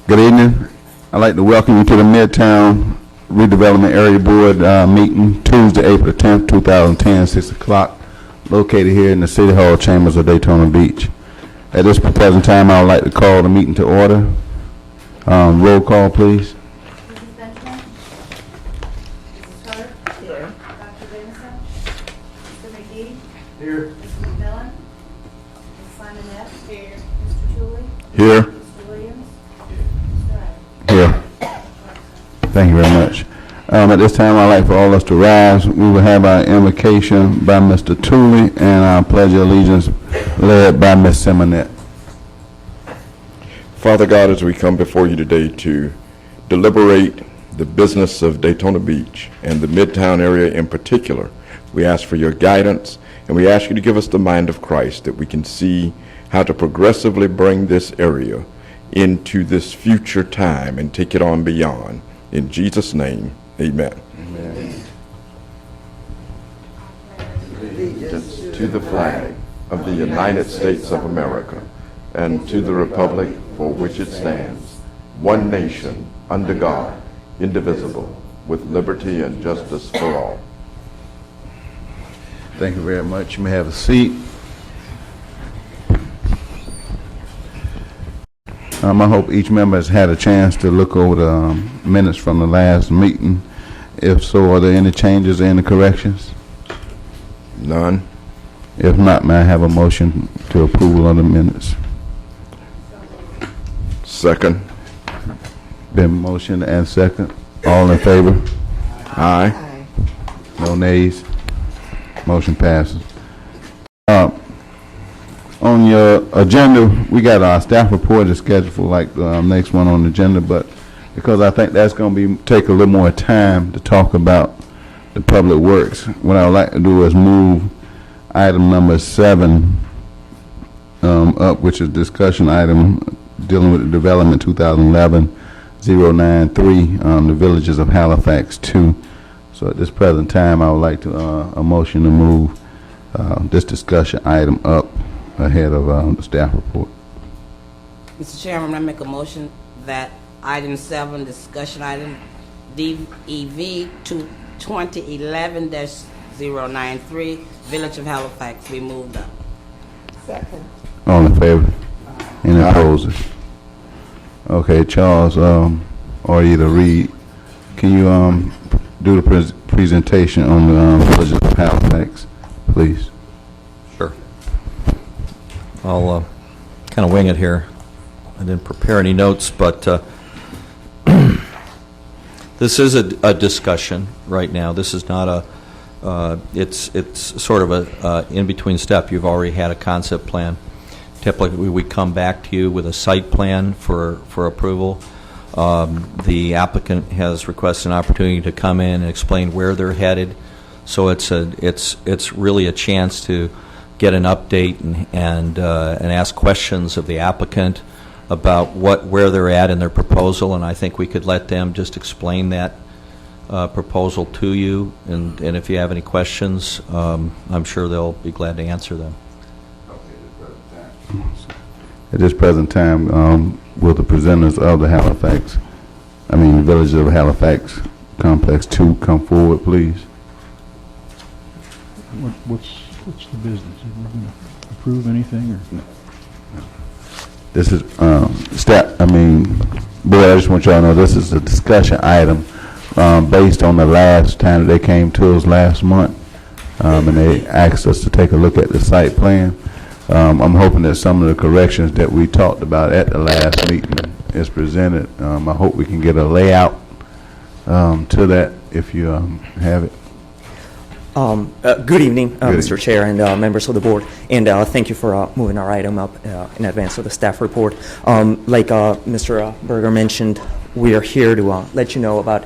Good evening. I'd like to welcome you to the Midtown Redevelopment Area Board meeting Tuesday, April 10th, 2010, 6 o'clock, located here in the City Hall chambers of Daytona Beach. At this present time, I would like to call the meeting to order. Roll call, please. Mrs. Benjamin? Mrs. Carter? Here. Dr. Davidson? Mr. McGee? Here. Mrs. McMillan? Ms. Simonette? Here. Mr. Tooley? Here. Mr. Williams? Mr. Adams? Here. Thank you very much. At this time, I'd like for all of us to rise. We will have our invocation by Mr. Tooley and our pledge of allegiance led by Ms. Simonette. Father God, as we come before you today to deliberate the business of Daytona Beach and the Midtown area in particular, we ask for your guidance, and we ask you to give us the mind of Christ that we can see how to progressively bring this area into this future time and take it on beyond. In Jesus' name, amen. Amen. Allegiance to the flag of the United States of America and to the republic for which it stands, one nation, under God, indivisible, with liberty and justice for all. Thank you very much. You may have a seat. I hope each member has had a chance to look over the minutes from the last meeting. If so, are there any changes or any corrections? None. If not, may I have a motion to approval of the minutes? Second. Been motion and second. All in favor? Aye. No nays? Motion passes. On your agenda, we got our staff report is scheduled for like the next one on the agenda, but because I think that's going to take a little more time to talk about the public works, what I would like to do is move item number 7 up, which is discussion item dealing with the development 2011-093, the villages of Halifax 2. So at this present time, I would like to a motion to move this discussion item up ahead of the staff report. Mr. Chairman, I make a motion that item 7, discussion item DEV 2011-093, Village of Halifax, be moved up. Second. All in favor? Any opposers? Okay, Charles, or either Reed, can you do the presentation on the Village of Halifax, please? Sure. I'll kind of wing it here. I didn't prepare any notes, but this is a discussion right now. This is not a, it's sort of a in-between step. You've already had a concept plan. Typically, we come back to you with a site plan for approval. The applicant has requested an opportunity to come in and explain where they're headed. So it's really a chance to get an update and ask questions of the applicant about where they're at in their proposal, and I think we could let them just explain that proposal to you, and if you have any questions, I'm sure they'll be glad to answer them. At this present time, will the presenters of the Village of Halifax Complex 2 come forward, please? What's the business? Are we going to approve anything or? No. This is boy, I just want y'all to know this is a discussion item based on the last time that they came to us last month, and they asked us to take a look at the site plan. I'm hoping that some of the corrections that we talked about at the last meeting is presented. I hope we can get a layout to that if you have it. Good evening, Mr. Chair and members of the board, and thank you for moving our item up in advance of the staff report. Like Mr. Berger mentioned, we are here to let you know about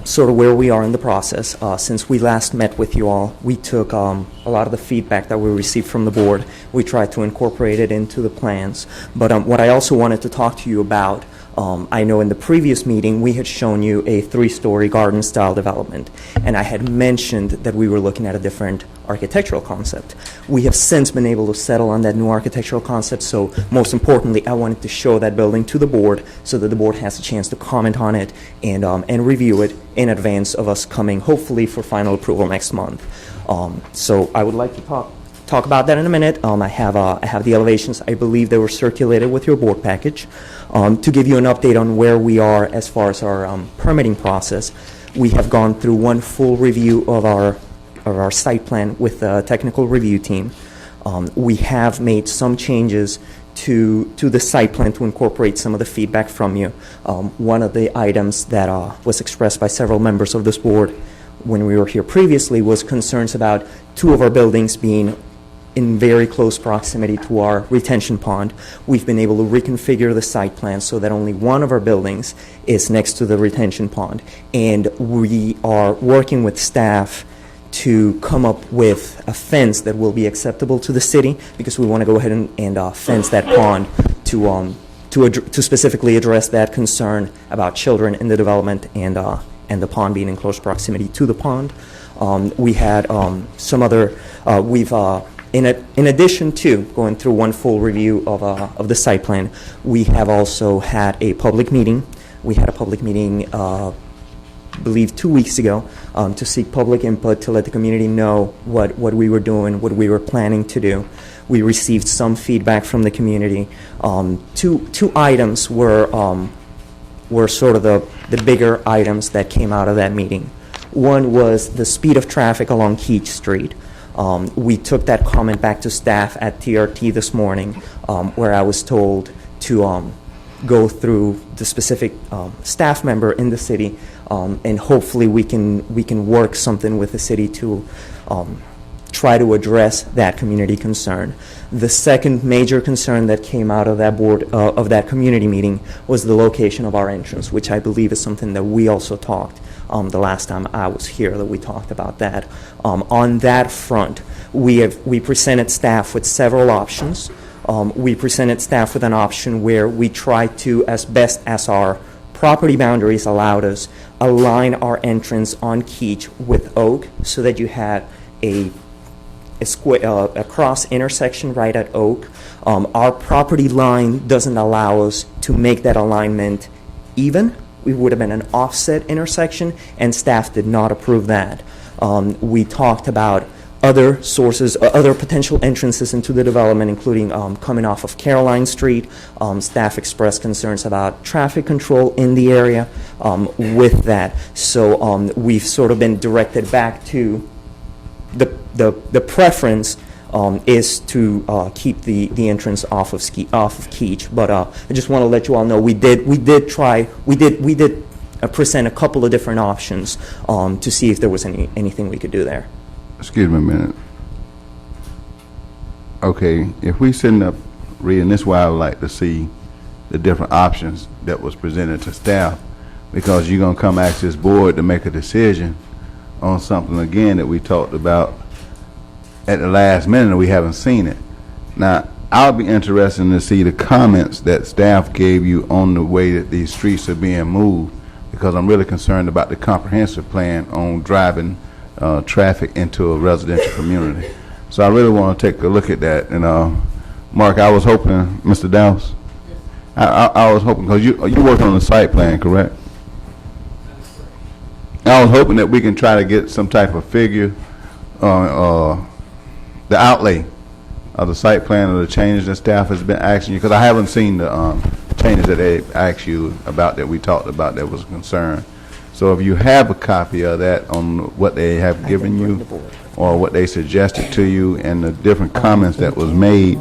sort of where we are in the process. Since we last met with you all, we took a lot of the feedback that we received from the board. We tried to incorporate it into the plans, but what I also wanted to talk to you about I know in the previous meeting, we had shown you a 3-story garden-style development, and I had mentioned that we were looking at a different architectural concept. We have since been able to settle on that new architectural concept, so most importantly, I wanted to show that building to the board so that the board has a chance to comment on it and review it in advance of us coming, hopefully, for final approval next month. So I would like to talk about that in a minute. I have the elevations. I believe they were circulated with your board package. To give you an update on where we are as far as our permitting process, we have gone through one full review of our site plan with the technical review team. We have made some changes to the site plan to incorporate some of the feedback from you. One of the items that was expressed by several members of this board when we were here previously was concerns about 2 of our buildings being in very close proximity to our retention pond. We've been able to reconfigure the site plan so that only one of our buildings is next to the retention pond. And we are working with staff to come up with a fence that will be acceptable to the city, because we want to go ahead and fence that pond to specifically address that concern about children in the development and the pond being in close proximity to the pond. We had some other, in addition to going through one full review of the site plan, we have also had a public meeting. We had a public meeting, I believe 2 weeks ago, to seek public input, to let the community know what we were doing, what we were planning to do. We received some feedback from the community. Two items were sort of the bigger items that came out of that meeting. One was the speed of traffic along Keach Street. We took that comment back to staff at TRT this morning, where I was told to go through the specific staff member in the city, and hopefully we can work something with the city to try to address that community concern. The second major concern that came out of that board of that community meeting was the location of our entrance, which I believe is something that we also talked the last time I was here, that we talked about that. On that front, we presented staff with several options. We presented staff with an option where we tried to, as best as our property boundaries allowed us, align our entrance on Keach with Oak, so that you had a cross intersection right at Oak. Our property line doesn't allow us to make that alignment even. We would have been an offset intersection, and staff did not approve that. We talked about other sources, other potential entrances into the development, including coming off of Caroline Street. Staff expressed concerns about traffic control in the area with that. So we've sort of been directed back to the preference is to keep the entrance off of Keach. But I just want to let you all know we did present a couple of different options to see if there was anything we could do there. Excuse me a minute. Okay, if we sitting up reading this, why I would like to see the different options that was presented to staff, because you're going to come ask this board to make a decision on something again that we talked about at the last minute and we haven't seen it. Now, I'll be interested to see the comments that staff gave you on the way that these streets are being moved, because I'm really concerned about the comprehensive plan on driving traffic into a residential community. So I really want to take a look at that. And Mark, I was hoping, Mr. Dowse, I was hoping, because you working on the site plan, correct? I was hoping that we can try to get some type of figure on the outlay of the site plan or the changes that staff has been asking you, because I haven't seen the changes that they asked you about, that we talked about, that was a concern. So if you have a copy of that on what they have given you or what they suggested to you, and the different comments that was made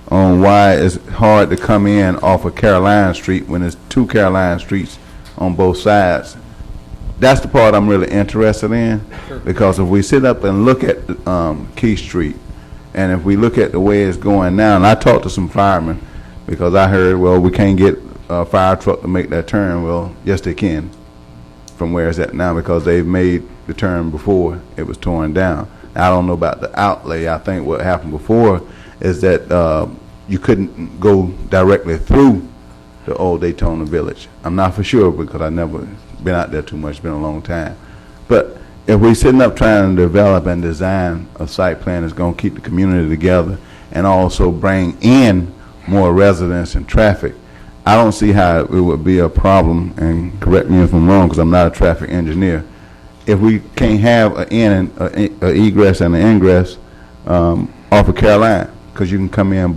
on why it's hard to come in off of Caroline Street when there's 2 Caroline Streets on both sides, that's the part I'm really interested in. Because if we sit up and look at Key Street, and if we look at the way it's going now, and I talked to some firemen, because I heard, well, we can't get a fire truck to make that turn. Well, yes, they can, from where it's at now, because they've made the turn before it was torn down. I don't know about the outlay. I think what happened before is that you couldn't go directly through the old Daytona Village. I'm not for sure because I've never been out there too much, it's been a long time. But if we're sitting up trying to develop and design a site plan that's going to keep the community together and also bring in more residents and traffic, I don't see how it would be a problem, and correct me if I'm wrong because I'm not a traffic engineer, if we can't have an egress and an ingress off of Caroline, because you can come in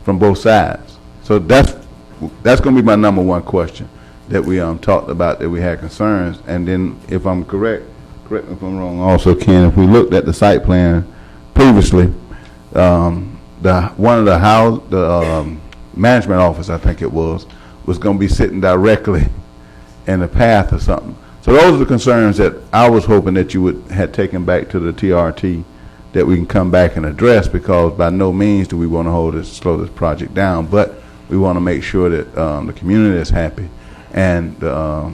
from both sides. So that's going to be my number one question that we talked about, that we had concerns. And then if I'm correct me if I'm wrong also, Ken, if we looked at the site plan previously, the management office, I think it was going to be sitting directly in the path or something. So those are the concerns that I was hoping that you had taken back to the TRT, that we can come back and address, because by no means do we want to slow this project down, but we want to make sure that the community is happy and the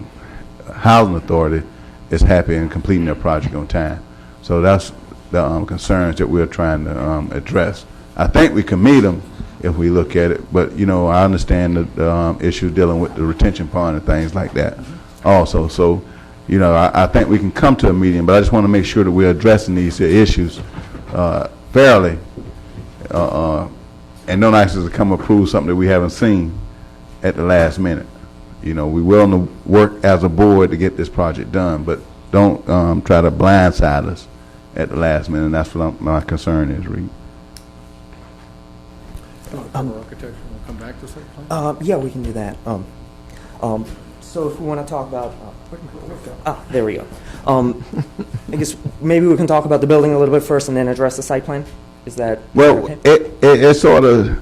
housing authority is happy in completing their project on time. So that's the concerns that we're trying to address. I think we can meet them if we look at it, but I understand the issue dealing with the retention pond and things like that also. So I think we can come to a meeting, but I just want to make sure that we're addressing these issues fairly, and don't ask us to come approve something that we haven't seen at the last minute. We willing to work as a board to get this project done, but don't try to blindside us at the last minute. And that's what my concern is, Reed. Architecture will come back to site plan? Yeah, we can do that. So if we want to talk about, there we go. I guess maybe we can talk about the building a little bit first and then address the site plan. Is that okay? It's sort of,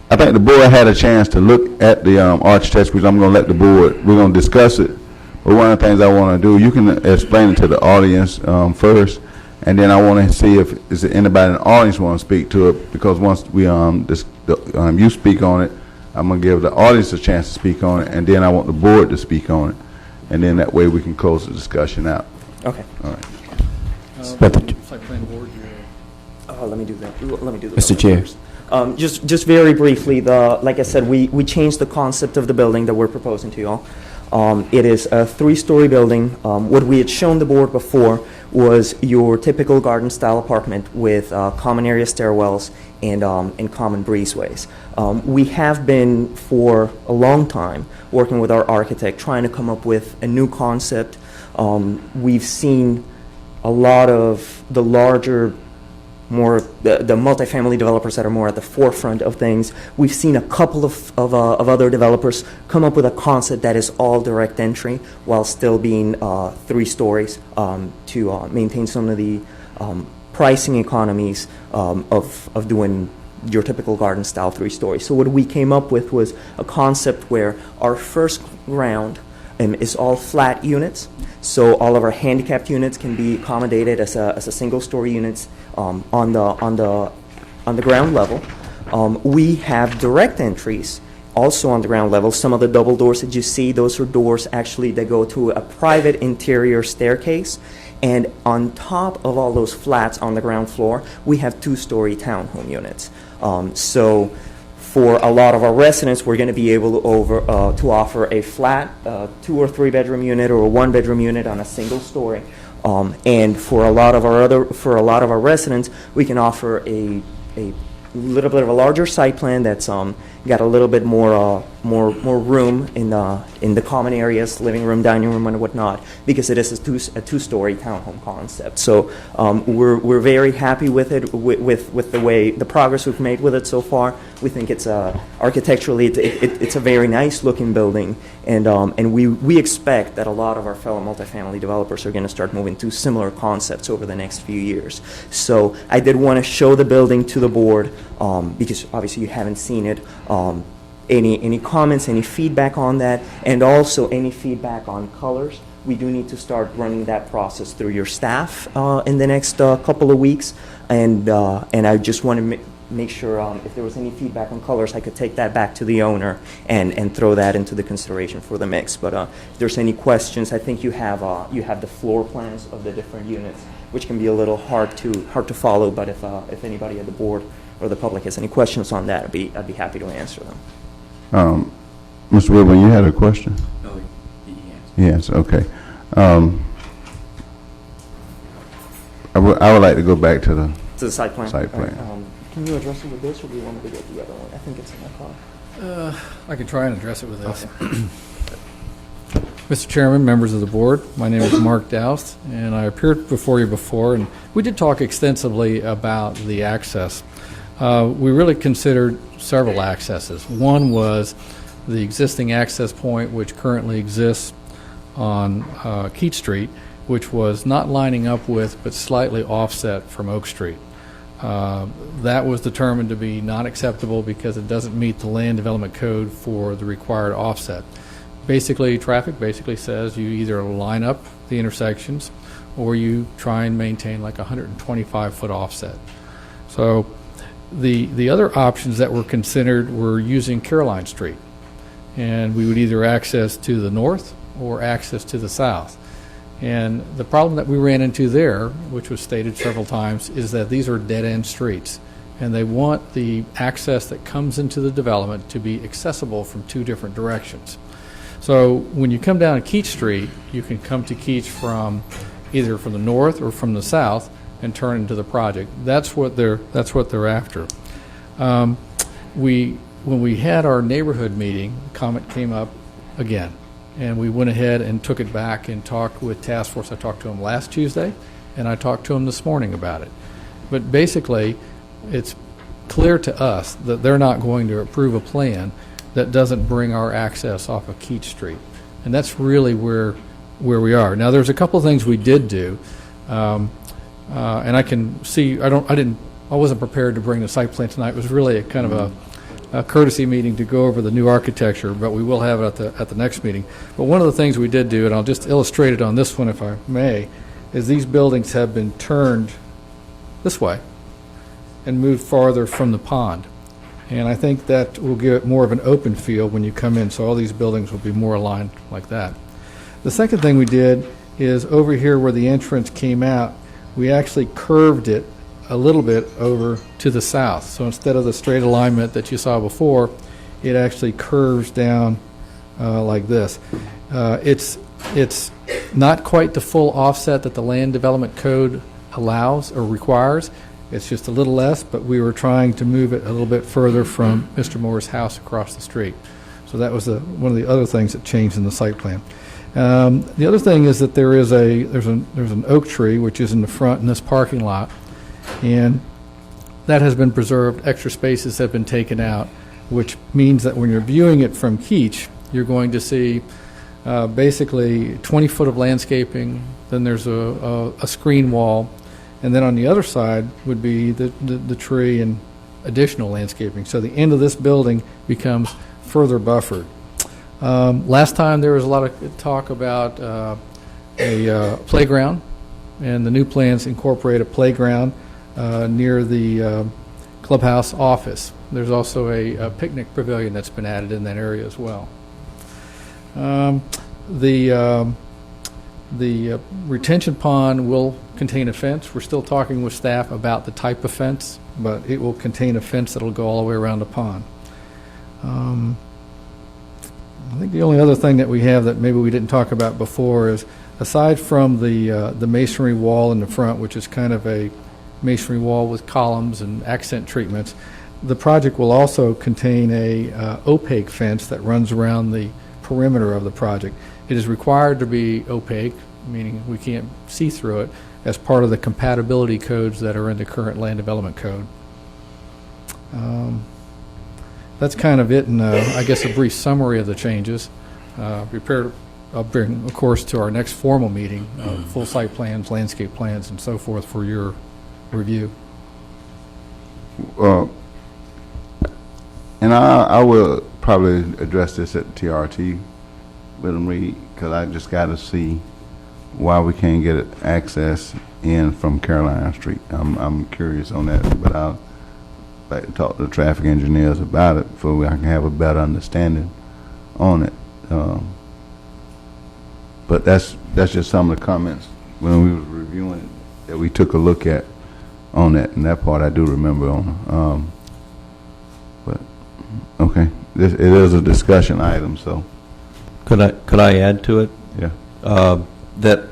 I think the board had a chance to look at the architects, which I'm going to let the board, we're going to discuss it. But one of the things I want to do, you can explain it to the audience first, and then I want to see if is there anybody in the audience want to speak to it, because once we you speak on it, I'm going to give the audience a chance to speak on it, and then I want the board to speak on it, and then that way we can close the discussion out. Okay. All right. Site plan board, Let me do that. Let me do that. Mr. Chair. First. Just very briefly, like I said, we changed the concept of the building that we're proposing to you all. It is a 3-story building. What we had shown the board before was your typical garden-style apartment with common area stairwells and common breezeways. We have been, for a long time, working with our architect, trying to come up with a new concept. We've seen a lot of the larger, the multifamily developers that are more at the forefront of things. We've seen a couple of other developers come up with a concept that is all direct entry while still being 3 stories to maintain some of the pricing economies of doing your typical garden style 3 stories. So what we came up with was a concept where our first ground is all flat units. So all of our handicapped units can be accommodated as a single-story units on the ground level. We have direct entries also on the ground level. Some of the double doors that you see, those are doors actually that go to a private interior staircase. And on top of all those flats on the ground floor, we have 2-story townhome units. So for a lot of our residents, we're going to be able to offer a flat 2 or 3 bedroom unit or a 1-bedroom unit on a single story. And for a lot of our residents, we can offer a little bit of a larger site plan that's got a little bit more room in the common areas, living room, dining room, and whatnot, because it is a 2-story townhome concept. So we're very happy with it, with the progress we've made with it so far. We think it's architecturally it's a very nice looking building, and we expect that a lot of our fellow multifamily developers are going to start moving to similar concepts over the next few years. So I did want to show the building to the board because obviously you haven't seen it. Any comments, any feedback on that, and also any feedback on colors. We do need to start running that process through your staff in the next couple of weeks, and I just want to make sure if there was any feedback on colors, I could take that back to the owner and throw that into the consideration for the mix. But if there's any questions, I think you have the floor plans of the different units, which can be a little hard to follow. But if anybody at the board or the public has any questions on that, I'd be happy to answer them. Mr. Whitman, you had a question? No, Yes, okay. I would like to go back to the To the site plan? Site plan. All right, can you address it with this, or do you want me to go with the other one? I think it's in my car. I can try and address it with this. Mr. Chairman, members of the board, my name is Mark Doust, and I appeared before you before, and we did talk extensively about the access. We really considered several accesses. One was the existing access point, which currently exists on Keach Street, which was not lining up with, but slightly offset from Oak Street. That was determined to be not acceptable because it doesn't meet the land development code for the required offset. Basically, traffic basically says you either line up the intersections or you try and maintain like a 125-foot offset. So the other options that were considered were using Caroline Street, and we would either access to the north or access to the south. And the problem that we ran into there, which was stated several times, is that these are dead-end streets, and they want the access that comes into the development to be accessible from two different directions. So when you come down Keach Street, you can come to Keach from either from the north or from the south and turn into the project. That's what they're after. When we had our neighborhood meeting, the comment came up again, and we went ahead and took it back and talked with Task Force. I talked to them last Tuesday, and I talked to them this morning about it. But basically, it's clear to us that they're not going to approve a plan that doesn't bring our access off of Keach Street, and that's really where we are. Now, there's a couple of things we did do, and I can see. I wasn't prepared to bring the site plan tonight. It was really a kind of a courtesy meeting to go over the new architecture, but we will have it at the next meeting. But one of the things we did do, and I'll just illustrate it on this one if I may, is these buildings have been turned this way and moved farther from the pond. And I think that will give it more of an open feel when you come in, so all these buildings will be more aligned like that. The second thing we did is over here where the entrance came out, we actually curved it a little bit over to the south. So instead of the straight alignment that you saw before, it actually curves down like this. It's not quite the full offset that the land development code allows or requires. It's just a little less, but we were trying to move it a little bit further from Mr. Moore's house across the street. So that was one of the other things that changed in the site plan. The other thing is that there's an oak tree which is in the front in this parking lot, and that has been preserved. Extra spaces have been taken out, which means that when you're viewing it from Keach, you're going to see basically 20 foot of landscaping. Then there's a screen wall. And then on the other side would be the tree and additional landscaping. So the end of this building becomes further buffered. Last time there was a lot of talk about a playground, and the new plans incorporate a playground near the clubhouse office. There's also a picnic pavilion that's been added in that area as well. The retention pond will contain a fence. We're still talking with staff about the type of fence, but it will contain a fence that will go all the way around the pond. I think the only other thing that we have that maybe we didn't talk about before is, aside from the masonry wall in the front, which is kind of a masonry wall with columns and accent treatments, the project will also contain a opaque fence that runs around the perimeter of the project. It is required to be opaque, meaning we can't see through it, as part of the compatibility codes that are in the current land development code. That's kind of it, and I guess a brief summary of the changes. I'll bring, of course, to our next formal meeting, full site plans, landscape plans, and so forth for your review. And I will probably address this at TRT with them, Reed, because I just got to see why we can't get access in from Caroline Street. I'm curious on that, but I'll like to talk to the traffic engineers about it so I can have a better understanding on it. But that's just some of the comments when we were reviewing it that we took a look at on that, and that part I do remember on. But, okay, it is a discussion item, so, Could I add to it? yeah. That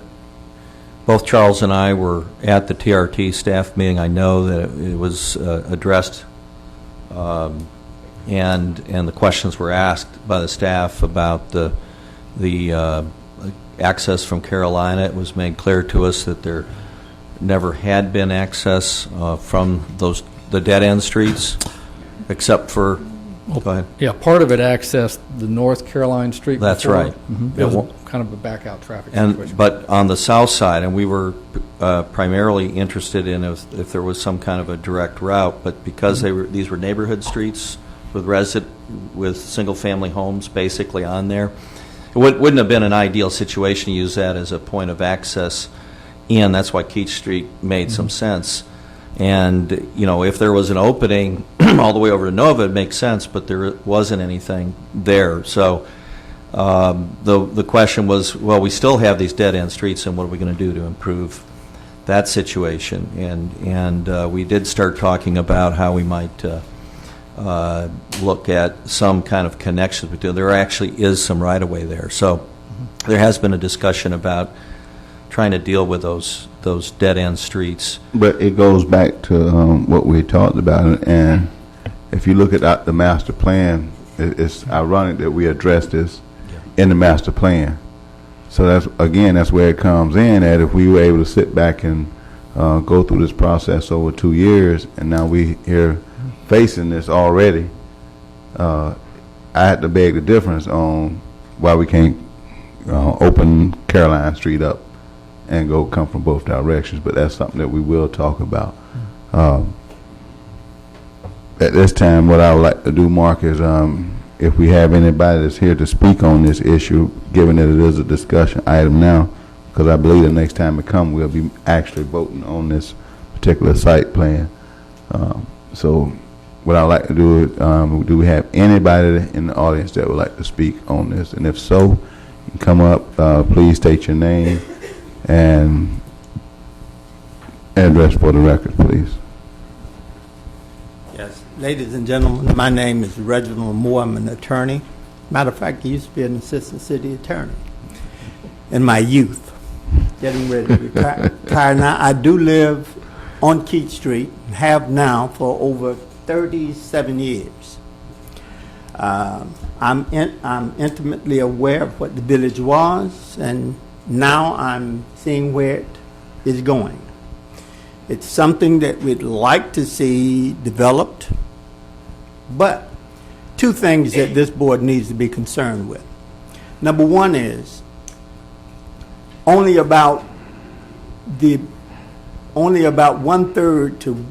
both Charles and I were at the TRT staff meeting. I know that it was addressed, and the questions were asked by the staff about the access from Carolina. It was made clear to us that there never had been access from the dead-end streets, except for, go ahead. Yeah, part of it accessed the North Caroline Street. That's before. right. It was kind of a back-out traffic situation. But on the south side, and we were primarily interested in if there was some kind of a direct route, but because these were neighborhood streets with single-family homes basically on there, it wouldn't have been an ideal situation to use that as a point of access in. That's why Keach Street made some sense. And, if there was an opening all the way over to Nova, it makes sense, but there wasn't anything there. So the question was, well, we still have these dead-end streets, and what are we going to do to improve that situation? And we did start talking about how we might look at some kind of connection between. There actually is some right-of-way there. So there has been a discussion about trying to deal with those dead-end streets. But it goes back to what we talked about, and if you look at the master plan, it's ironic that we addressed this in the master plan. So that's where it comes in, that if we were able to sit back and go through this process over 2 years, and now we here facing this already, I had to beg the difference on why we can't open Caroline Street up and come from both directions, but that's something that we will talk about. At this time, what I would like to do, Mark, is if we have anybody that's here to speak on this issue, given that it is a discussion item now, because I believe the next time it comes, we'll be actually voting on this particular site plan. So what I'd like to do is, do we have anybody in the audience that would like to speak on this? And if so, you can come up, please state your name and address for the record, please. Yes, ladies and gentlemen, my name is Reginald Moore. I'm an attorney. Matter of fact, I used to be an assistant city attorney in my youth, getting ready to retire now. I do live on Keach Street, have now for over 37 years. I'm intimately aware of what the village was, and now I'm seeing where it is going. It's something that we'd like to see developed, but two things that this board needs to be concerned with. Number one is only about 1/3 to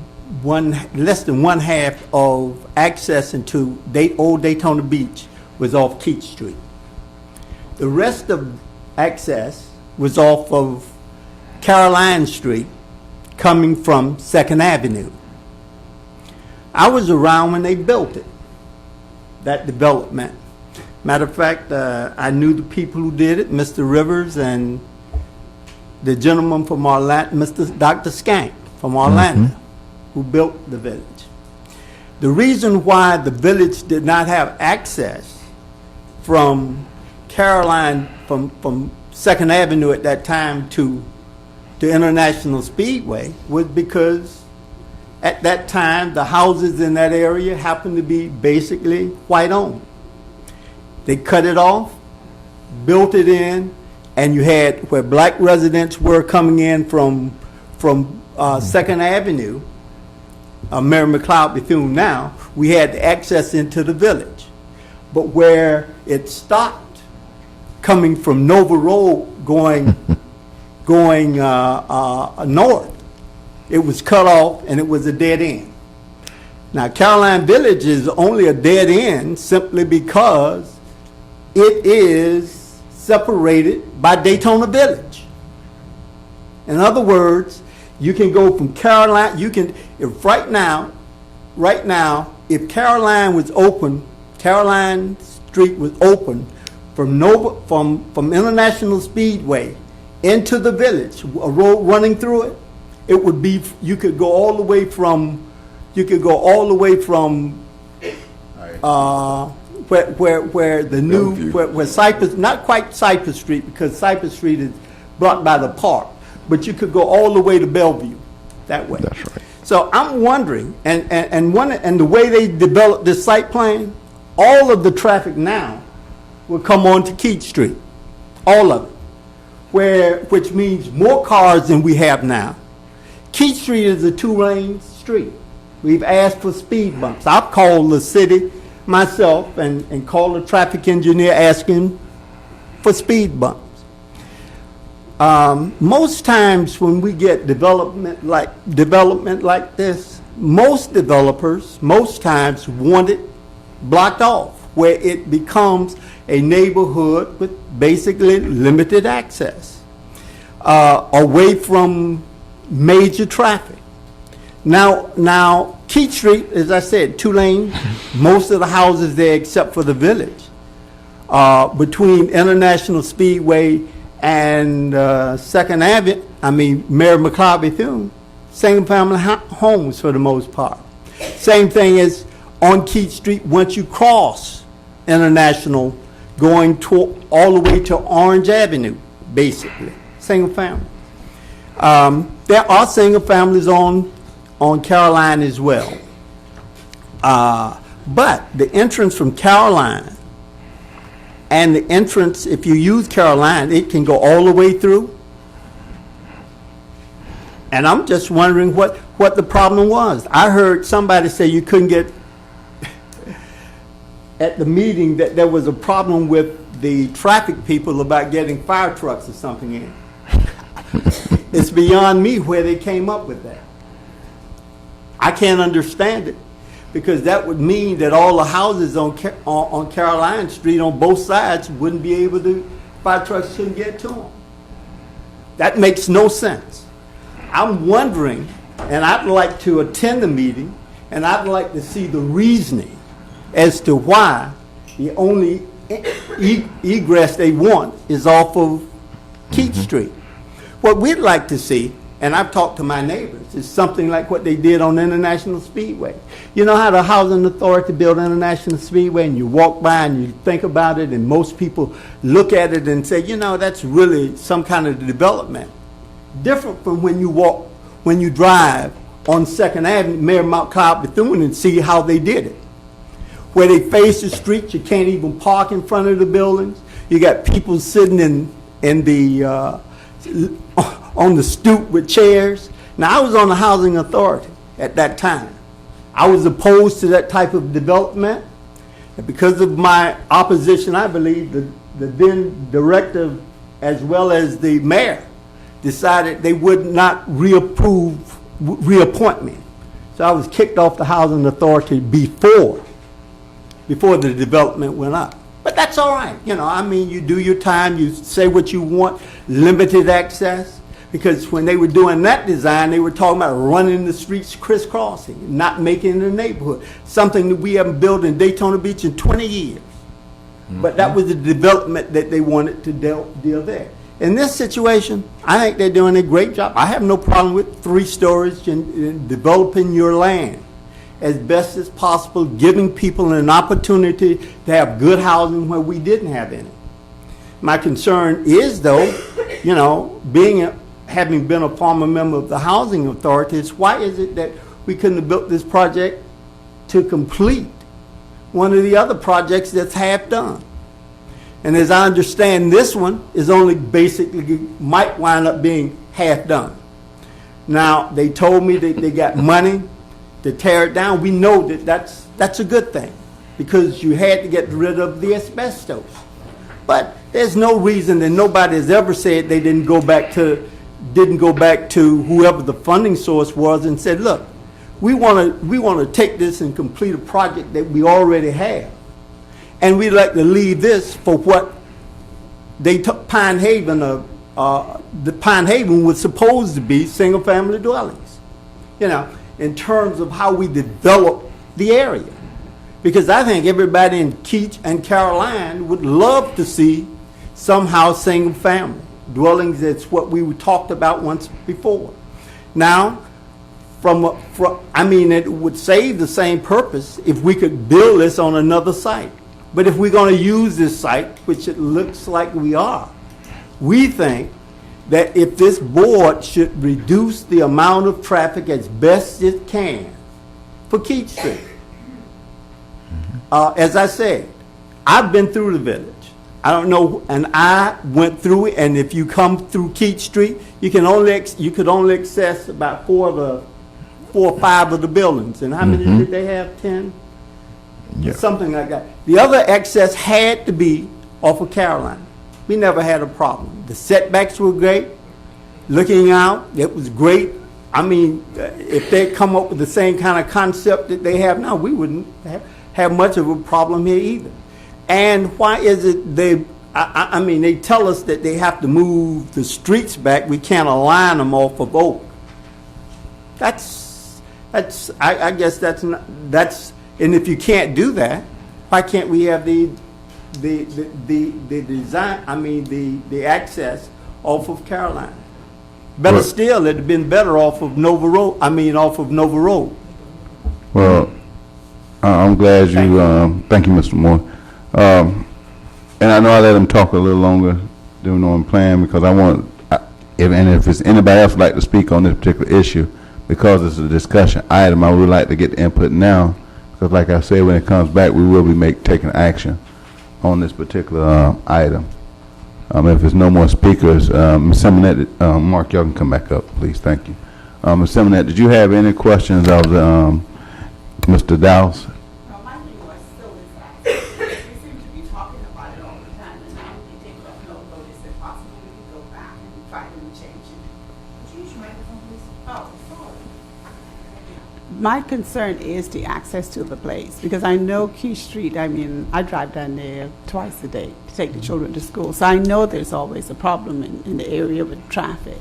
less than 1/2 of access into old Daytona Beach was off Keach Street. The rest of access was off of Caroline Street, coming from 2nd Avenue. I was around when they built it, that development. Matter of fact, I knew the people who did it, Mr. Rivers and the gentleman from Orlando, Dr. Skank from Orlando, who built the village. The reason why the village did not have access from Caroline, from 2nd Avenue at that time to International Speedway was because at that time the houses in that area happened to be basically white owned. They cut it off, built it in, and you had where black residents were coming in from 2nd Avenue, Mary McLeod Bethune now, we had access into the village. But where it stopped, coming from Nova Road going north, it was cut off and it was a dead end. Now, Caroline Village is only a dead end simply because it is separated by Daytona Village. In other words, you can go from Caroline, if right now, if Caroline was open, Caroline Street was open from International Speedway into the village, a road running through it, it would be, you could go all the way from, where the new, Bellevue. where Cypress, not quite Cypress Street, because Cypress Street is blocked by the park, but you could go all the way to Bellevue that way. That's right. So I'm wondering, and the way they developed this site plan, all of the traffic now will come onto Keith Street, all of it, which means more cars than we have now. Keith Street is a two-lane street. We've asked for speed bumps. I've called the city myself and called the traffic engineer asking for speed bumps. Most times when we get development like this, most developers, most times want it blocked off, where it becomes a neighborhood with basically limited access, away from major traffic. Now, Keith Street, as I said, two lanes, most of the houses there except for the village, between International Speedway and Second Avenue, Mary McLeod Bethune, single-family homes for the most part. Same thing as on Keith Street, once you cross International, going all the way to Orange Avenue, basically, single family. There are single families on Caroline as well. But the entrance from Caroline and the entrance, if you use Caroline, it can go all the way through. And I'm just wondering what the problem was. I heard somebody say you couldn't get, at the meeting, that there was a problem with the traffic people about getting fire trucks or something in. It's beyond me where they came up with that. I can't understand it, because that would mean that all the houses on Caroline Street on both sides wouldn't be able to, fire trucks couldn't get to them. That makes no sense. I'm wondering, and I'd like to attend the meeting, and I'd like to see the reasoning as to why the only egress they want is off of Keith Street. What we'd like to see, and I've talked to my neighbors, is something like what they did on International Speedway. You know how the Housing Authority built International Speedway, and you walk by and you think about it, and most people look at it and say, you know, that's really some kind of development. Different from when you drive on Second Avenue, Mayor Mount Cloud Bethune, and see how they did it. Where they face the street, you can't even park in front of the buildings. You got people sitting in the on the stoop with chairs. Now, I was on the Housing Authority at that time. I was opposed to that type of development. And because of my opposition, I believe the then director as well as the mayor decided they would not reappoint me. So I was kicked off the Housing Authority before the development went up. But that's all right. You know, you do your time, you say what you want, limited access. Because when they were doing that design, they were talking about running the streets crisscrossing, not making it a neighborhood. Something that we haven't built in Daytona Beach in 20 years. Mm-hmm. But that was the development that they wanted to deal there. In this situation, I think they're doing a great job. I have no problem with 3 stories and developing your land as best as possible, giving people an opportunity to have good housing where we didn't have any. My concern is, though, you know, having been a former member of the Housing Authority, is why is it that we couldn't have built this project to complete one of the other projects that's half done? And as I understand, this one is only basically might wind up being half done. Now, they told me that they got money to tear it down. We know that that's a good thing, because you had to get rid of the asbestos. But there's no reason that nobody has ever said they didn't go back to whoever the funding source was and said, look, we want to take this and complete a project that we already have. And we'd like to leave this for what they took Pine Haven, the Pine Haven was supposed to be single-family dwellings, you know, in terms of how we develop the area. Because I think everybody in Keach and Caroline would love to see somehow single-family dwellings. That's what we talked about once before. Now, it would save the same purpose if we could build this on another site. But if we're going to use this site, which it looks like we are, we think that if this board should reduce the amount of traffic as best it can for Keach Street. As I said, I've been through the village. I don't know, and I went through it, and if you come through Keach Street, you could only access about 4 or 5 of the buildings. And how many did they have? 10? Yeah. Something like that. The other access had to be off of Carolina. We never had a problem. The setbacks were great. Looking out, it was great. I mean, if they come up with the same kind of concept that they have now, we wouldn't have much of a problem here either. And why is it they tell us that they have to move the streets back. We can't align them off of Oak. I guess that's and if you can't do that, why can't we have the design, the access off of Carolina? Better still, it'd have been better off of Nova Road. Well, I'm glad you, thank you, Mr. Moore. And I know I let him talk a little longer than I'm planning because I want, if it's anybody else would like to speak on this particular issue, because it's a discussion item, I would like to get the input now, because like I said, when it comes back, we will be taking action on this particular item. If there's no more speakers, Ms. Simonette, Mark, y'all can come back up, please. Thank you. Ms. Simonette, did you have any questions of Mr. Dowse? My thing was still is that we seem to be talking about it all the time, and now we take up no notice. If possible, we can go back and try to change it. Would you use your microphone, please? Oh, sorry. My concern is the access to the place, because I know Key Street, I drive down there twice a day to take the children to school, so I know there's always a problem in the area with traffic.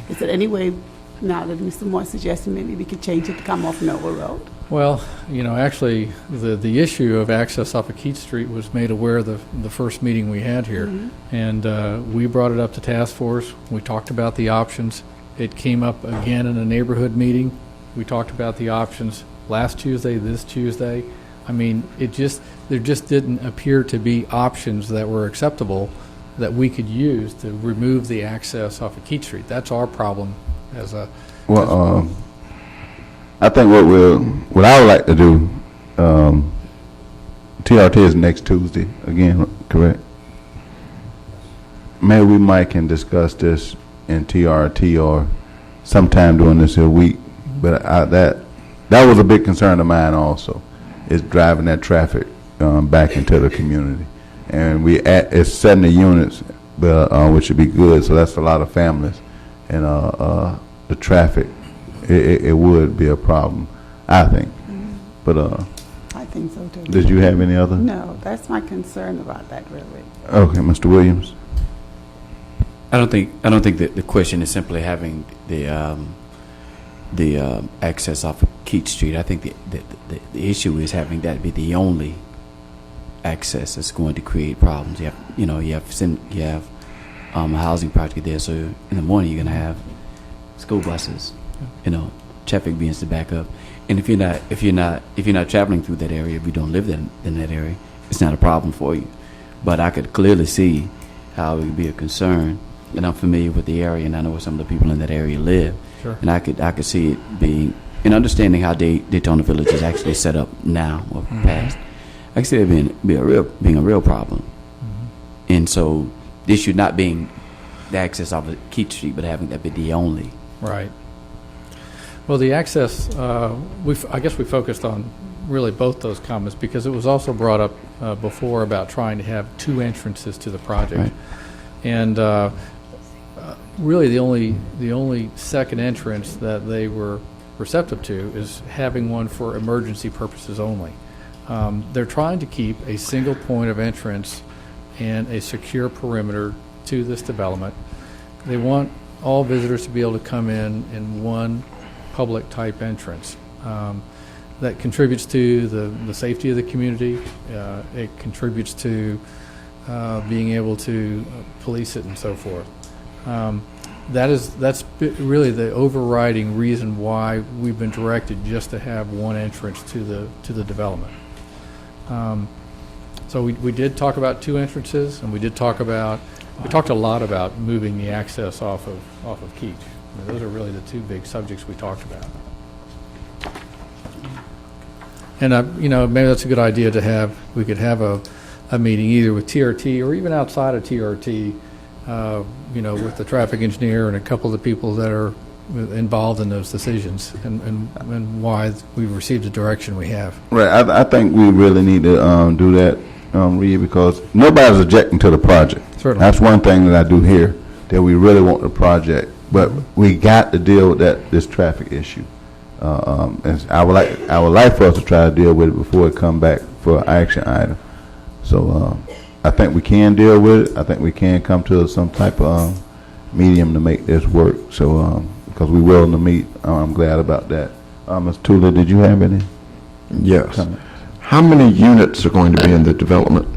Is there any way, now that Mr. Moore suggested, maybe we could change it to come off Noah Road? Well, actually, the issue of access off of Keith Street was made aware the first meeting we had here. And we brought it up to task force. We talked about the options. It came up again in a neighborhood meeting. We talked about the options last Tuesday, this Tuesday. There just didn't appear to be options that were acceptable that we could use to remove the access off of Keith Street. That's our problem as a... Well, I think what I would like to do, TRT is next Tuesday, again, correct? Maybe we might can discuss this in TRT or sometime during this week. But that was a big concern of mine also, is driving that traffic back into the community. And it's 70 units, which would be good, so that's a lot of families. And the traffic, it would be a problem, I think. But I think so too. did you have any other? No, that's my concern about that, really. Okay, Mr. Williams. I don't think that the question is simply having the access off of Keith Street. I think the issue is having that be the only access that's going to create problems. You have a housing project there, so in the morning you're going to have school buses, traffic begins to back up. And if you're not traveling through that area, if you don't live in that area, it's not a problem for you. But I could clearly see how it would be a concern. And I'm familiar with the area, and I know where some of the people in that area live. Sure. And I could see it being, in understanding how Daytona Village is actually set up now or past, I can see it being a real problem. And so the issue not being the access off of Keith Street, but having that be the only. Right. Well, the access, I guess we focused on really both those comments because it was also brought up before about trying to have 2 entrances to the project. Right. And really the only second entrance that they were receptive to is having one for emergency purposes only. They're trying to keep a single point of entrance and a secure perimeter to this development. They want all visitors to be able to come in one public type entrance. That contributes to the safety of the community. It contributes to being able to police it and so forth. really the overriding reason why we've been directed just to have one entrance to the development. So we did talk about two entrances, and we talked a lot about moving the access off of Keach. I mean, those are really the two big subjects we talked about. And maybe that's a good idea to have. We could have a meeting either with TRT or even outside of TRT, with the traffic engineer and a couple of the people that are involved in those decisions and why we received the direction we have. Right. I think we really need to do that, Reed, because nobody's objecting to the project. Certainly. That's one thing that I do hear, that we really want the project, but we got to deal with this traffic issue. And I would like for us to try to deal with it before it come back for an action item. So I think we can deal with it. I think we can come to some type of medium to make this work. So because we're willing to meet, I'm glad about that. Ms. Tula, did you have any? Yes. comments? How many units are going to be in the development?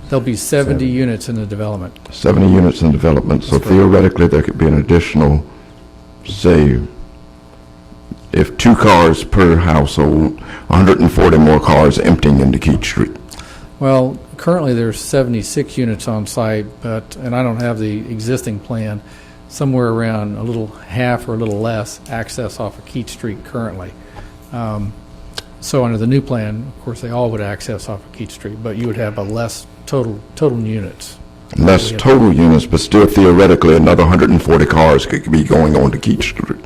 There'll be 70 units in the development. 70 units in development. So theoretically, there could be an additional, say, if 2 cars per household, 140 more cars emptying into Keach Street. Well, currently there's 76 units on site, and I don't have the existing plan, somewhere around a little half or a little less access off of Keach Street currently. So under the new plan, of course, they all would access off of Keach Street, but you would have a less total units. Less total units, but still theoretically, another 140 cars could be going on to Keach Street,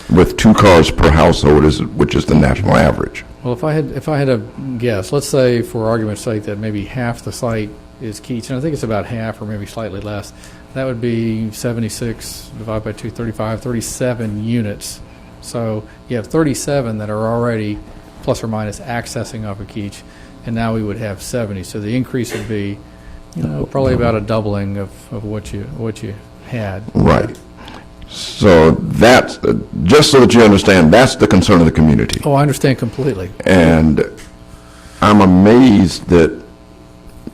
with 2 cars per household, which is the national average. Well, if I had a guess, let's say for argument's sake that maybe half the site is Keach, and I think it's about half or maybe slightly less, that would be 76 divided by 2, 35, 37 units. So you have 37 that are already plus or minus accessing off of Keach, and now we would have 70. So the increase would be, probably about a doubling of what you had. Right. So that's, just so that you understand, that's the concern of the community. Oh, I understand completely. And I'm amazed that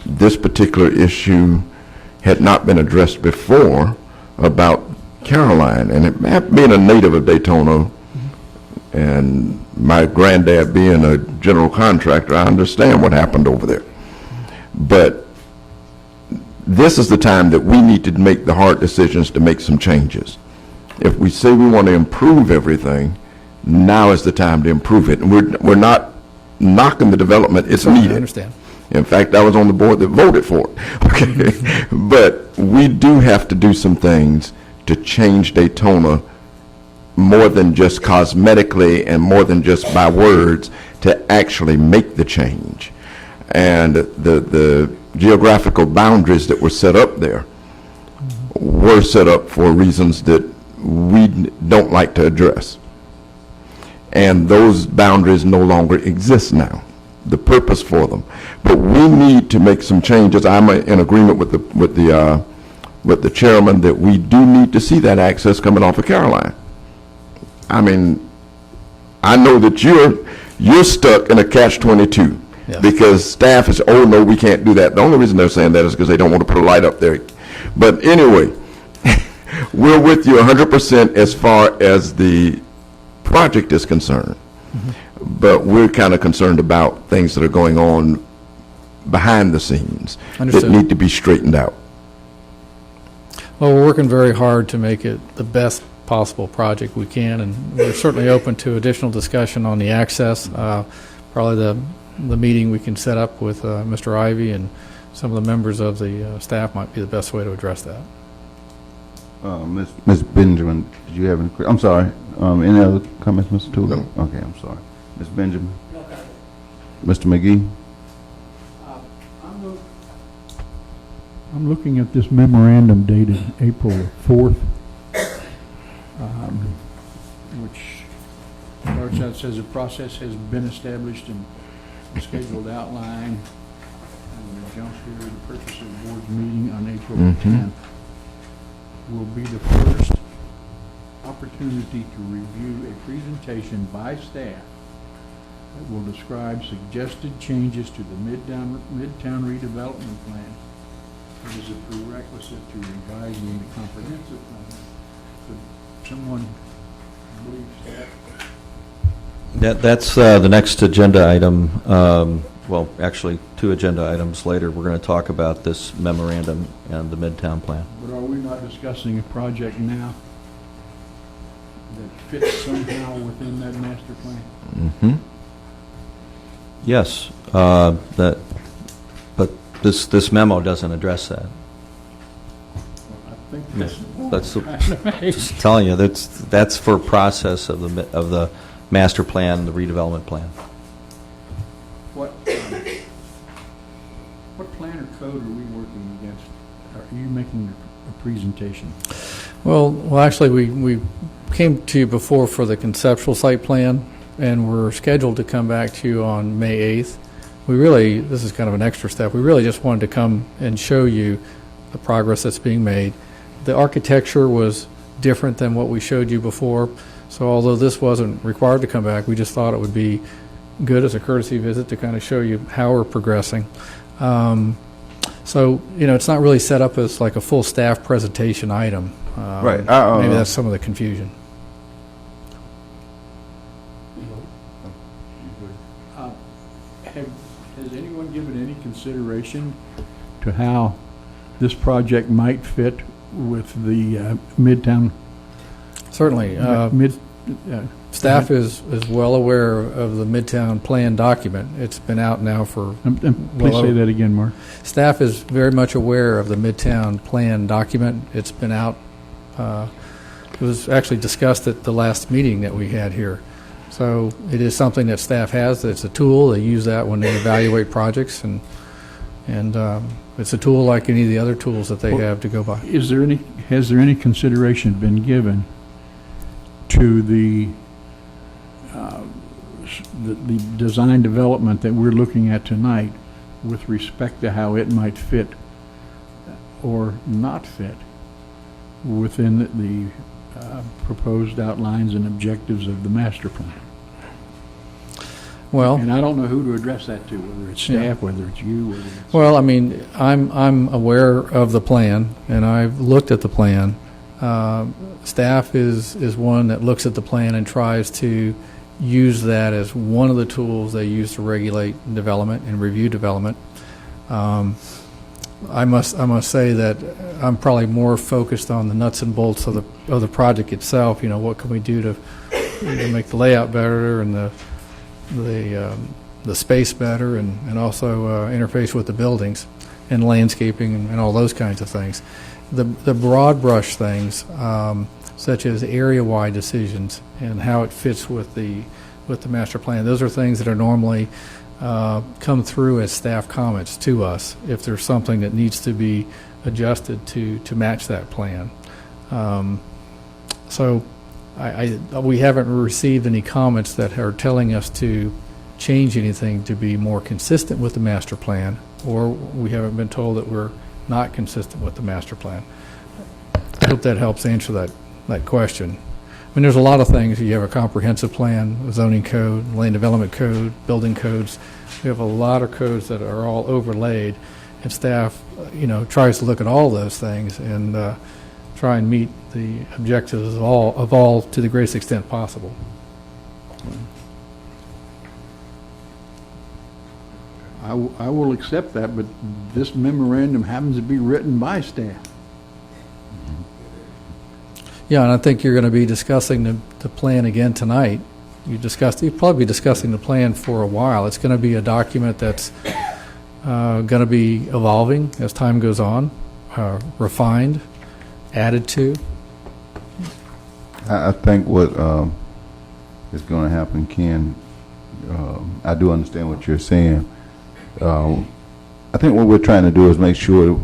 this particular issue had not been addressed before about Caroline. And it, being a native of Daytona, and my granddad being a general contractor, I understand what happened over there. But this is the time that we need to make the hard decisions to make some changes. If we say we want to improve everything, now is the time to improve it. And we're not knocking the development. It's needed. I understand. In fact, I was on the board that voted for it. Okay. But we do have to do some things to change Daytona more than just cosmetically and more than just by words, to actually make the change. And the geographical boundaries that were set up there were set up for reasons that we don't like to address. And those boundaries no longer exist now, the purpose for them. But we need to make some changes. I'm in agreement with the chairman that we do need to see that access coming off of Caroline. I mean, I know that you're stuck in a catch-22 because staff is, oh no, we can't do that. The only reason they're saying that is because they don't want to put a light up there. But anyway, we're with you 100% as far as the project is concerned. Mm-hmm. But we're kind of concerned about things that are going on behind the scenes that need to be straightened out. Well, we're working very hard to make it the best possible project we can, and we're certainly open to additional discussion on the access. Probably the meeting we can set up with Mr. Ivy and some of the members of the staff might be the best way to address that. Ms. Benjamin, did you have any? I'm sorry. Any other comments, Mr. Tula? No. Okay, I'm sorry. Ms. Benjamin. Mr. McGee. I'm looking at this memorandum dated April 4th, which starts out, says a process has been established and a scheduled outline, and it jumps here, the purpose of the board's meeting on April 10th will be the first opportunity to review a presentation by staff that will describe suggested changes to the Midtown redevelopment plan. It is a prerequisite to revising the comprehensive plan. someone believes that? That's the next agenda item. Well, actually, 2 agenda items later, we're going to talk about this memorandum and the Midtown plan. But are we not discussing a project now that fits somehow within that master plan? Mm-hmm. Yes, but this memo doesn't address that. I think That's the, that's just telling you, that's for process of the master plan, the redevelopment plan. What plan or code are we working against? Are you making a presentation? Well, actually, we came to you before for the conceptual site plan, and we're scheduled to come back to you on May 8th. This is kind of an extra step. We really just wanted to come and show you the progress that's being made. The architecture was different than what we showed you before, so although this wasn't required to come back, we just thought it would be good as a courtesy visit to kind of show you how we're progressing. So, it's not really set up as like a full staff presentation item. Right. Maybe that's some of the confusion. Has anyone given any consideration to how this project might fit with the Midtown? Certainly. Staff is well aware of the Midtown plan document. It's been out now for... Please say that again, Mark. Staff is very much aware of the Midtown plan document. It's been out. It was actually discussed at the last meeting that we had here. So it is something that staff has. It's a tool. They use that when they evaluate projects, and it's a tool like any of the other tools that they have to go by. Has there any consideration been given to the design development that we're looking at tonight with respect to how it might fit or not fit within the proposed outlines and objectives of the master plan? Well, and I don't know who to address that to, whether it's staff, whether it's you, whether it's... Well, I mean, I'm aware of the plan, and I've looked at the plan. Staff is one that looks at the plan and tries to use that as one of the tools they use to regulate development and review development. I must say that I'm probably more focused on the nuts and bolts of the project itself. What can we do to make the layout better and the space better, and also interface with the buildings and landscaping and all those kinds of things. The broad brush things, such as area-wide decisions and how it fits with the master plan, those are things that are normally come through as staff comments to us if there's something that needs to be adjusted to match that plan. So we haven't received any comments that are telling us to change anything to be more consistent with the master plan, or we haven't been told that we're not consistent with the master plan. I hope that helps answer that question. I mean, there's a lot of things. You have a comprehensive plan, a zoning code, land development code, building codes. We have a lot of codes that are all overlaid, and staff, tries to look at all those things and try and meet the objectives of all to the greatest extent possible. I will accept that, but this memorandum happens to be written by staff. Yeah, and I think you're going to be discussing the plan again tonight. You'll probably be discussing the plan for a while. It's going to be a document that's going to be evolving as time goes on, refined, added to. I think what is going to happen, Ken, I do understand what you're saying. I think what we're trying to do is make sure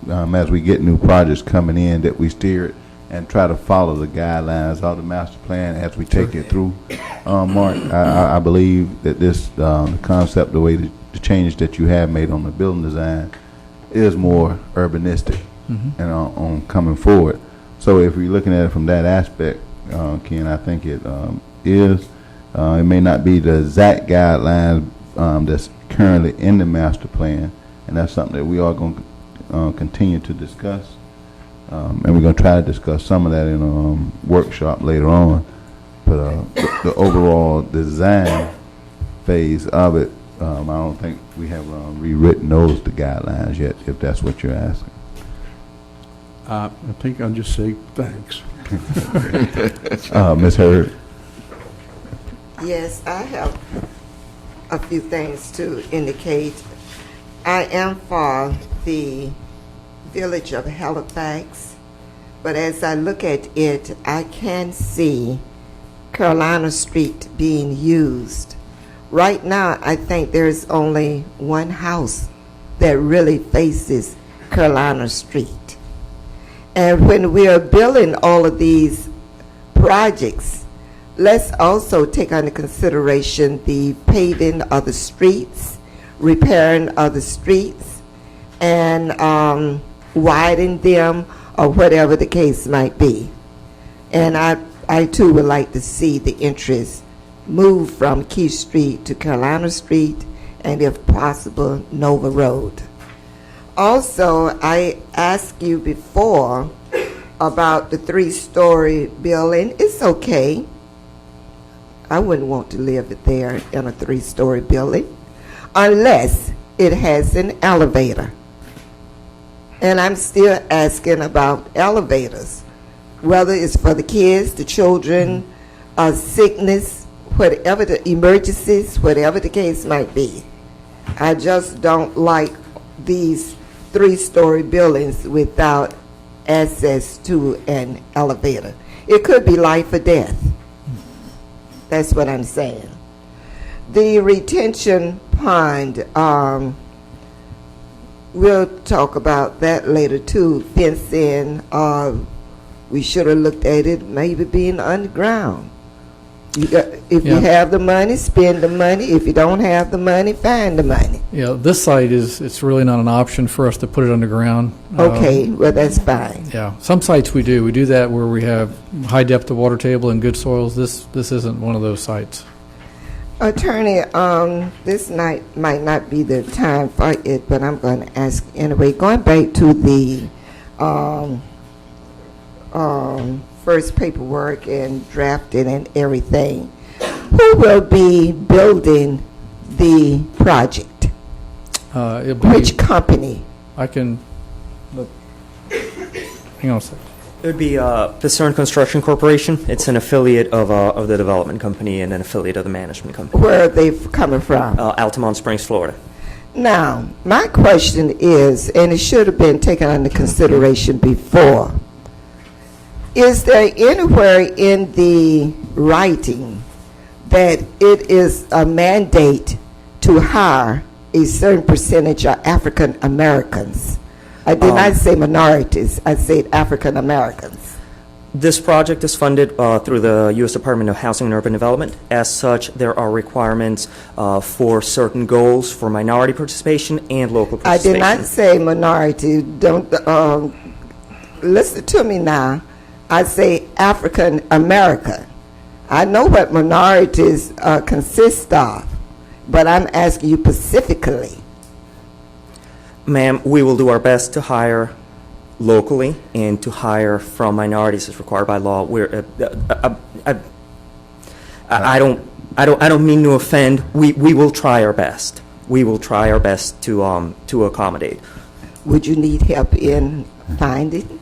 as we get new projects coming in that we steer it and try to follow the guidelines of the master plan as we take it through. Mark, I believe that this concept, the way the changes that you have made on the building design is more urbanistic and on coming forward. So if we're looking at it from that aspect, Ken, I think it is. It may not be the exact guidelines that's currently in the master plan, and that's something that we are going to continue to discuss. And we're going to try to discuss some of that in a workshop later on. But the overall design phase of it, I don't think we have rewritten the guidelines yet, if that's what you're asking. I think I'll just say thanks. Ms. Hurd? Yes, I have a few things to indicate. I am for the village of Halifax, but as I look at it, I can see Carolina Street being used. Right now, I think there's only one house that really faces Carolina Street. And when we are building all of these projects, let's also take under consideration the paving of the streets, repairing of the streets, and widen them, or whatever the case might be. And I too would like to see the interest move from Key Street to Carolina Street, and if possible, Nova Road. Also, I asked you before about the 3-story building. It's okay. I wouldn't want to live there in a 3-story building unless it has an elevator. And I'm still asking about elevators, whether it's for the kids, the children, sickness, whatever the emergencies, whatever the case might be. I just don't like these 3-story buildings without access to an elevator. It could be life or death. That's what I'm saying. The retention pond, we'll talk about that later too. Fencing, we should have looked at it maybe being underground. If you have the money, spend the money. If you don't have the money, find the money. Yeah, this site it's really not an option for us to put it underground. Okay, well, that's fine. Yeah, some sites we do. We do that where we have high depth of water table and good soils. This isn't one of those sites. Attorney, this night might not be the time for it, but I'm going to ask anyway. Going back to the first paperwork and drafting and everything, who will be building the project? Which company? I can. Hang on a second. It would be Pacern Construction Corporation. It's an affiliate of the development company and an affiliate of the management company. Where are they coming from? Altamont Springs, Florida. Now, my question is, and it should have been taken under consideration before, is there anywhere in the writing that it is a mandate to hire a certain percentage of African Americans? I did not say minorities, I said African Americans. This project is funded through the U.S. Department of Housing and Urban Development. As such, there are requirements for certain goals for minority participation and local participation. I did not say minority. Don't listen to me now. I say African American. I know what minorities consist of, but I'm asking you specifically. Ma'am, we will do our best to hire locally and to hire from minorities as required by law. I don't mean to offend. We will try our best. We will try our best to accommodate. Would you need help in finding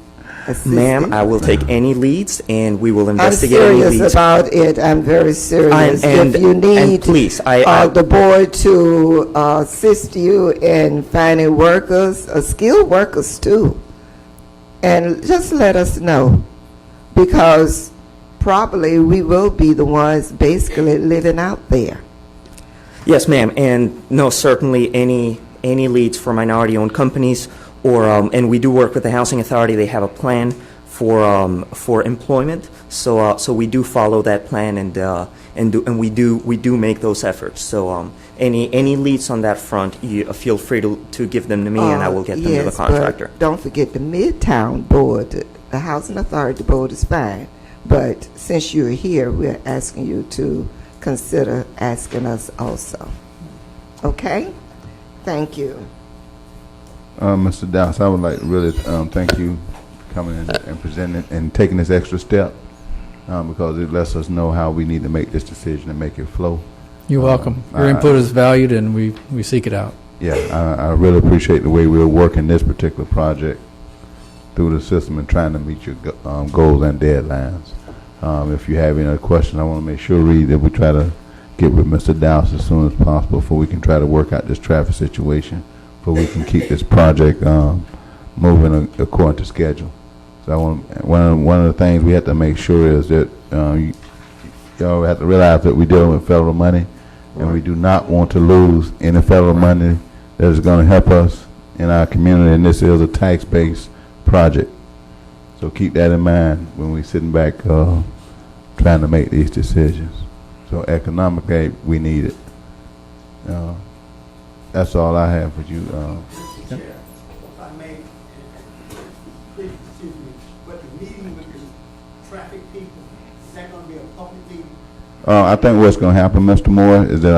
assistance? Ma'am, I will take any leads, and we will investigate I'm any serious leads. about it. I'm very serious. And if you need please, the board to assist you in finding workers, skilled workers too, and just let us know, because probably we will be the ones basically living out there. Yes, ma'am, and no, certainly any leads for minority-owned companies, or and we do work with the Housing Authority. They have a plan for employment, so we do follow that plan, and we do make those efforts. So any leads on that front, you feel free to give them to me, and I will get them to the contractor. But don't forget the Midtown board. The Housing Authority board is fine, but since you're here, we're asking you to consider asking us also. Okay? Thank you. Mr. Dowse, I would like to really thank you coming in and presenting and taking this extra step, because it lets us know how we need to make this decision and make it flow. You're welcome. Your input is valued, and we seek it out. Yeah, I really appreciate the way we're working this particular project through the system and trying to meet your goals and deadlines. If you have any other questions, I want to make sure, Reed, that we try to get with Mr. Dowse as soon as possible before we can try to work out this traffic situation, so we can keep this project moving according to schedule. So I want, one of the things we have to make sure is that y'all have to realize that we're dealing with federal money, and we do not want to lose any federal money that is going to help us in our community, and this is a tax-based project. So keep that in mind when we're sitting back trying to make these decisions. So economically, we need it. That's all I have for you. Mr. Chair, if I may, please excuse me, but the meeting with the traffic people, is that going to be a public meeting? I think what's going to happen, Mr. Moore, is that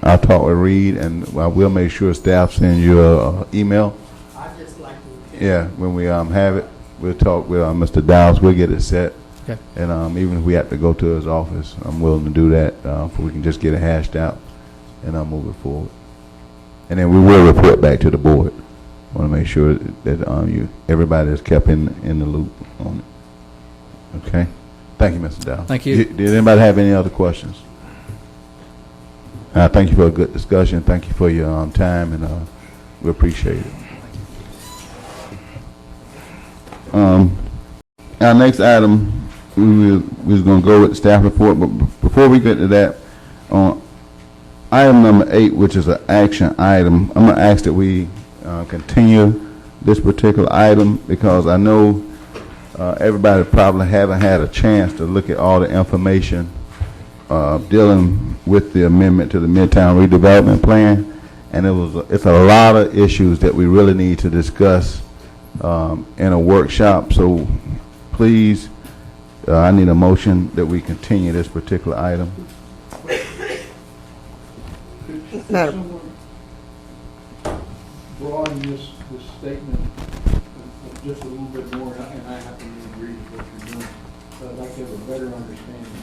I'll talk with Reed, and I will make sure staff sends you an email. I'd just like to. Yeah, when we have it, we'll talk with Mr. Dowse. We'll get it set. Okay. And even if we have to go to his office, I'm willing to do that, so we can just get it hashed out and move it forward. And then we will report back to the board. I want to make sure that everybody is kept in the loop on it. Okay. Thank you, Mr. Dowse. Thank you. Did anybody have any other questions? Thank you for a good discussion. Thank you for your time, and we appreciate it. Our next item, we was going to go with the staff report, but before we get to that, on item number 8, which is an action item, I'm going to ask that we continue this particular item, because I know everybody probably haven't had a chance to look at all the information dealing with the amendment to the Midtown Redevelopment Plan, and it's a lot of issues that we really need to discuss in a workshop. So please, I need a motion that we continue this particular item. Madam, Broaden this statement just a little bit more, and I happen to agree with what you're doing, but I'd like to have a better understanding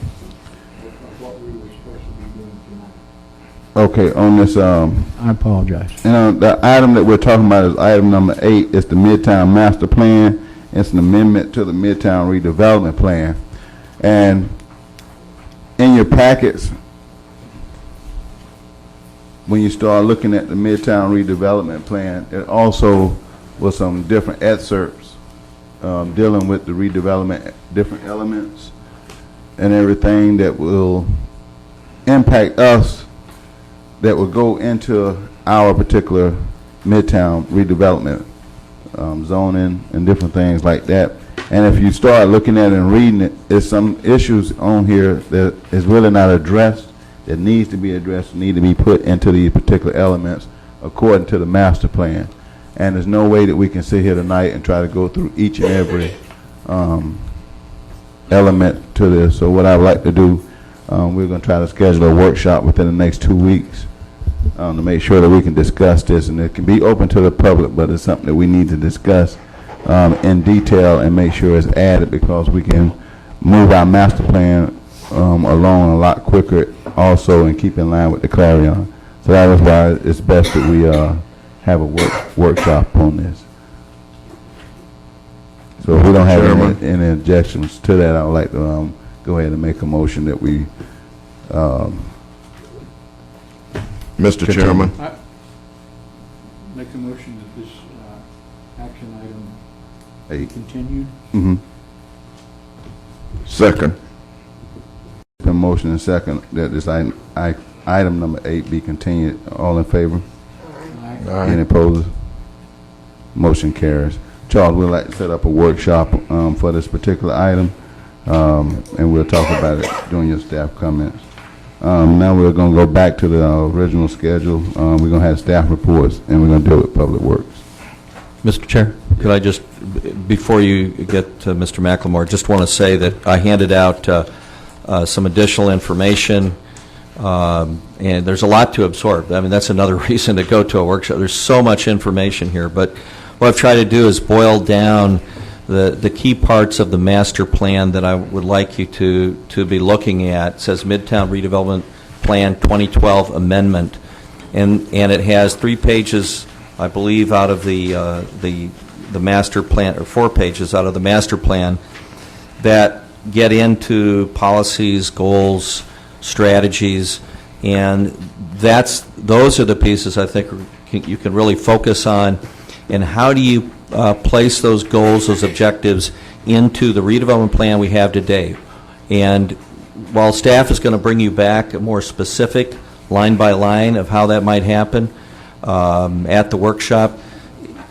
of what we were supposed to be doing tonight. Okay, on this, I apologize. the item that we're talking about is item number 8. It's the Midtown Master Plan. It's an amendment to the Midtown Redevelopment Plan. And in your packets, when you start looking at the Midtown Redevelopment Plan, it also was some different excerpts dealing with the redevelopment, different elements and everything that will impact us, that will go into our particular Midtown redevelopment zoning and different things like that. And if you start looking at it and reading it, there's some issues on here that is really not addressed, that needs to be addressed, need to be put into these particular elements according to the master plan. And there's no way that we can sit here tonight and try to go through each and every element to this. So what I would like to do, we're going to try to schedule a workshop within the next 2 weeks to make sure that we can discuss this, and it can be open to the public, but it's something that we need to discuss in detail and make sure it's added, because we can move our master plan along a lot quicker also, and keep in line with the Clarion. So that is why it's best that we have a workshop on this. So if we don't have any objections to that, I would like to go ahead and make a motion that we Mr. Chairman, Make a motion that this action item 8. continued. second. The motion and second that this item number 8 be continued. All in favor? Aye. Any opposed? Motion carries. Charles, we'd like to set up a workshop for this particular item, and we'll talk about it during your staff comments. Now we're going to go back to the original schedule. We're going to have staff reports, and we're going to deal with Public Works. Mr. Chair, could I just, before you get to Mr. McLemore, just want to say that I handed out some additional information, and there's a lot to absorb. I mean, that's another reason to go to a workshop. There's so much information here, but what I've tried to do is boil down The key parts of the master plan that I would like you to be looking at says Midtown Redevelopment Plan 2012 Amendment, and it has 3 pages, I believe, out of the master plan, or 4 pages out of the master plan that get into policies, goals, strategies, and those are the pieces I think you can really focus on. And how do you place those goals, those objectives into the redevelopment plan we have today? And while staff is going to bring you back a more specific line by line of how that might happen at the workshop,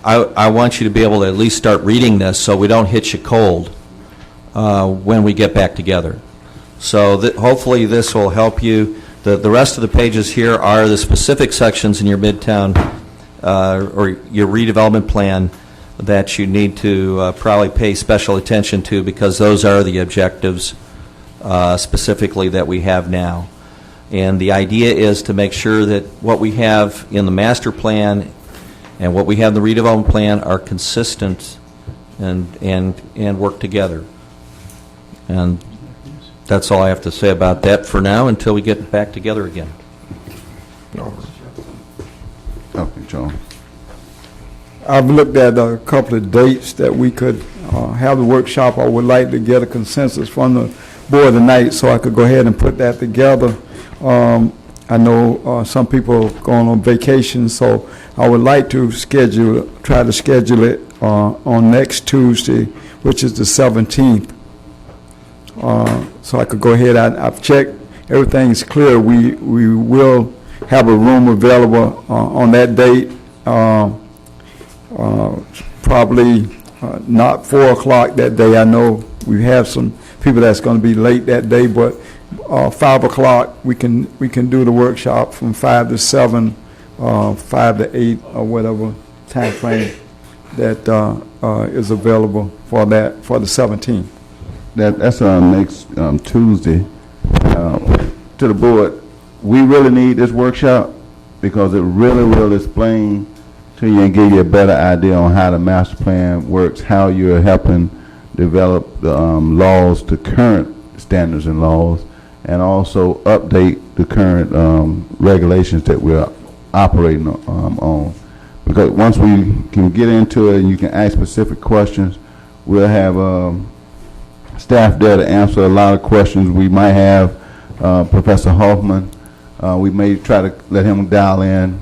I want you to be able to at least start reading this so we don't hit you cold when we get back together. So hopefully this will help you. The rest of the pages here are the specific sections in your Midtown or your redevelopment plan that you need to probably pay special attention to, because those are the objectives specifically that we have now. And the idea is to make sure that what we have in the master plan and what we have in the redevelopment plan are consistent and work together. And that's all I have to say about that for now until we get back together again. Okay, John. I've looked at a couple of dates that we could have the workshop. I would like to get a consensus from the board tonight so I could go ahead and put that together. I know some people are going on vacation, so I would like to try to schedule it on next Tuesday, which is the 17th. So I could go ahead. I've checked. Everything's clear. We will have a room available on that date. Probably not 4 o'clock that day. I know we have some people that's going to be late that day, but 5 o'clock we can do the workshop from 5 to 7, 5 to 8, or whatever time frame that is available for the 17th. That's next Tuesday. To the board, we really need this workshop because it really will explain to you and give you a better idea on how the master plan works, how you're helping develop the laws to current standards and laws, and also update the current regulations that we're operating on. Because once we can get into it and you can ask specific questions, we'll have staff there to answer a lot of questions we might have. Professor Hoffman, we may try to let him dial in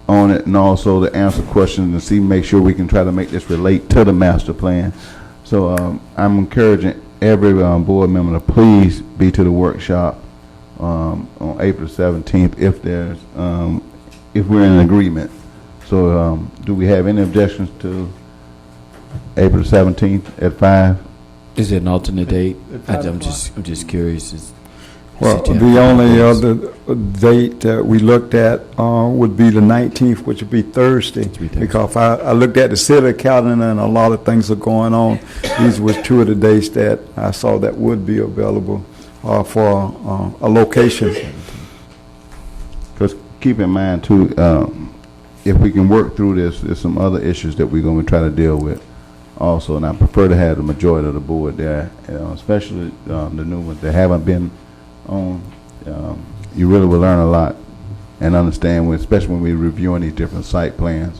on it, and also to answer questions and make sure we can try to make this relate to the master plan. So I'm encouraging every board member to please be to the workshop on April 17th if we're in agreement. So do we have any objections to April 17th at 5? Is it an alternate date? I'm just curious. Well, the only other date that we looked at would be the 19th, which would be Thursday, because I looked at the city calendar and a lot of things are going on. These were 2 of the dates that I saw that would be available for a location. Because keep in mind, too, if we can work through this, there's some other issues that we're going to try to deal with also, and I prefer to have the majority of the board there, especially the new ones that haven't been on. You really will learn a lot and understand, especially when we're reviewing these different site plans.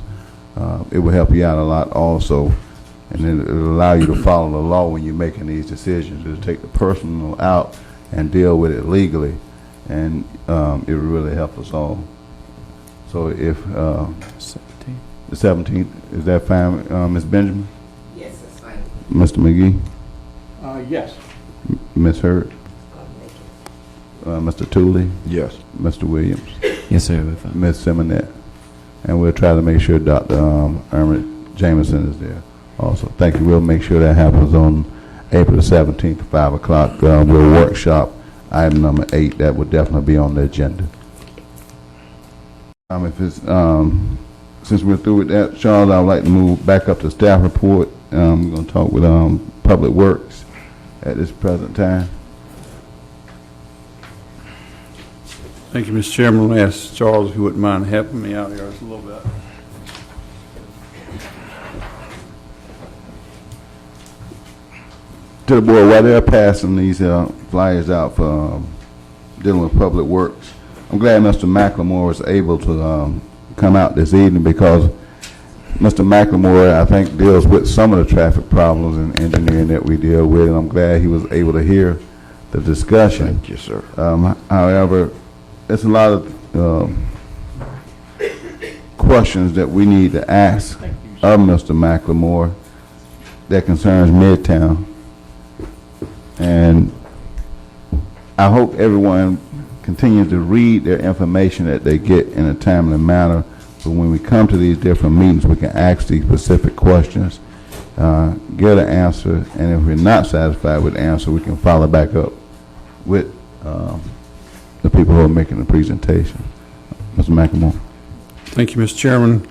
It will help you out a lot also, and it will allow you to follow the law when you're making these decisions. It'll take the personal out and deal with it legally, and it will really help us all. So if the 17th, is that fine, Ms. Benjamin? Yes, that's fine. Mr. McGee? Yes. Ms. Hurd? Mr. Tooley? Yes. Mr. Williams? Yes, sir. Ms. Simonette? And we'll try to make sure Dr. Ermit Jameson is there also. Thank you. We'll make sure that happens on April the 17th at 5 o'clock. We'll workshop item number 8. That will definitely be on the agenda. If it's, since we're through with that, Charles, I would like to move back up to staff report. We're going to talk with Public Works at this present time. Thank you, Mr. Chairman. I'm going to ask Charles if he wouldn't mind helping me out here just a little bit. To the board, while they're passing these flyers out for dealing with public works, I'm glad Mr. McLemore was able to come out this evening, because Mr. McLemore, I think, deals with some of the traffic problems in engineering that we deal with, and I'm glad he was able to hear the discussion. Thank you, sir. However, there's a lot of questions that we need to ask of Mr. McLemore that concerns Midtown. And I hope everyone continues to read their information that they get in a timely manner, so when we come to these different meetings, we can ask these specific questions, get an answer, and if we're not satisfied with the answer, we can follow back up with the people who are making the presentation. Mr. McLemore. Thank you, Mr. Chairman.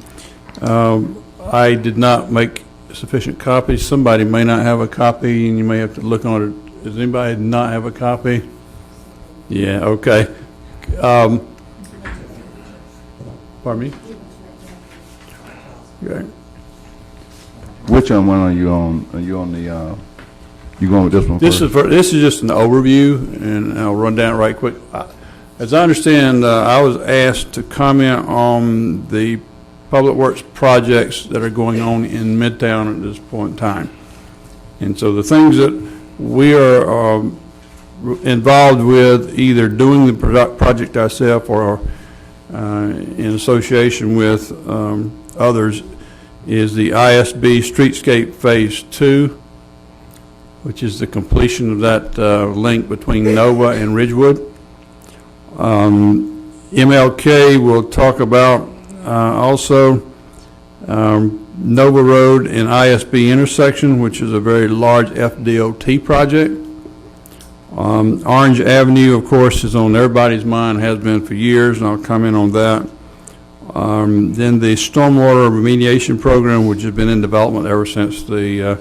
I did not make sufficient copies. Somebody may not have a copy, and you may have to look on it. Does anybody not have a copy? Yeah, okay. Pardon me? Okay. Which one are you on? Are you on the, you going with this one This first? this is just an overview, and I'll run down it right quick. As I understand, I was asked to comment on the public works projects that are going on in Midtown at this point in time. And so the things that we are involved with, either doing the project ourselves or in association with others, is the ISB Streetscape Phase 2, which is the completion of that link between Nova and Ridgewood. MLK will talk about also Nova Road and ISB intersection, which is a very large FDOT project. Orange Avenue, of course, is on everybody's mind, has been for years, and I'll comment on that. Then the stormwater remediation program, which has been in development ever since the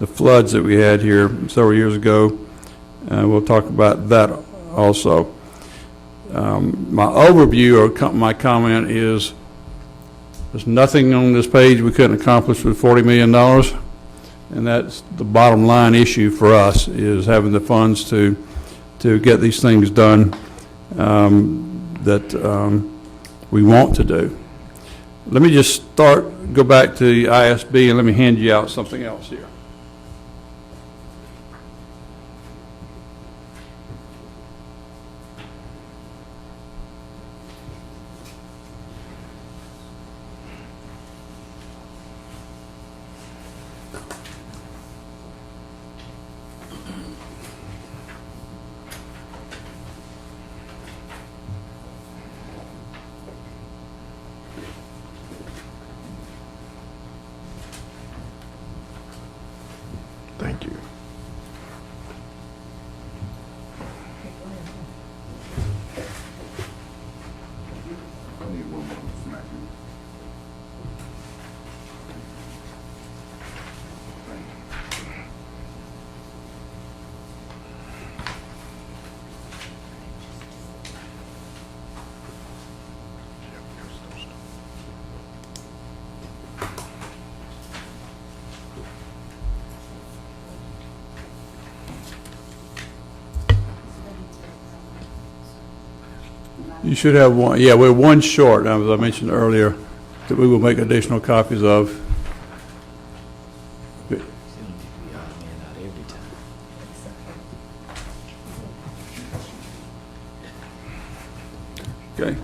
floods that we had here several years ago. We'll talk about that also. My overview, or my comment, is there's nothing on this page we couldn't accomplish with $40 million, and that's the bottom line issue for us, is having the funds to get these things done that we want to do. Let me just go back to the ISB, and let me hand you out something else here. Thank you. You should have one. Yeah, we're one short, as I mentioned earlier, that we will make additional copies of. Okay.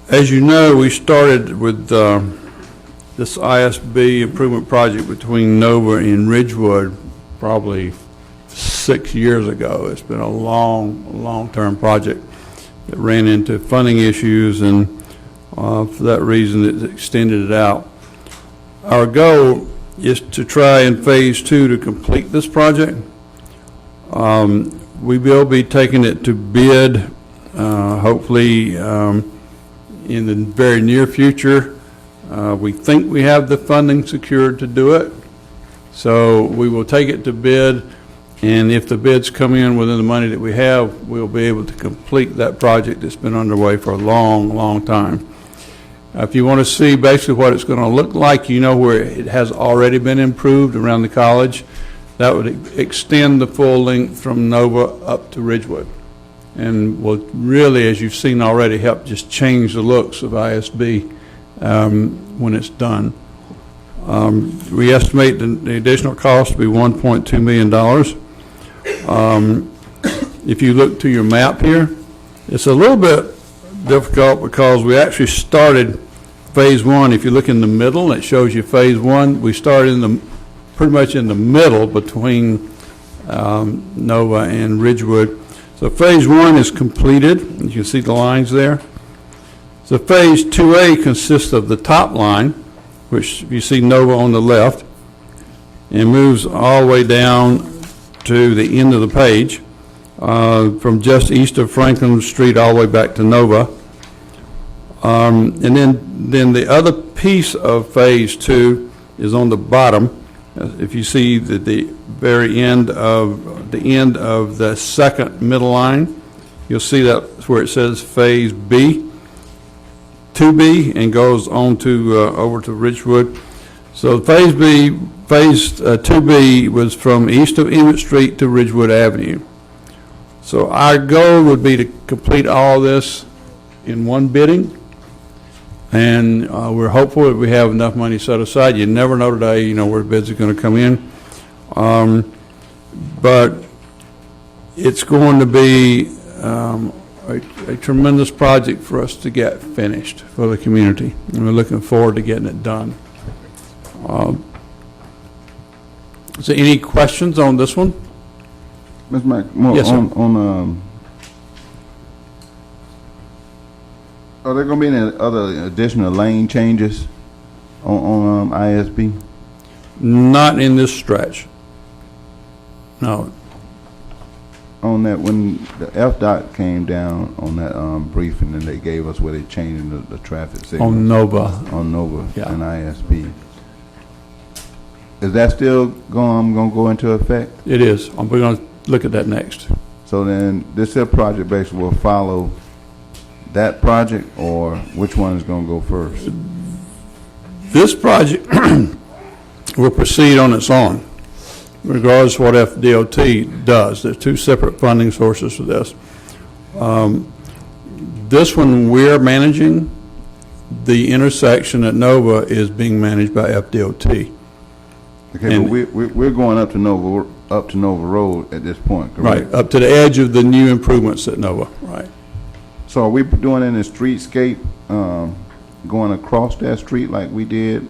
As you know, we started with this ISB improvement project between Nova and Ridgewood probably 6 years ago. It's been a long-term project that ran into funding issues, and for that reason it extended it out. Our goal is to try in phase 2 to complete this project. We will be taking it to bid, hopefully in the very near future. We think we have the funding secured to do it, so we will take it to bid, and if the bids come in within the money that we have, we'll be able to complete that project that's been underway for a long time. If you want to see basically what it's going to look like, you know where it has already been improved around the college. That would extend the full length from Nova up to Ridgewood, and will really, as you've seen already, help just change the looks of ISB when it's done. We estimate the additional cost to be $1.2 million. If you look to your map here, it's a little bit difficult because we actually started phase one. If you look in the middle, it shows you phase one. We started pretty much in the middle between Nova and Ridgewood. So phase one is completed. You can see the lines there. So phase 2A consists of the top line, which you see Nova on the left, and moves all the way down to the end of the page, from just east of Franklin Street all the way back to Nova. And then the other piece of phase 2 is on the bottom. If you see the very end of the second middle line, you'll see that's where it says phase B, 2B, and goes on to over to Ridgewood. So phase 2B was from east of Emmett Street to Ridgewood Avenue. So our goal would be to complete all this in one bidding, and we're hopeful that we have enough money set aside. You never know today, you know, where bids are going to come in. But it's going to be a tremendous project for us to get finished for the community, and we're looking forward to getting it done. Is there any questions on this one? Ms. McMorro, Yes, sir. Are there going to be any other additional lane changes on ISB? Not in this stretch. No. On that, when the FDOT came down on that briefing, and they gave us where they changing the traffic signal On Nova. on Nova Yeah. and ISB, is that still going to go into effect? It is. We're going to look at that next. So then this here project basically will follow that project, or which one is going to go first? This project will proceed on its own, regardless of what FDOT does. There's two separate funding sources for this. This one we're managing. The intersection at Nova is being managed by FDOT. Okay, And- but we're going up to Nova Road at this point, correct? Right, up to the edge of the new improvements at Nova, right. So are we doing any streetscape, going across that street like we did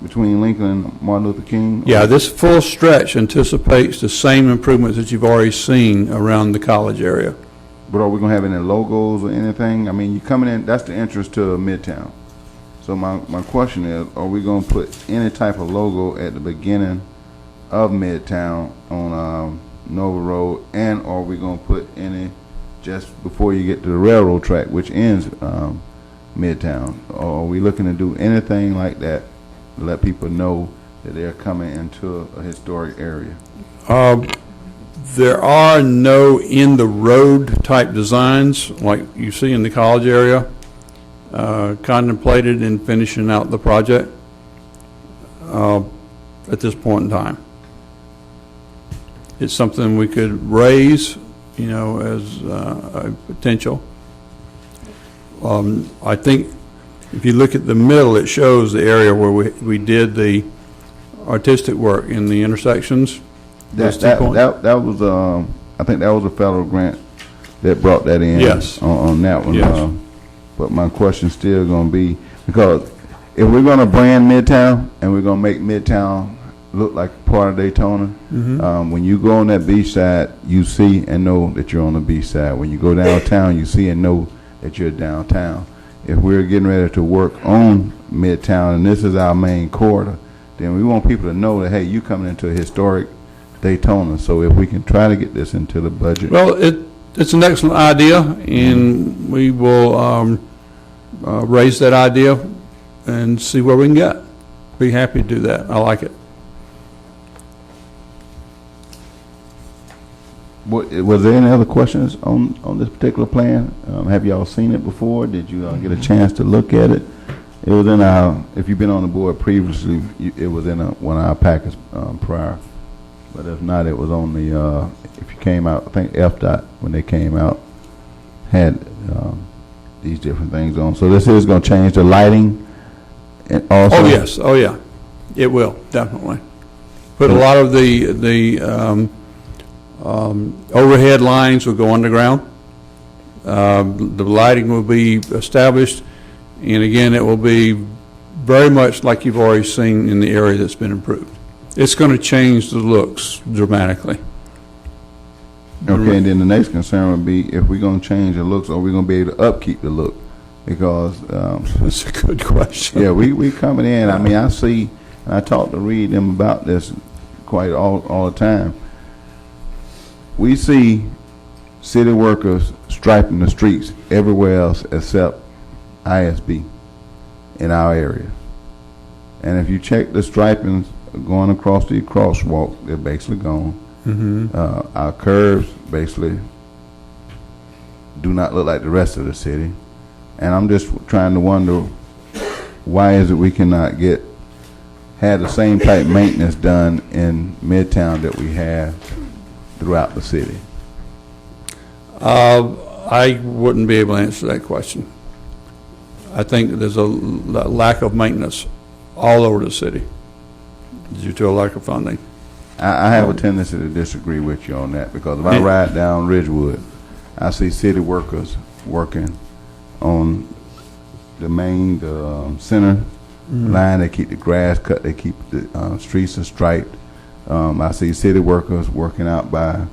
between Lincoln and Martin Luther King? Yeah, this full stretch anticipates the same improvements that you've already seen around the college area. But are we going to have any logos or anything? I mean, you coming in, that's the entrance to Midtown. So my question is, are we going to put any type of logo at the beginning of Midtown on Nova Road, and are we going to put any just before you get to the railroad track, which ends Midtown? Or are we looking to do anything like that to let people know that they're coming into a historic area? There are no in-the-road type designs like you see in the college area contemplated in finishing out the project at this point in time. It's something we could raise, you know, as a potential. I think if you look at the middle, it shows the area where we did the artistic work in the intersections. That was I think that was a federal grant that brought that in. Yes. On that one. Yes. But my question's still going to be, because if we're going to brand Midtown and we're going to make Midtown look like part of Daytona, when you go on that beach side, you see and know that you're on the beach side. When you go downtown, you see and know that you're downtown. If we're getting ready to work on Midtown and this is our main corridor, then we want people to know that, hey, you coming into a historic Daytona. So if we can try to get this into the budget. Well, it's an excellent idea, and we will raise that idea and see where we can get. Be happy to do that. I like it. Was there any other questions on this particular plan? Have y'all seen it before? Did you get a chance to look at it? It was in our, if you've been on the board previously, it was in one of our packets prior. But if not, it was on the, if you came out, I think FDOT, when they came out, had these different things on. So this is going to change the lighting and also? Oh, yes, oh, yeah. It will, definitely. Put a lot of the overhead lines will go underground. The lighting will be established, and again, it will be very much like you've already seen in the area that's been improved. It's going to change the looks dramatically. Okay, and then the next concern would be if we're going to change the looks, are we going to be able to upkeep the look? Because That's a good question. yeah, we coming in. I mean, I see, and I talk to Reed them about this quite all the time. We see city workers striping the streets everywhere else except ISB in our area. And if you check the stripings going across the crosswalk, they're basically gone. Our curves basically do not look like the rest of the city. And I'm just trying to wonder, why is it we cannot have the same type maintenance done in Midtown that we have throughout the city? I wouldn't be able to answer that question. I think that there's a lack of maintenance all over the city due to a lack of funding. I have a tendency to disagree with you on that, because if I ride down Ridgewood, I see city workers working on the main, center line. They keep the grass cut. They keep the streets are striped. I see city workers working out by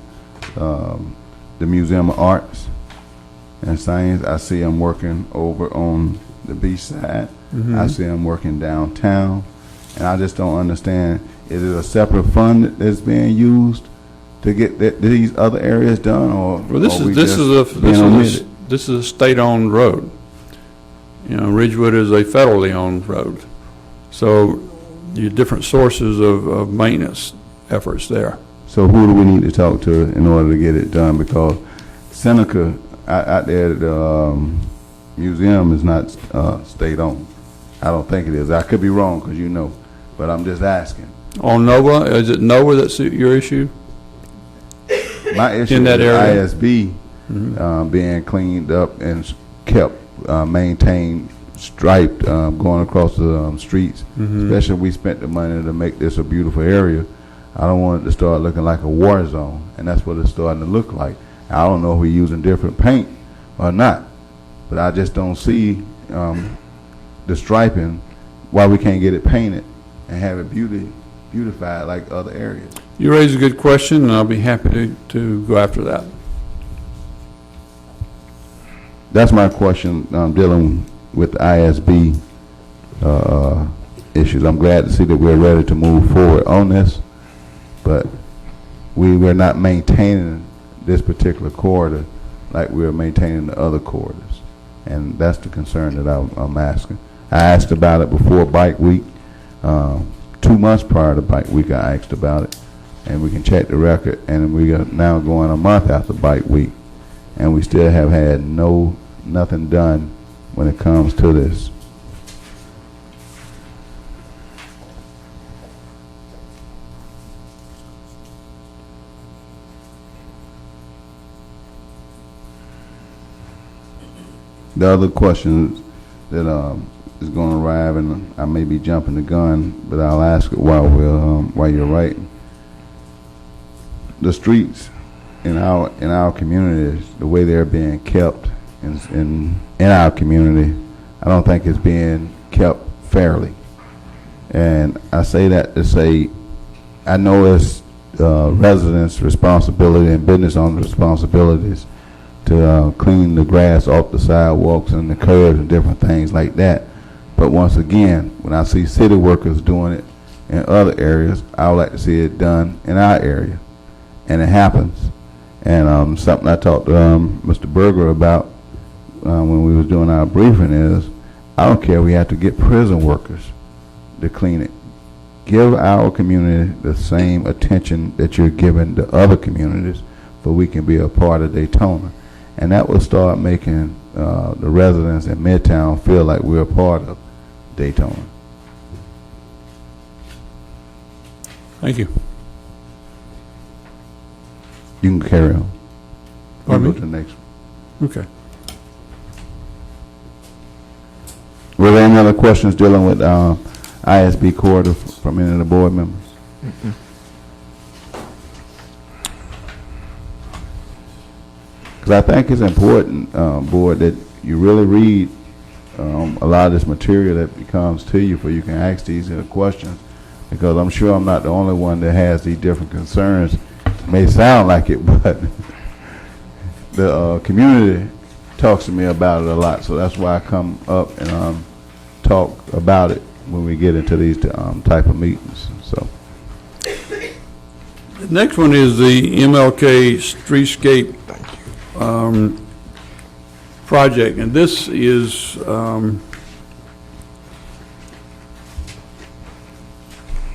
the Museum of Arts and Science. I see them working over on the beach side. I see them working downtown. And I just don't understand, is it a separate fund that's being used to get these other areas done, or Well, this are we is just being omitted? this is a state-owned road. You know, Ridgewood is a federally owned road, so you different sources of maintenance efforts there. So who do we need to talk to in order to get it done? Because Seneca out there at the museum is not state-owned. I don't think it is. I could be wrong, because you know, but I'm just asking. On Nova, is it Nova that's your issue? My issue In that is area? ISB being cleaned up and kept, maintained, striped, going across the streets. Especially if we spent the money to make this a beautiful area. I don't want it to start looking like a war zone, and that's what it's starting to look like. I don't know if we're using different paint or not, but I just don't see the striping, why we can't get it painted and have it beautified like other areas. You raise a good question, and I'll be happy to go after that. That's my question, dealing with the ISB issues. I'm glad to see that we're ready to move forward on this, but we're not maintaining this particular corridor like we're maintaining the other corridors, and that's the concern that I'm asking. I asked about it before Bike Week. 2 months prior to Bike Week, I asked about it, and we can check the record, and we are now going a month after Bike Week, and we still have had nothing done when it comes to this. The other question that is going to arrive, and I may be jumping the gun, but I'll ask it while you're writing. The streets in our communities, the way they're being kept in our community, I don't think it's being kept fairly. And I say that to say, I know it's residents' responsibility and business owners' responsibilities to clean the grass off the sidewalks and the curbs and different things like that. But once again, when I see city workers doing it in other areas, I would like to see it done in our area. And it happens. And something I talked to Mr. Berger about when we was doing our briefing is, I don't care if we have to get prison workers to clean it. Give our community the same attention that you're giving to other communities for we can be a part of Daytona. And that will start making the residents in Midtown feel like we're a part of Daytona. Thank you. You can carry on. Pardon We'll me? go to the next one. Okay. Were there any other questions dealing with ISB corridor from any of the board members? Because I think it's important, board, that you really read a lot of this material that comes to you, for you can ask these questions. Because I'm sure I'm not the only one that has these different concerns. It may sound like it, but the community talks to me about it a lot. So that's why I come up and talk about it when we get into these type of meetings. So. The next one is the MLK Streetscape project, and this is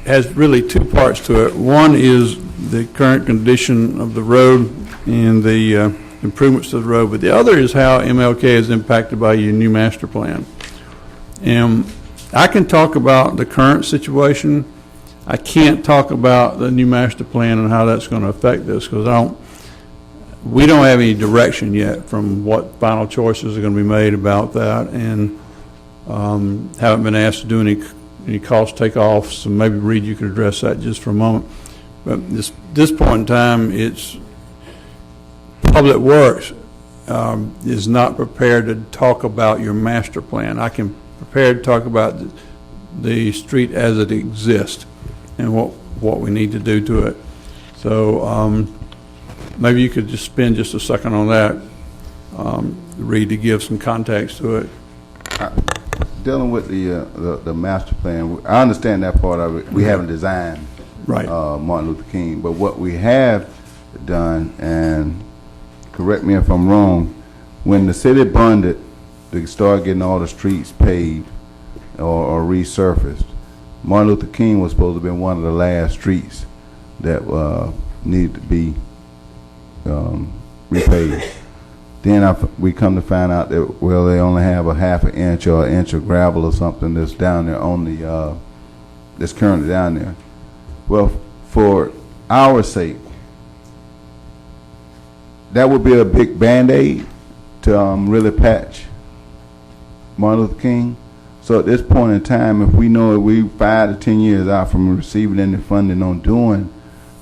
has really two parts to it. One is the current condition of the road and the improvements to the road, but the other is how MLK is impacted by your new master plan. And I can talk about the current situation. I can't talk about the new master plan and how that's going to affect this, because we don't have any direction yet from what final choices are going to be made about that, and haven't been asked to do any cost takeoffs. So maybe Reed, you could address that just for a moment. But this point in time, it's Public Works is not prepared to talk about your master plan. I can prepare to talk about the street as it exists and what we need to do to it. So maybe you could just spend just a second on that, Reed, to give some context to it. Dealing with the master plan, I understand that part of it. We haven't designed Right. Martin Luther King, but what we have done, and correct me if I'm wrong, when the city bonded to start getting all the streets paved or resurfaced, Martin Luther King was supposed to have been one of the last streets that needed to be repaved. Then we come to find out that, well, they only have a half an inch or an inch of gravel or something that's down there on the, that's currently down there. Well, for our sake, that would be a big Band-Aid to really patch Martin Luther King. So at this point in time, if we know that we 5 to 10 years out from receiving any funding on doing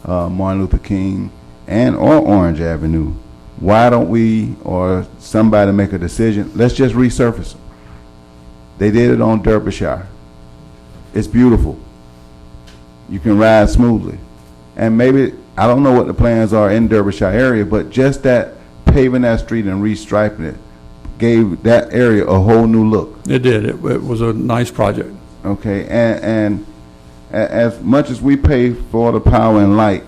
Martin Luther King or Orange Avenue, why don't we or somebody make a decision? Let's just resurface them. They did it on Derbyshire. It's beautiful. You can ride smoothly. And maybe, I don't know what the plans are in Derbyshire area, but just that paving that street and restriping it gave that area a whole new look. It did. It was a nice project. Okay, and as much as we pay for the power and light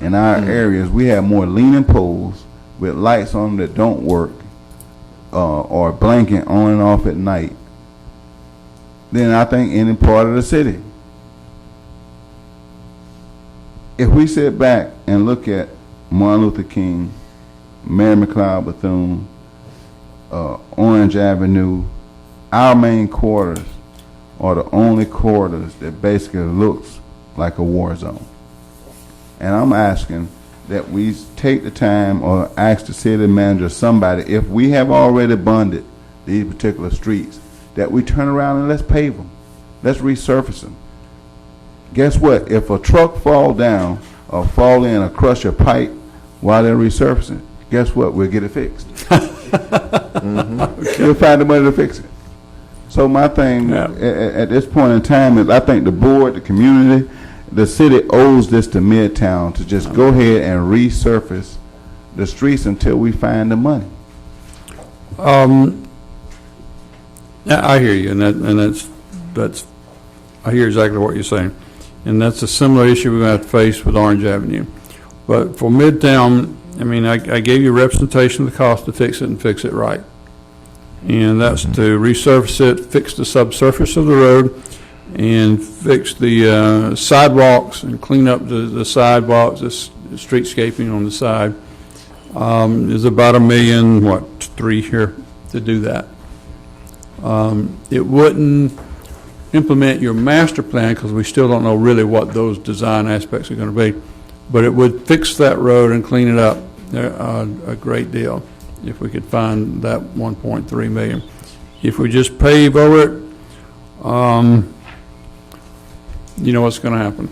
in our areas, we have more leaning poles with lights on them that don't work or blinking on and off at night than I think any part of the city. If we sit back and look at Martin Luther King, Mary McLeod Bethune, Orange Avenue, our main quarters are the only quarters that basically looks like a war zone. And I'm asking that we take the time or ask the city manager, somebody, if we have already bonded these particular streets, that we turn around and let's pave them. Let's resurface them. Guess what? If a truck fall down or fall in or crush a pipe while they're resurfacing, guess what? We'll get it fixed. We'll find the money to fix it. So my thing at this point in time is I think the board, the community, the city owes this to Midtown to just go ahead and resurface the streets until we find the money. I hear you, and that's I hear exactly what you're saying, and that's a similar issue we're going to have to face with Orange Avenue. But for Midtown, I mean, I gave you a representation of the cost to fix it and fix it right, and that's to resurface it, fix the subsurface of the road, and fix the sidewalks and clean up the sidewalks, the streetscaping on the side, There's about $1.3 million here to do that. It wouldn't implement your master plan because we still don't know really what those design aspects are going to be, but it would fix that road and clean it up a great deal if we could find that $1.3 million. If we just pave over it, you know what's going to happen.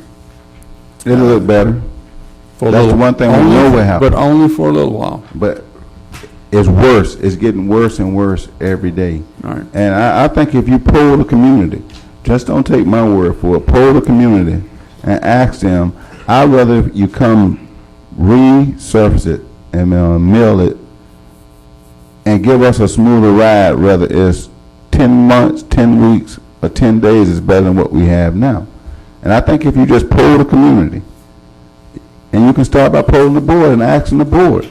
It'll look better. For a That's little- the one thing we only- know will happen. But only for a little while. But it's worse. It's getting worse and worse every day. All right. And I think if you poll the community, just don't take my word for it, poll the community and ask them, I'd rather you come resurface it and mill it and give us a smoother ride, whether it's 10 months, 10 weeks, or 10 days is better than what we have now. And I think if you just poll the community, and you can start by polling the board and asking the board,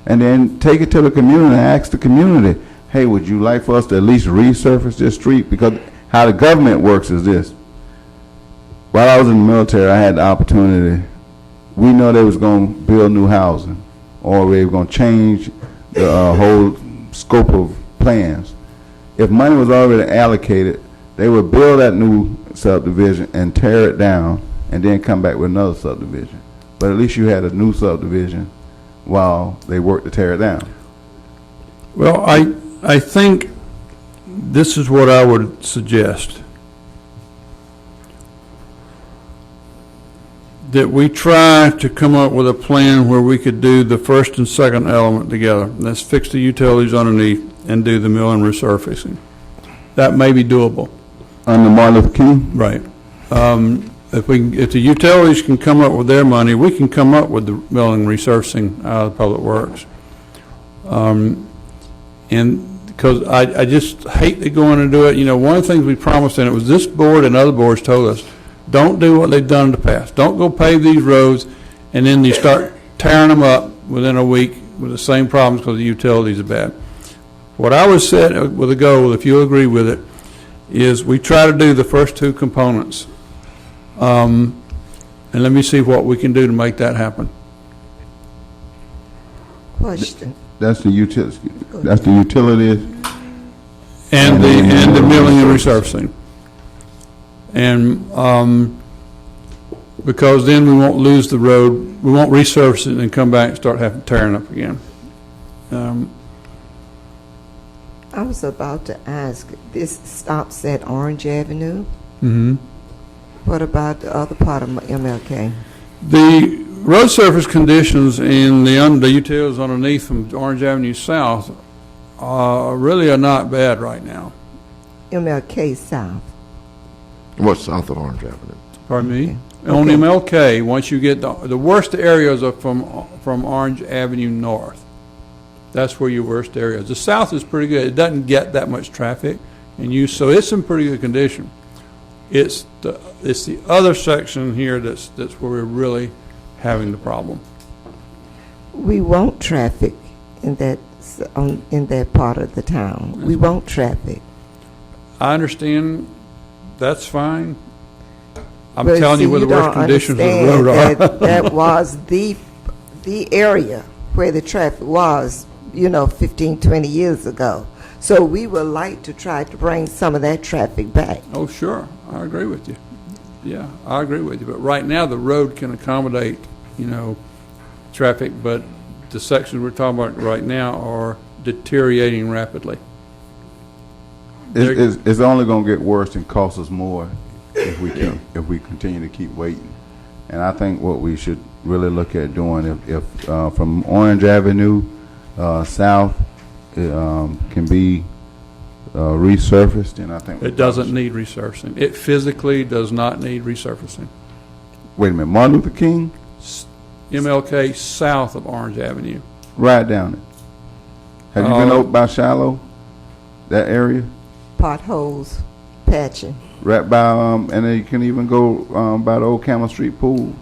and then take it to the community and ask the community, hey, would you like for us to at least resurface this street? Because how the government works is this. While I was in the military, I had the opportunity, we know they was going to build new housing, or they were going to change the whole scope of plans. If money was already allocated, they would build that new subdivision and tear it down and then come back with another subdivision. But at least you had a new subdivision while they worked to tear it down. Well, I think this is what I would suggest. That we try to come up with a plan where we could do the first and second element together. Let's fix the utilities underneath and do the mill and resurfacing. That may be doable. Under Martin Luther King? Right. If the utilities can come up with their money, we can come up with the mill and resurfacing out of Public Works. And because I just hate to go in and do it. You know, one of the things we promised, and it was this board and other boards told us, don't do what they've done in the past. Don't go pave these roads, and then you start tearing them up within a week with the same problems because the utilities are bad. What I was set with a goal, if you'll agree with it, is we try to do the first two components. And let me see what we can do to make that happen. Question. That's the utilities. That's the utilities. And the milling and resurfacing. And because then we won't lose the road, we won't resurface it and come back and start having tearing up again. I was about to ask, this stops at Orange Avenue. Mm-hmm. What about the other part of MLK? The road surface conditions in the utilities underneath from Orange Avenue South really are not bad right now. MLK South. What's south of Orange Avenue? Pardon me? Okay. On MLK, once you get the worst areas are from Orange Avenue North. That's where your worst areas. The south is pretty good. It doesn't get that much traffic and use, so it's in pretty good condition. It's the other section here that's where we're really having the problem. We want traffic in that part of the town. We want traffic. I understand. That's fine. I'm But telling you see, where the worst don't conditions of the understand road are. that was the area where the traffic was, 15, 20 years ago. So we would like to try to bring some of that traffic back. Oh, sure. I agree with you. Yeah, I agree with you. But right now, the road can accommodate, traffic, but the sections we're talking about right now are deteriorating rapidly. It's only going to get worse and cost us more if we continue to keep waiting. And I think what we should really look at doing, if from Orange Avenue south can be resurfaced, and I think It doesn't need resurfacing. It physically does not need resurfacing. Wait a minute, Martin Luther King, MLK south of Orange Avenue. right down it. Have you been over by Shiloh, that area? Potholes, patching. Right by, and then you can even go by the old Camel Street pool.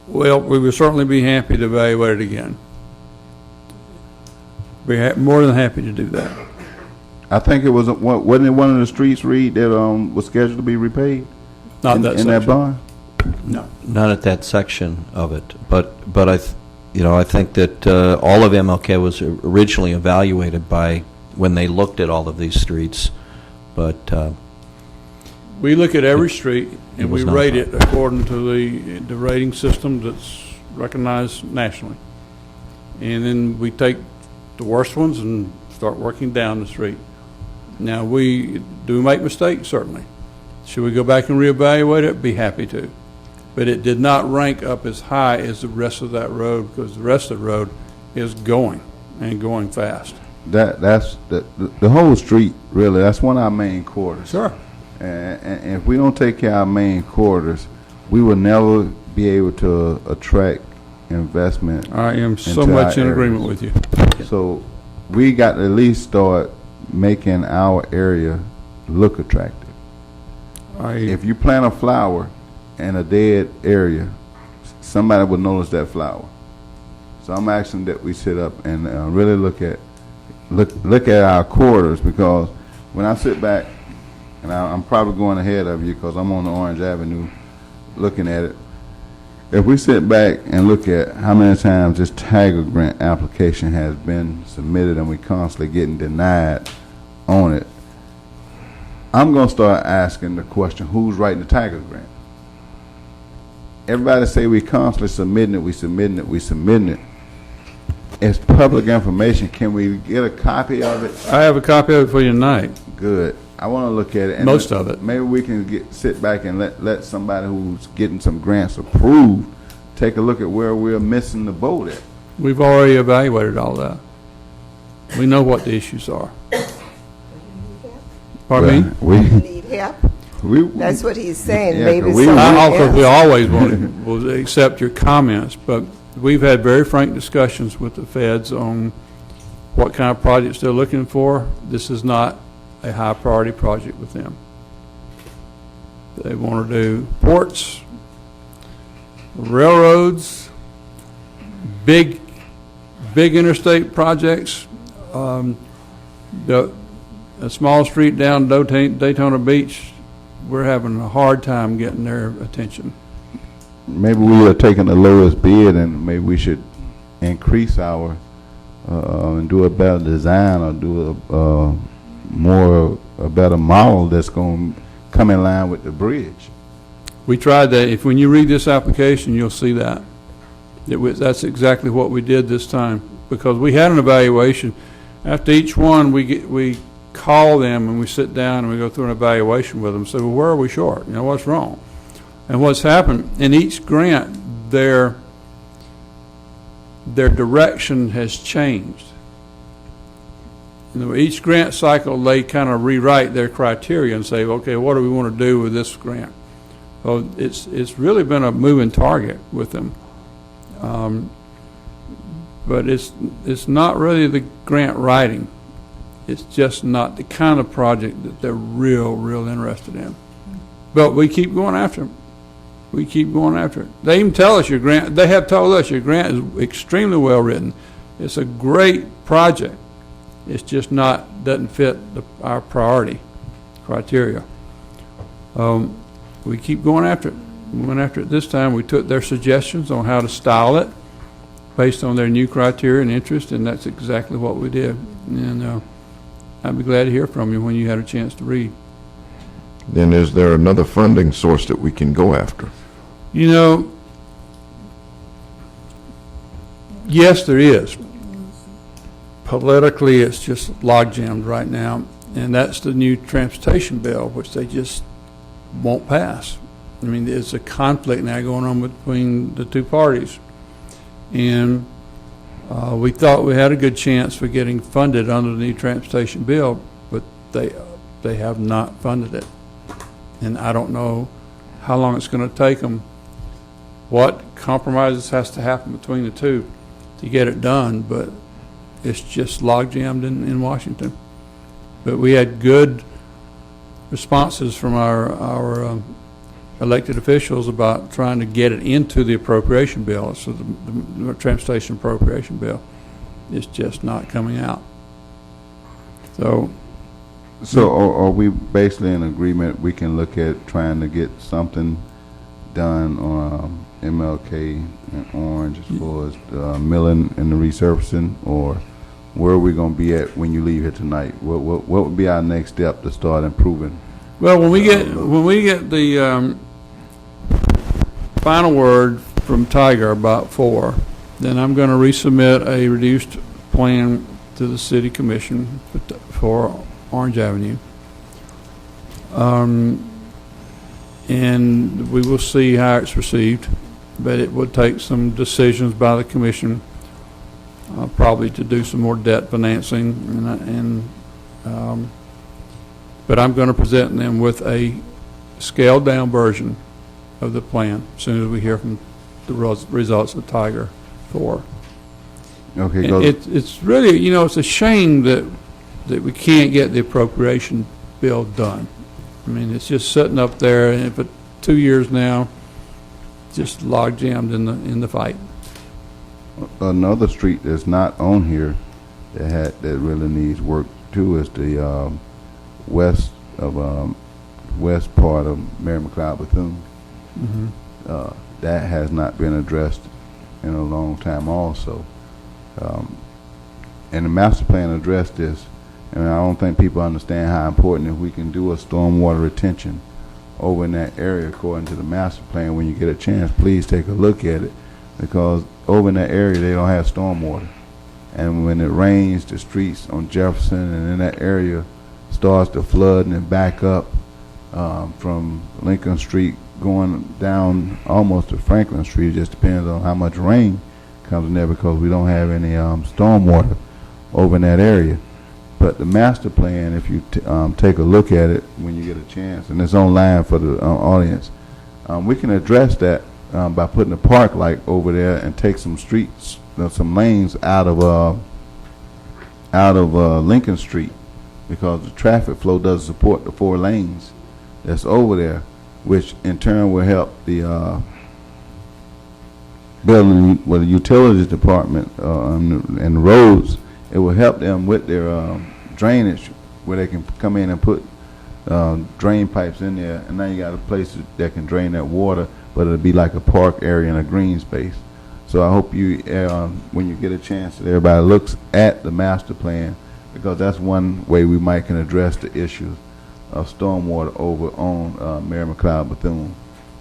Well, we would certainly be happy to evaluate it again. Be more than happy to do that. I think it was, wasn't it one of the streets, Reed, that was scheduled to be repaid? Not in that that section. bond? No. Not at that section of it, but I think that all of MLK was originally evaluated by when they looked at all of these streets, but We look at every street It and was we not rate fun. it according to the rating system that's recognized nationally. And then we take the worst ones and start working down the street. Now, we do make mistakes, certainly. Should we go back and reevaluate it? Be happy to. But it did not rank up as high as the rest of that road, because the rest of the road is going, and going fast. That's the whole street, really, that's one of our main quarters. Sure. And if we don't take care of our main quarters, we will never be able to attract investment. I am so into much our in areas. agreement with you. So we got to at least start making our area look attractive. If you plant a flower in a dead area, somebody will notice that flower. So I'm asking that we sit up and really look at our quarters, because when I sit back, and I'm probably going ahead of you because I'm on the Orange Avenue looking at it. If we sit back and look at how many times this Tiger Grant application has been submitted and we constantly getting denied on it, I'm going to start asking the question, who's writing the Tiger Grant? Everybody say we constantly submitting it. It's public information. Can we get a copy of it? I have a copy of it for you tonight. Good. I want to look at it. And Most of it. Maybe we can sit back and let somebody who's getting some grants approved take a look at where we're missing the boat at. We've already evaluated all that. We know what the issues are. Pardon me? We Need help? That's what he's saying, Yeah, maybe 'cause we- someone We else. always will accept your comments, but we've had very frank discussions with the feds on what kind of projects they're looking for. This is not a high priority project with them. They want to do ports, railroads, big interstate projects. A small street down Daytona Beach, we're having a hard time getting their attention. maybe we are taking the lowest bid, and maybe we should increase our and do a better design, or do a better model that's going to come in line with the bridge. We tried that. When you read this application, you'll see that. That's exactly what we did this time, because we had an evaluation. After each one, we call them and we sit down and we go through an evaluation with them. So, well, where are we short? What's wrong? And what's happened in each grant, their direction has changed. Each grant cycle, they kind of rewrite their criteria and say, okay, what do we want to do with this grant? So it's really been a moving target with them. But it's not really the grant writing. It's just not the kind of project that they're real interested in. But we keep going after them. We keep going after it. They even tell us they have told us your grant is extremely well written. It's a great project. It's just doesn't fit our priority criteria. We keep going after it. We went after it this time. We took their suggestions on how to style it based on their new criteria and interest, and that's exactly what we did. And I'd be glad to hear from you when you had a chance to read. Then is there another funding source that we can go after? Yes, there is. Politically, it's just logjammed right now, and that's the new transportation bill, which they just won't pass. I mean, there's a conflict now going on between the two parties, and we thought we had a good chance for getting funded under the new transportation bill, but they have not funded it, and I don't know how long it's going to take them, what compromises has to happen between the two to get it done, but it's just logjammed in Washington. But we had good responses from our elected officials about trying to get it into the appropriation bill. So the transportation appropriation bill is just not coming out. So are we basically in agreement we can look at trying to get something done MLK and Orange as far as milling and the resurfacing, or where are we going to be at when you leave here tonight? What would be our next step to start improving? Well, when we get the final word from Tiger about 4, then I'm going to resubmit a reduced plan to the City Commission for Orange Avenue. And we will see how it's received, but it would take some decisions by the Commission, probably to do some more debt financing, but I'm going to present them with a scaled-down version of the plan as soon as we hear from the results of Tiger 4. Okay, And it's really, it's a shame that we can't get the appropriation bill done. I mean, it's just sitting up there, and for 2 years now, just log jammed in the fight. Another street that's not on here that really needs work too is the west part of Mary McLeod Bethune. That has not been addressed in a long time also. And the master plan addressed this, and I don't think people understand how important if we can do a stormwater retention over in that area according to the master plan. When you get a chance, please take a look at it, because over in that area they don't have stormwater, and when it rains, the streets on Jefferson and in that area starts to flood and back up from Lincoln Street going down almost to Franklin Street. It just depends on how much rain comes in there, because we don't have any stormwater over in that area. But the master plan, if you take a look at it when you get a chance, and it's online for the audience, we can address that by putting a park light over there and take some streets, some lanes out of Lincoln Street, because the traffic flow doesn't support the 4 lanes that's over there, which in turn will help the building with the utilities department and the roads. It will help them with their drainage, where they can come in and put drain pipes in there, and now you got a place that can drain that water, but it'll be like a park area and a green space. So I hope you, when you get a chance, that everybody looks at the master plan, because that's one way we might can address the issues of stormwater over on Mary McLeod Bethune.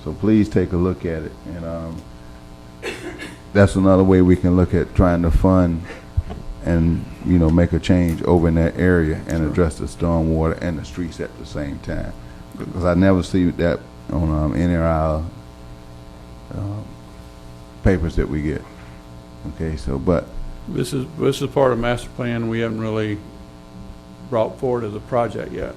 So please take a look at it, and that's another way we can look at trying to fund and make a change over in that area and address the stormwater and the streets at the same time. Because I never see that on any of our papers that we get. Okay, so but This is part of master plan we haven't really brought forward as a project yet.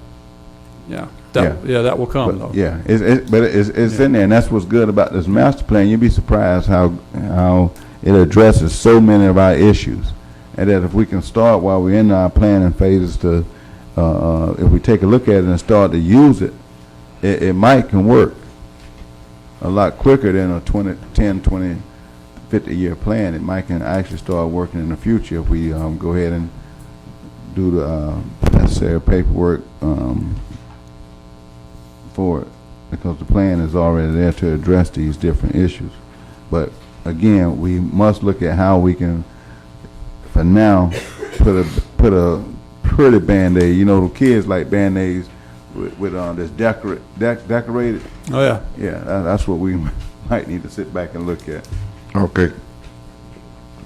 That will come though. Yeah, it's in there, and that's what's good about this master plan. You'd be surprised how it addresses so many of our issues, and that if we can start while we're in our planning phases to, if we take a look at it and start to use it, it might can work a lot quicker than a 10, 20, 50-year plan. It might can actually start working in the future if we go ahead and do the necessary paperwork for it, because the plan is already there to address these different issues. But again, we must look at how we can, for now, put a pretty Band-Aid. The kids like Band-Aids with this decorated. Oh yeah. Yeah, that's what we might need to sit back and look at. Okay.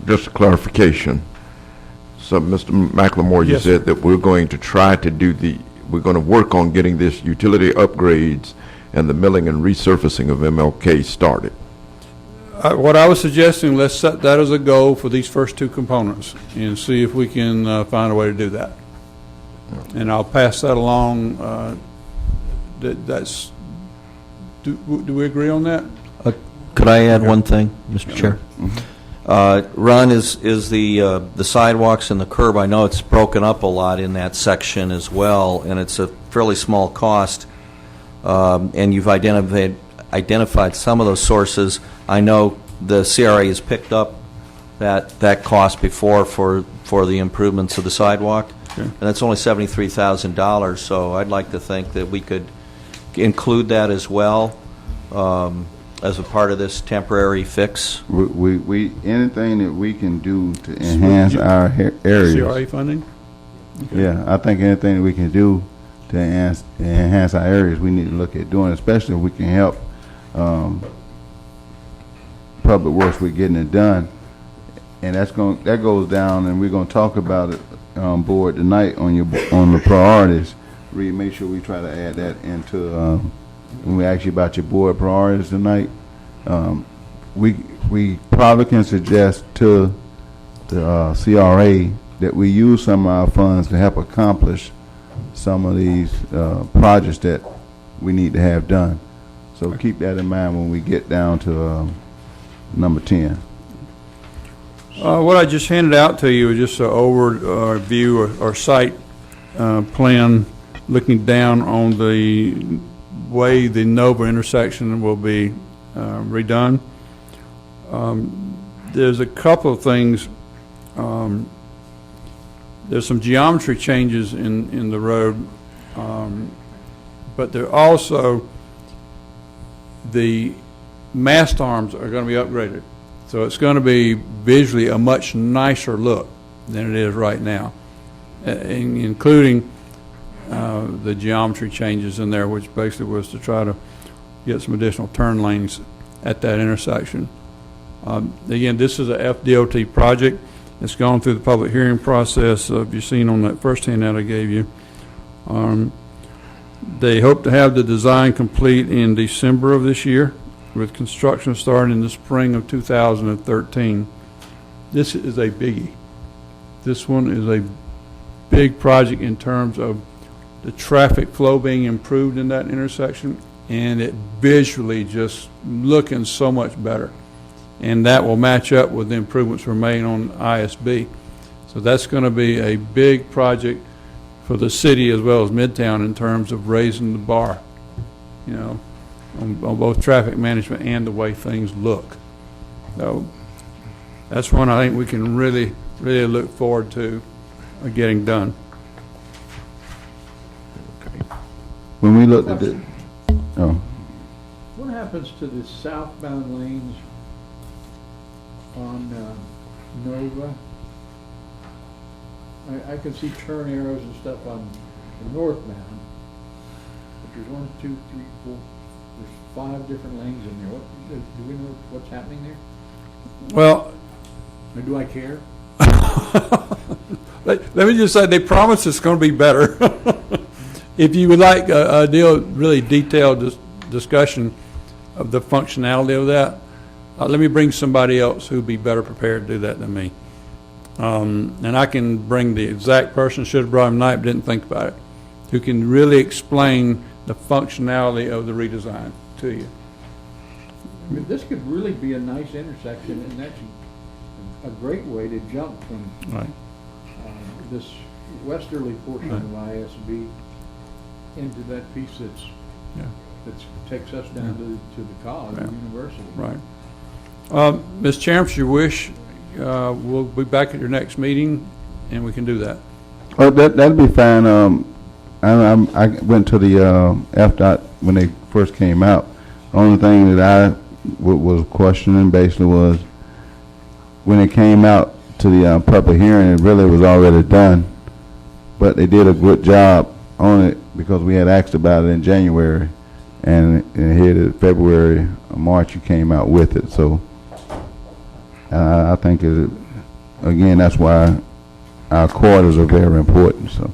Just a clarification. So, Mr. McLemore, you Yes, said that we're going to try to we're going to work on getting this utility upgrades and the milling and resurfacing of MLK started. What I was suggesting, let's set that as a goal for these first 2 components and see if we can find a way to do that. And I'll pass that along. Do we agree on that? Could I add one thing, Mr. Chair? Ron, is the sidewalks and the curb, I know it's broken up a lot in that section as well, and it's a fairly small cost, and you've identified some of those sources. I know the CRA has picked up that cost before for the improvements of the sidewalk, and that's only $73,000, so I'd like to think that we could include that as well. as a part of this temporary fix? We anything that we can do to enhance our areas. CRA funding? Yeah, I think anything that we can do to enhance our areas, we need to look at doing, especially if we can help Public Works with getting it done. And that goes down, and we're going to talk about it on board tonight on the priorities. Make sure we try to add that into when we ask you about your board priorities tonight. We probably can suggest to the CRA that we use some of our funds to help accomplish some of these projects that we need to have done. So keep that in mind when we get down to number 10. What I just handed out to you is just an overview or site plan looking down on the way the Nova intersection will be redone. There's a couple of things. There's some geometry changes in the road, but there also the mast arms are going to be upgraded. So it's going to be visually a much nicer look than it is right now, including the geometry changes in there, which basically was to try to get some additional turn lanes at that intersection. Again, this is a FDOT project. It's gone through the public hearing process. You've seen on that first handout I gave you. They hope to have the design complete in December of this year, with construction starting in the spring of 2013. This is a biggie. This one is a big project in terms of the traffic flow being improved in that intersection, and it visually just looking so much better. And that will match up with the improvements we're making on ISB. So that's going to be a big project for the city as well as Midtown in terms of raising the bar, you know, on both traffic management and the way things look. So that's one I think we can really look forward to getting done. When we looked at it, What happens to the southbound lanes on Nova? I can see turn arrows and stuff on the northbound, but there's 1, 2, 3, 4. There's 5 different lanes in there. Do we know what's happening there? Well, Or do I care? let me just say, they promise it's going to be better. If you would like a really detailed discussion of the functionality of that, let me bring somebody else who'd be better prepared to do that than me. And I can bring the exact person, should have brought him tonight, but didn't think about it, who can really explain the functionality of the redesign to you. I mean, this could really be a nice intersection, and that's a great way to jump from Right. this westerly portion of ISB into that piece that takes us down to the college, the university. Right. Ms. Chairman, if you wish, we'll be back at your next meeting, and we can do that. oh, that'd be fine. I went to the FDOT when they first came out. The only thing that I was questioning basically was when it came out to the public hearing, it really was already done, but they did a good job on it because we had asked about it in January, and here in February or March you came out with it. So I think again, that's why our quarters are very important. So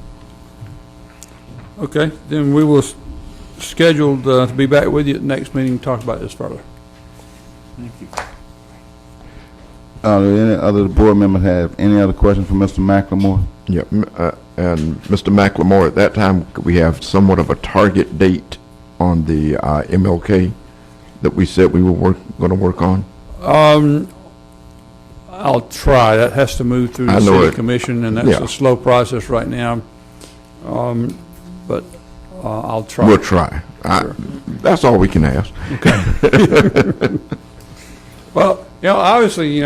Okay, then we will schedule to be back with you at the next meeting to talk about this further. Thank you. do any other board members have any other questions for Mr. McLemore? Yeah, and Mr. McLemore, at that time, could we have somewhat of a target date on the MLK that we said we were going to work on? I'll try. That has to move through the city commission, and that's a slow process right now. But I'll try. We'll try. Sure. That's all we can ask. Okay. Well, obviously,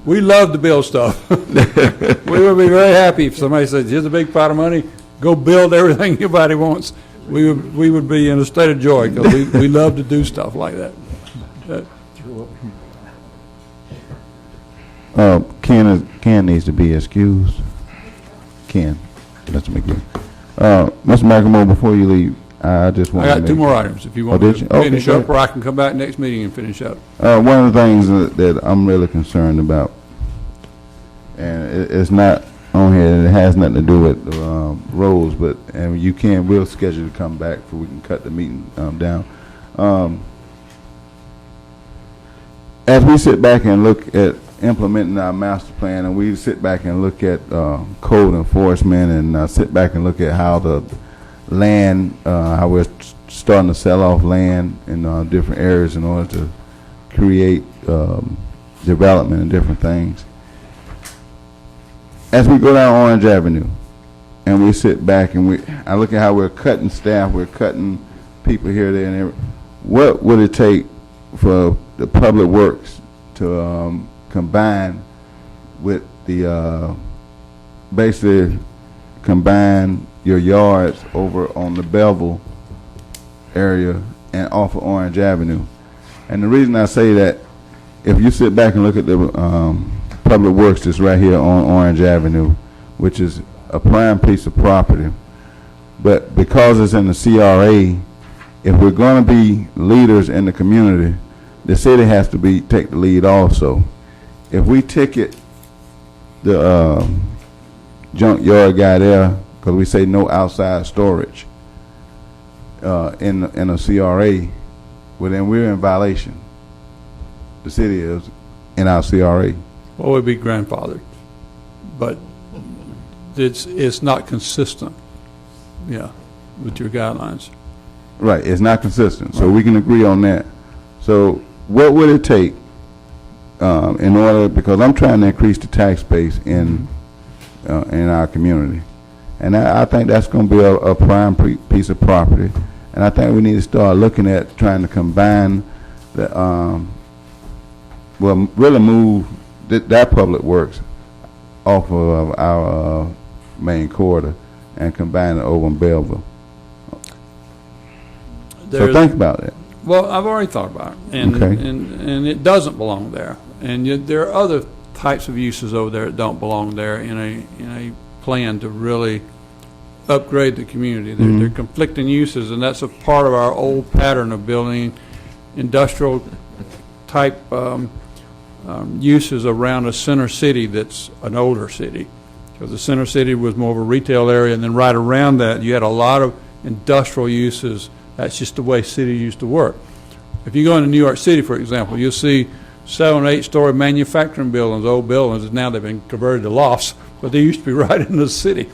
we love to build stuff. We would be very happy if somebody said, here's a big pot of money, go build everything anybody wants. We would be in a state of joy because we love to do stuff like that. Ken needs to be excused. Ken, Mr. McGee. Mr. McLemore, before you leave, I just want to I got two more items, if you want did to you? Okay, finish go up, or I can come back next meeting and finish up. One of the things that I'm really concerned about, and it's not on here, and it has nothing to do with roads, but and we'll schedule to come back so we can cut the meeting down. As we sit back and look at implementing our master plan, and we sit back and look at code enforcement, and sit back and look at how the land, how we're starting to sell off land in different areas in order to create development and different things. As we go down Orange Avenue, and we sit back and I look at how we're cutting staff, we're cutting people here, there, and everywhere. What would it take for the public works to combine with the basically combine your yards over on the Belleville area and off of Orange Avenue? And the reason I say that, if you sit back and look at the public works that's right here on Orange Avenue, which is a prime piece of property, but because it's in the CRA, if we're going to be leaders in the community, the city has to take the lead also. If we ticket the junkyard guy there because we say no outside storage in a CRA, well then we're in violation. The city is in our CRA. Well, it would be grandfathered, but it's not consistent, with your guidelines. Right, it's not consistent, so we can agree on that. So what would it take in order, because I'm trying to increase the tax base in our community, and I think that's going to be a prime piece of property, and I think we need to start looking at trying to combine the, really move that public works off of our main corridor and combine it over in Belleville. So think about it. Well, I've already thought about it, and it doesn't belong there. And yet there are other types of uses over there that don't belong there in a plan to really upgrade the community. They're conflicting uses, and that's a part of our old pattern of building industrial type uses around a center city that's an older city. Because the center city was more of a retail area, and then right around that you had a lot of industrial uses. That's just the way city used to work. If you go into New York City, for example, you'll see 7- or 8-story manufacturing buildings, old buildings, and now they've been converted to lofts, but they used to be right in the city.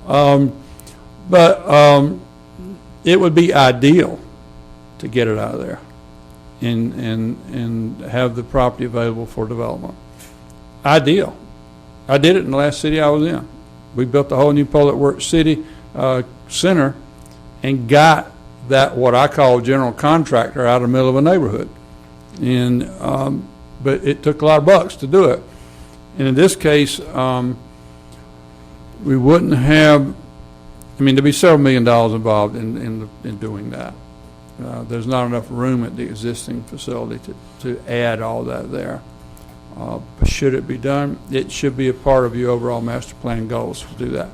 But it would be ideal to get it out of there and have the property available for development. Ideal. I did it in the last city I was in. We built a whole new public works city center and got that, what I call general contractor, out of the middle of a neighborhood. And but it took a lot of bucks to do it. And in this case, we wouldn't have, there'd be several $1 million involved in doing that. There's not enough room at the existing facility to add all that there. But should it be done, it should be a part of your overall master plan goals to do that.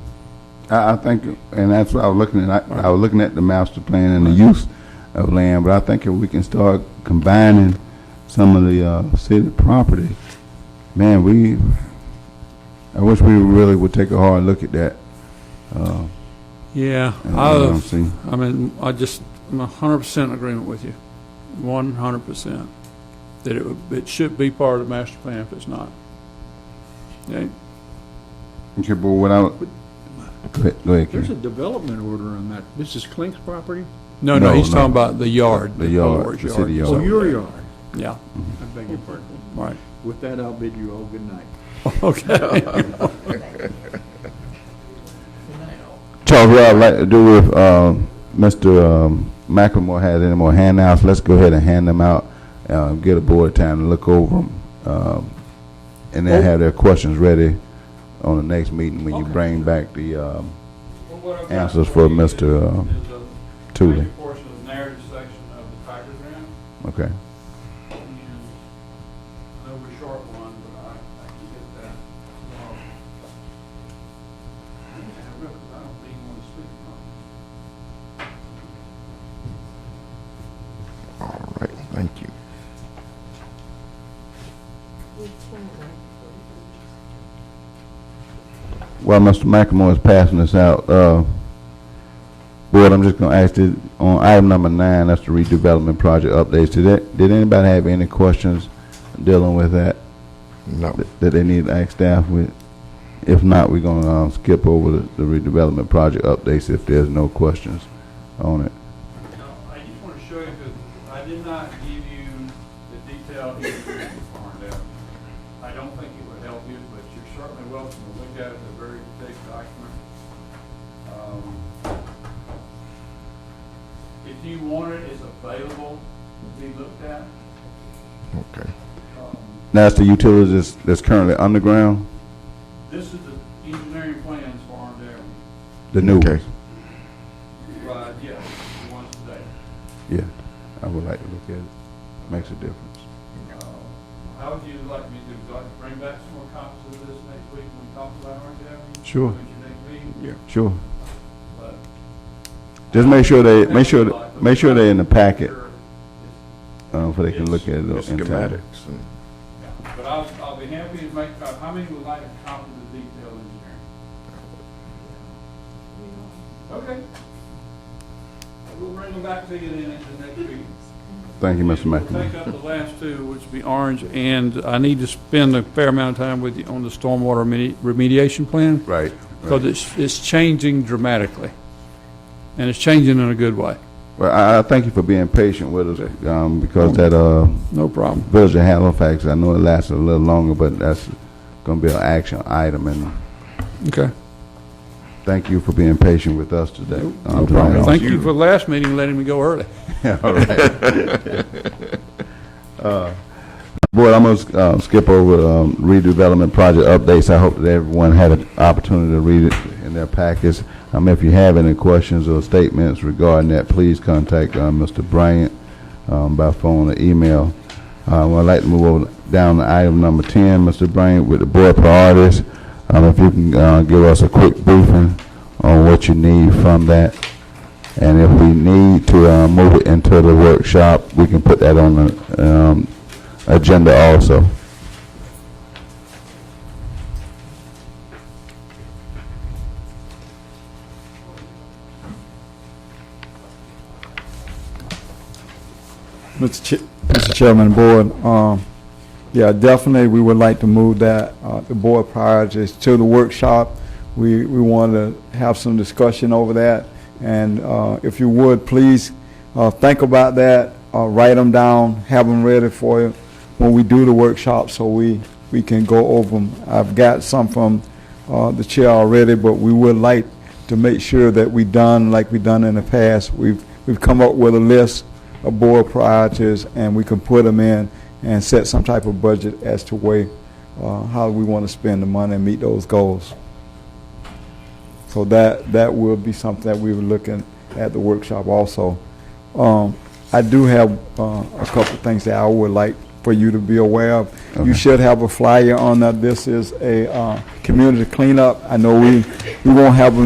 I think, and that's what I was looking at. I was looking at the master plan and the use of land, but I think if we can start combining some of the city property, man, I wish we really would take a hard look at that. I'm 100% in agreement with you, 100%, that it should be part of the master plan if it's not. Okay. Okay, but what I go ahead, There's a Ken. development order on that. This is Klink's property? No, No, he's no. talking about the yard. The yard, the city yard. Oh, your yard. Yeah. Mm-hmm. I beg your pardon. Right. With that, I'll bid you all good night. Okay. Charles, what I'd like to do with Mr. McLemore has any more handouts, let's go ahead and hand them out, get a board time to look over them, and then have their questions ready on the next meeting when you bring back the answers for Mr. Tooley. Portion of the narrative section of the Packer grant. Okay. And I know we're short one, but I while Mr. McLemore is passing this out, Board, I'm just going to ask you on item number 9, that's the redevelopment project updates. Did anybody have any questions dealing with that? No. That they need to ask staff with? If not, we're going to skip over the redevelopment project updates if there's no questions on it. I just want to show you, because I did not give you the detailed history of Farmdale. I don't think it would help you, but you're certainly welcome to look at it. It's a very thick document. If you want it, it's available to be looked at. Okay. Now, that's the utilities that's currently underground, This is the engineering plans for Farmdale. the new Okay. ones. Right, yes, the ones today. Yeah, I would like to look at it. Makes a difference. How would you like me to do? Would you like to bring back some more copies of this next week when we talk about Orange Avenue? Sure. At your next meeting? Yeah, sure. But Just make sure they're in the packet, so they can look at it in time. Schematics and But I'll be happy to make, how many would like a copy of the detailed engineering? Okay. We'll bring them back to you then at the next meeting. Thank you, Mr. We'll McNamara. take up the last two, which would be Orange, and I need to spend a fair amount of time with you on the stormwater remediation plan. Right. Because it's changing dramatically, and it's changing in a good way. Well, I thank you for being patient with us, because that, No problem. Village of Halifax, I know it lasted a little longer, but that's gonna be an action item, and Okay. thank you for being patient with us today. No problem. Thank you for the last meeting, letting me go early. All right. Board, I'm gonna skip over redevelopment project updates. I hope that everyone had an opportunity to read it in their packets. If you have any questions or statements regarding that, please contact Mr. Bryant by phone or email. I'd like to move over down to item number 10, Mr. Bryant, with the board priorities. If you can give us a quick briefing on what you need from that. And if we need to move it into the workshop, we can put that on the agenda also. Mr. Chairman, Board, yeah, definitely we would like to move that, the board priorities to the workshop. We want to have some discussion over that, and if you would, please think about that, write them down, have them ready for you when we do the workshop so we can go over them. I've got some from the chair already, but we would like to make sure that we done like we done in the past. We've come up with a list of board priorities, and we can put them in and set some type of budget as to way how we want to spend the money and meet those goals. So that will be something that we were looking at the workshop also. I do have a couple of things that I would like for you to be aware of. Okay. You should have a flyer on that. This is a community cleanup. I know we will have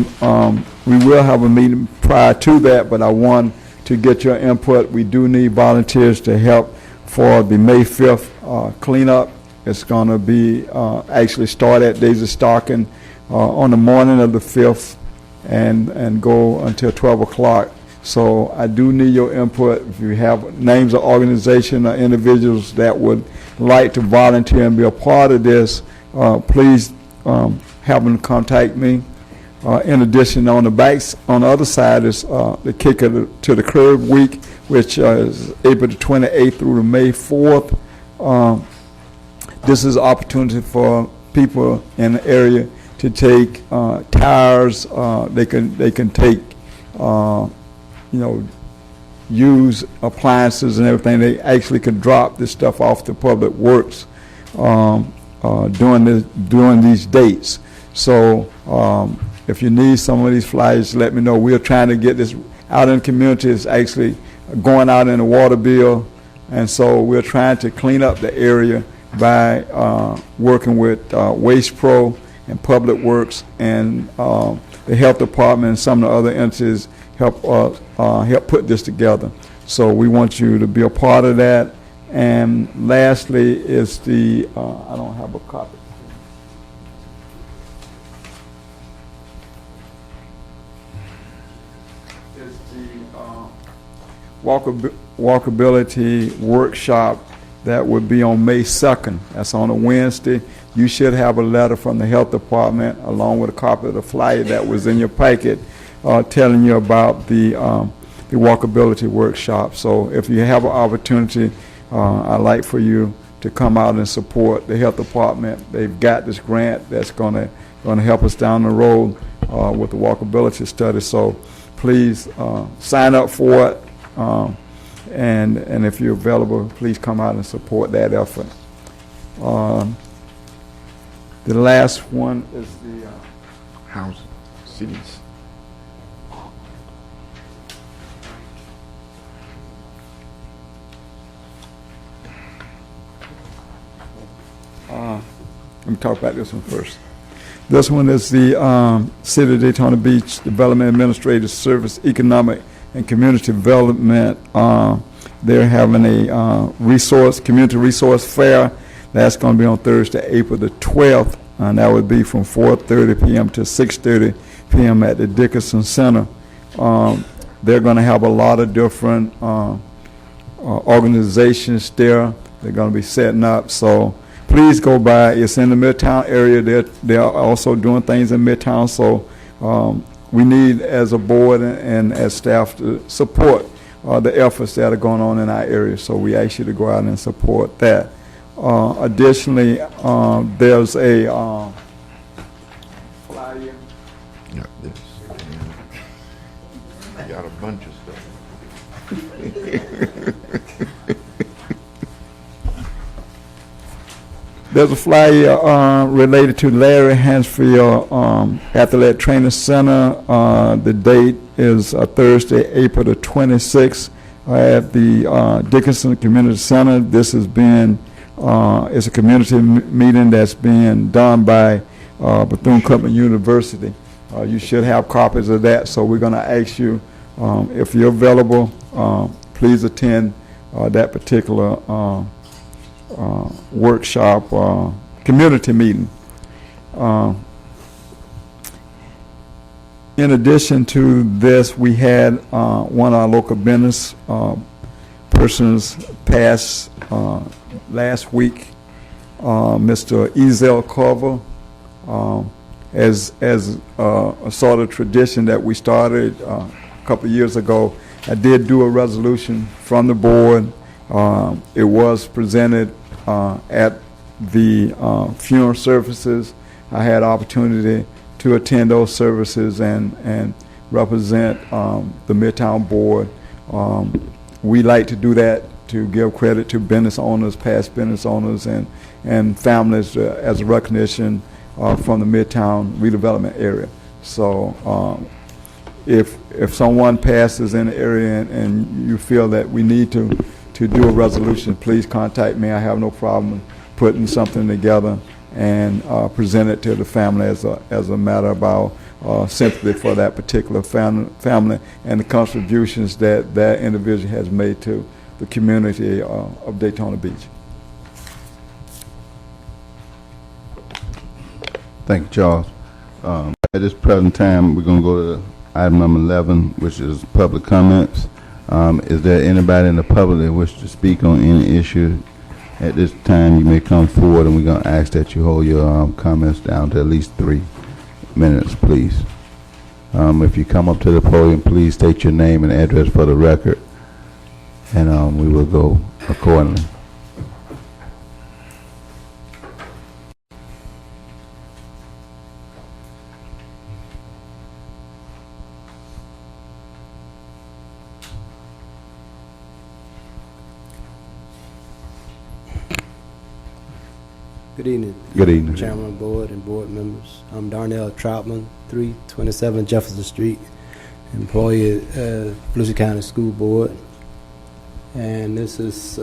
a meeting prior to that, but I want to get your input. We do need volunteers to help for the May 5th cleanup. It's going to be actually start at Daisy Stocking on the morning of the 5th and go until 12 o'clock. So I do need your input. If you have names of organizations or individuals that would like to volunteer and be a part of this, please have them contact me. In addition, on the other side is the Kick to the Curb Week, which is April the 28th through the May 4th. This is an opportunity for people in the area to take tires. They can take use appliances and everything. They actually can drop this stuff off to Public Works during these dates. So if you need some of these flyers, let me know. We're trying to get this out in the community. It's actually going out in the water bill, and so we're trying to clean up the area by working with Waste Pro and Public Works and the Health Department and some of the other entities help put this together. So we want you to be a part of that. And lastly is the I don't have a copy. is the walkability workshop that would be on May 2nd. That's on a Wednesday. You should have a letter from the health department along with a copy of the flyer that was in your packet telling you about the walkability workshop. So if you have an opportunity, I'd like for you to come out and support the health department. They've got this grant that's going to help us down the road with the walkability study. So please sign up for it, and if you're available, please come out and support that effort. The last one is the Housing, cities. let me talk about this one first. This one is the City of Daytona Beach Development Administrative Service Economic and Community Development. They're having a community resource fair. That's going to be on Thursday, April the 12th, and that would be from 4:30 p.m. to 6:30 p.m. at the Dickinson Center. They're going to have a lot of different organizations there. They're going to be setting up, so please go by. It's in the Midtown area. They're also doing things in Midtown, so we need, as a board and as staff, to support the efforts that are going on in our area. So we ask you to go out and support that. Additionally, there's a flyer. Yeah, this. I got a bunch of stuff. There's a flyer related to Larry Hansfield Athletic Training Center. The date is Thursday, April the 26th at the Dickinson Community Center. This has been it's a community meeting that's being done by Bethune-Cookman University. You should have copies of that, so we're going to ask you if you're available, please attend that particular workshop, community meeting. In addition to this, we had one of our local business persons pass last week, Mr. Ezel Carver, as a sort of tradition that we started a couple of years ago. I did do a resolution from the board. It was presented at the funeral services. I had opportunity to attend those services and represent the Midtown board. We like to do that to give credit to business owners, past business owners, and families as a recognition from the Midtown redevelopment area. So if someone passes in the area and you feel that we need to do a resolution, please contact me. I have no problem putting something together and present it to the family as a matter of our sympathy for that particular family and the contributions that that individual has made to the community of Daytona Beach. Thank you, Charles. At this present time, we're going to go to item number 11, which is public comments. Is there anybody in the public that wishes to speak on any issue? At this time, you may come forward, and we're going to ask that you hold your comments down to at least 3 minutes, please. If you come up to the podium, please state your name and address for the record, and we will go accordingly. Good evening. Good evening. Chairman of the board and board members. I'm Darnell Troutman, 327 Jefferson Street, employee at Volusia County School Board. And this is...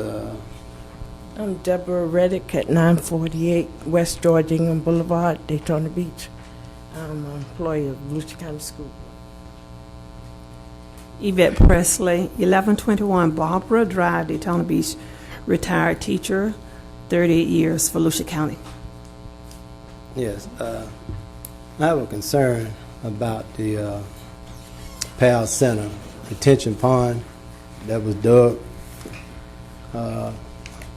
I'm Deborah Reddick at 948 West George Ingham Boulevard, Daytona Beach. I'm an employee of Volusia County School Board. Yvette Presley, 1121 Barbara Drive, Daytona Beach, retired teacher, 38 years for Volusia County. Yes, I have a concern about the PAL Center retention pond that was dug. My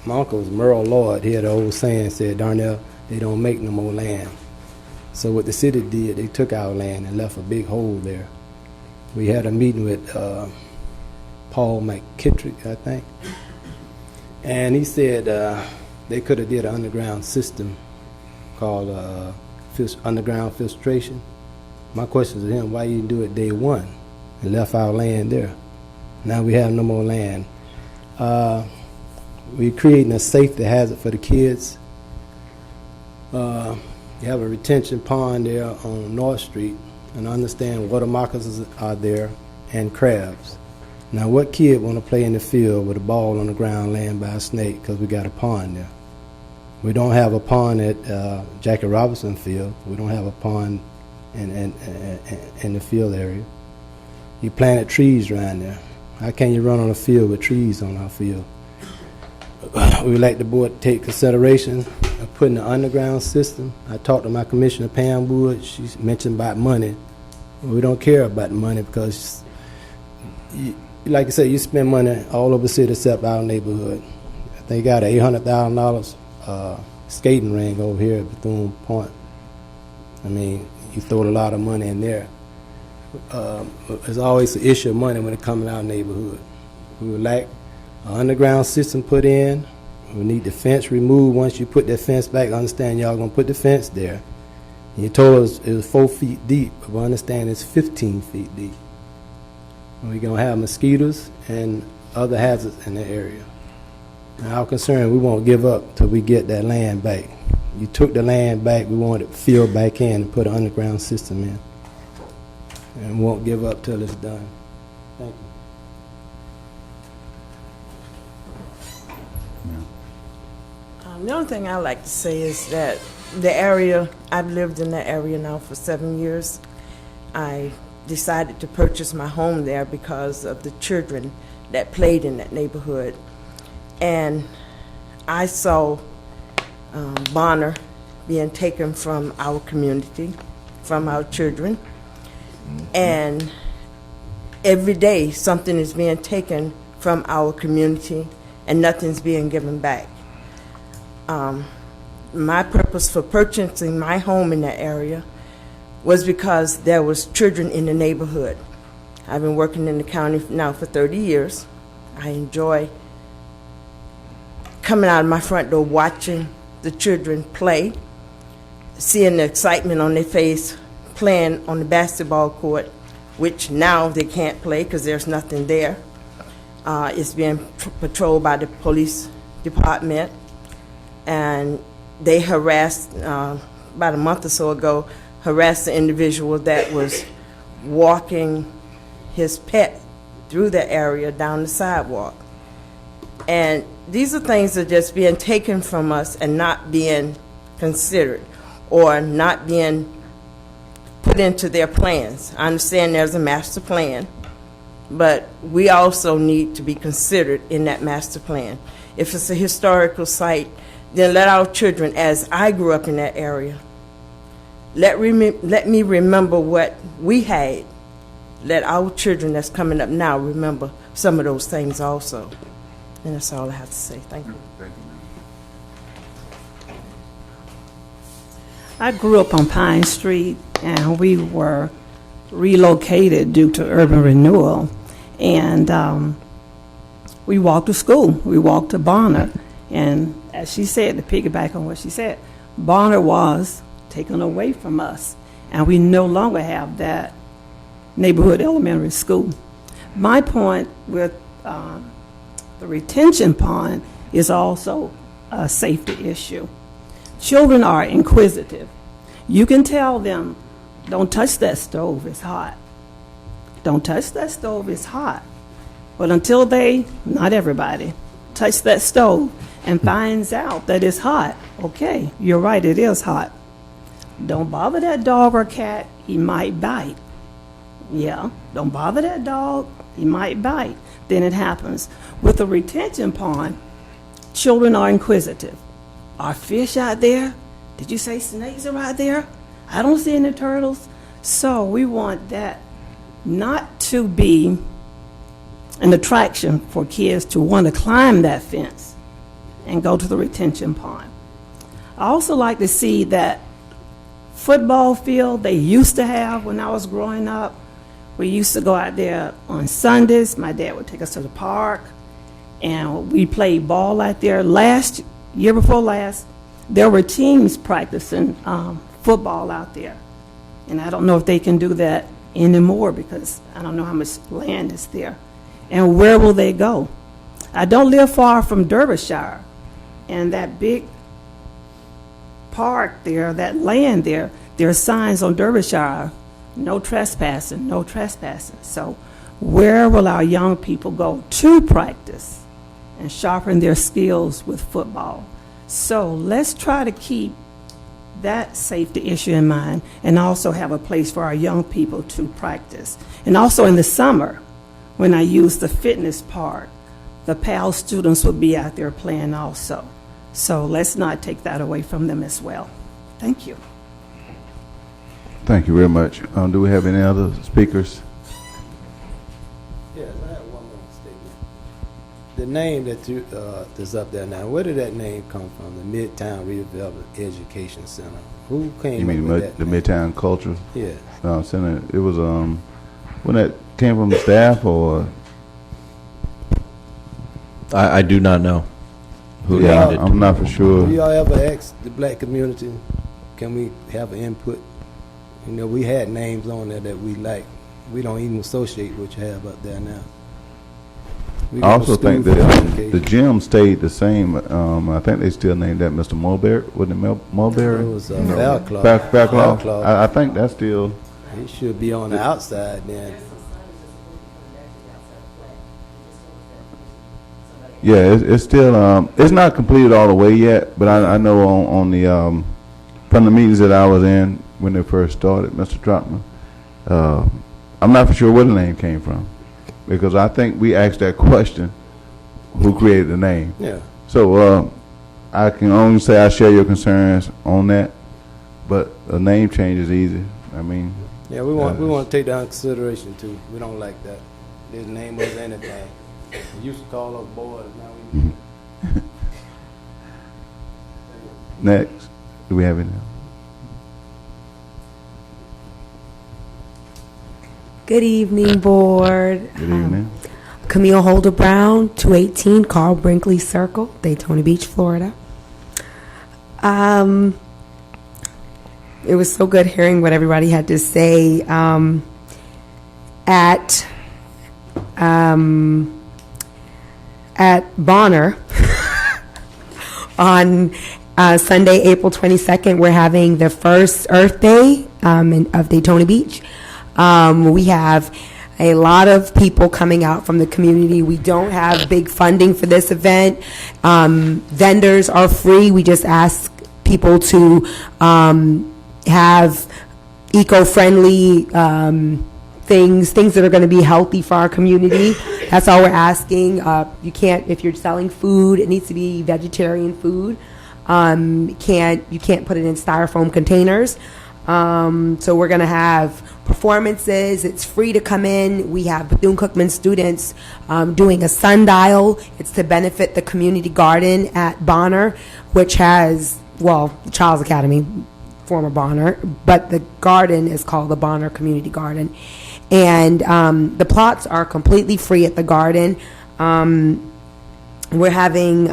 uncle was Merle Lloyd. He had an old saying, said, Darnell, they don't make no more land. So what the city did, they took our land and left a big hole there. We had a meeting with Paul McKittrick, I think, and he said they could have did an underground system called underground filtration. My question to him, why you didn't do it day one and left our land there? Now we have no more land. We're creating a safety hazard for the kids. You have a retention pond there on North Street, and I understand water moccasins are there and crabs. Now, what kid want to play in the field with a ball on the ground laying by a snake because we got a pond there? We don't have a pond at Jackie Robinson Field. We don't have a pond in the field area. You planted trees around there. How can you run on a field with trees on our field? We would like the board to take consideration of putting an underground system. I talked to my commissioner, Pam Wood. She mentioned about money. We don't care about the money because, like I said, you spend money all over the city except our neighborhood. I think you got an $800,000 skating ring over here at Bethune Point. I mean, you throw a lot of money in there. There's always an issue of money when it comes to our neighborhood. We would like an underground system put in. We need the fence removed. Once you put that fence back, I understand y'all going to put the fence there. And you told us it was 4 feet deep, but I understand it's 15 feet deep. And we're going to have mosquitoes and other hazards in the area. And our concern, we won't give up till we get that land back. You took the land back, we want it filled back in and put an underground system in. And we won't give up till it's done. Thank you. The only thing I like to say is that the area, I've lived in that area now for 7 years. I decided to purchase my home there because of the children that played in that neighborhood. And I saw Bonner being taken from our community, from our children. And every day something is being taken from our community and nothing's being given back. My purpose for purchasing my home in that area was because there was children in the neighborhood. I've been working in the county now for 30 years. I enjoy coming out of my front door watching the children play, seeing the excitement on their face, playing on the basketball court, which now they can't play because there's nothing there. It's being patrolled by the police department. And they harassed, about a month or so ago, harassed the individual that was walking his pet through the area down the sidewalk. And these are things that are just being taken from us and not being considered or not being put into their plans. I understand there's a master plan, but we also need to be considered in that master plan. If it's a historical site, then let our children, as I grew up in that area, let me remember what we had. Let our children that's coming up now remember some of those things also. And that's all I have to say. Thank you. Thank you. I grew up on Pine Street, and we were relocated due to urban renewal. And we walked to school. We walked to Bonner. And as she said, to piggyback on what she said, Bonner was taken away from us, and we no longer have that neighborhood elementary school. My point with the retention pond is also a safety issue. Children are inquisitive. You can tell them, don't touch that stove, it's hot. Don't touch that stove, it's hot. But until they, not everybody, touch that stove and finds out that it's hot, okay, you're right, it is hot. Don't bother that dog or cat, he might bite. Yeah, don't bother that dog, he might bite. Then it happens. With a retention pond, children are inquisitive. Are fish out there? Did you say snakes are out there? I don't see any turtles. So we want that not to be an attraction for kids to want to climb that fence and go to the retention pond. I also like to see that football field they used to have when I was growing up. We used to go out there on Sundays. My dad would take us to the park, and we played ball out there. Year before last, there were teams practicing football out there. And I don't know if they can do that anymore because I don't know how much land is there. And where will they go? I don't live far from Derbyshire, and that big park there, that land there are signs on Derbyshire, no trespassing, no trespassing. So where will our young people go to practice and sharpen their skills with football? So let's try to keep that safety issue in mind and also have a place for our young people to practice. And also in the summer, when I use the fitness part, the PAL students will be out there playing also. So let's not take that away from them as well. Thank you. Thank you very much. Do we have any other speakers? Yes, I have one more statement. The name that's up there now, where did that name come from? The Midtown Redevelopment Education Center. Who came You mean up with the that name? Midtown Culture Yeah. Center? It was when that came from the staff or? I do not know who Yeah, named it. I'm not for sure. Do y'all ever ask the black community, can we have an input? You know, we had names on there that we like. We don't even associate what you have up there now. We I go also to school think for that education. the gym stayed the same. I think they still named that Mr. Mulberry. Wasn't it Mulberry? It was Fairclough. Fairclough. Fairclough. I think that's still. It should be on the outside then. Yeah, it's still. It's not completed all the way yet, but I know on the from the meetings that I was in when they first started, Mr. Trotman, I'm not for sure where the name came from, because I think we asked that question, who created the name? Yeah. So I can only say I share your concerns on that, but a name change is easy. I mean. Yeah, we want to take that into consideration too. We don't like that. His name was anything. We used to call up boys. Now we. Next, do we have any? Good evening, Board. Good evening. Camille Holder Brown, 218 Carl Brinkley Circle, Daytona Beach, Florida. It was so good hearing what everybody had to say. At Bonner on Sunday, April 22nd, we're having the first Earth Day of Daytona Beach. We have a lot of people coming out from the community. We don't have big funding for this event. Vendors are free. We just ask people to have eco-friendly things that are going to be healthy for our community. That's all we're asking. You can't, if you're selling food, it needs to be vegetarian food. You can't put it in styrofoam containers. So we're going to have performances. It's free to come in. We have Bethune-Cookman students doing a sundial. It's to benefit the community garden at Bonner, which has, well, the Child's Academy, former Bonner, but the garden is called the Bonner Community Garden. And the plots are completely free at the garden. We're having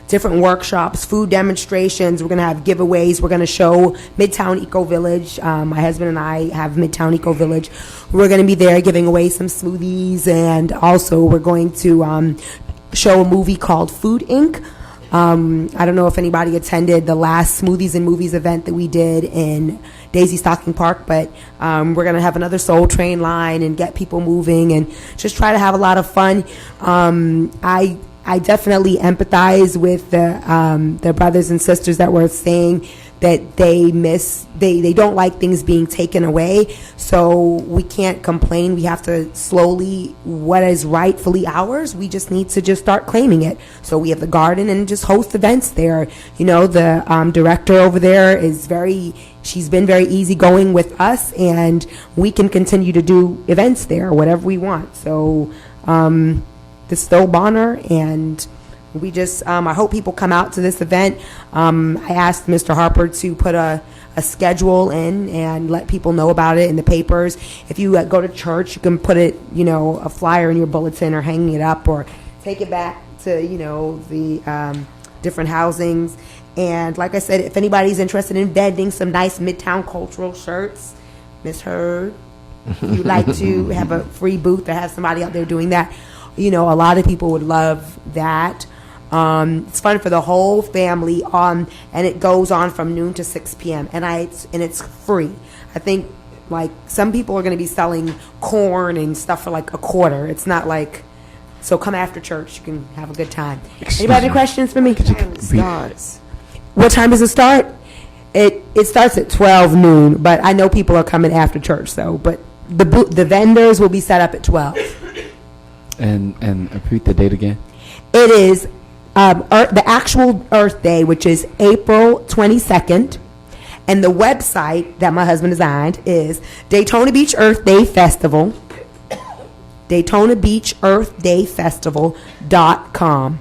different workshops, food demonstrations. We're going to have giveaways. We're going to show Midtown Eco Village. My husband and I have Midtown Eco Village. We're going to be there giving away some smoothies, and also we're going to show a movie called Food Inc. I don't know if anybody attended the last Smoothies and Movies event that we did in Daisy Stocking Park, but we're going to have another Soul Train line and get people moving and just try to have a lot of fun. I definitely empathize with the brothers and sisters that were saying that they don't like things being taken away. So we can't complain. We have to slowly, what is rightfully ours, we just need to just start claiming it. So we have the garden and just host events there. You know, the director over there is she's been very easygoing with us, and we can continue to do events there, whatever we want. So the Stowe Bonner, and we just, I hope people come out to this event. I asked Mr. Harper to put a schedule in and let people know about it in the papers. If you go to church, you can put it, a flyer in your bulletin or hanging it up or take it back to, the different housings. And like I said, if anybody's interested in vending some nice Midtown cultural shirts, Miss Heard, if you'd like to have a free booth or have somebody out there doing that, a lot of people would love that. It's fun for the whole family, and it goes on from noon to 6 p.m. and it's free. I think like some people are going to be selling corn and stuff for like a quarter. It's not like, so come after church. You can have a good time. Anybody have any questions for me? What time does it start? It starts at 12 noon, but I know people are coming after church, though. But the vendors will be set up at 12. And repeat the date again. It is the actual Earth Day, which is April 22nd, and the website that my husband designed is Daytona Beach Earth Day Festival, DaytonaBeachEarthDayFestival.com.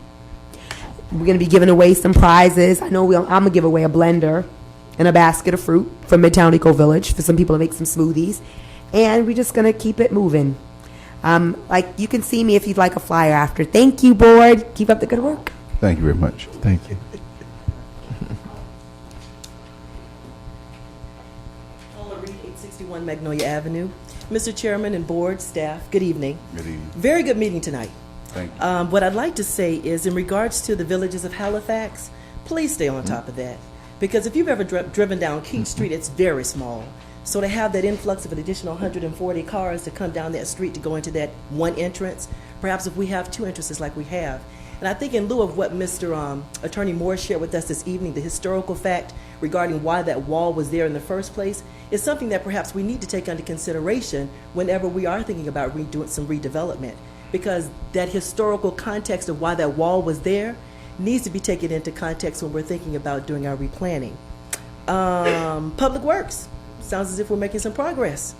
We're going to be giving away some prizes. I know I'm going to give away a blender and a basket of fruit from Midtown Eco Village for some people to make some smoothies. And we're just going to keep it moving. Like, you can see me if you'd like a flyer after. Thank you, board. Keep up the good work. Thank you very much. Thank you. Paula Reed, 861 Magnolia Avenue. Mr. Chairman and board, staff, good evening. Good evening. Very good meeting tonight. Thank you. What I'd like to say is in regards to the villages of Halifax, please stay on top of that. Because if you've ever driven down Keith Street, it's very small. So to have that influx of an additional 140 cars to come down that street to go into that one entrance, perhaps if we have two entrances like we have. And I think in lieu of what Mr. Attorney Moore shared with us this evening, the historical fact regarding why that wall was there in the first place, is something that perhaps we need to take under consideration whenever we are thinking about doing some redevelopment. Because that historical context of why that wall was there needs to be taken into context when we're thinking about doing our replanning. Public Works. Sounds as if we're making some progress.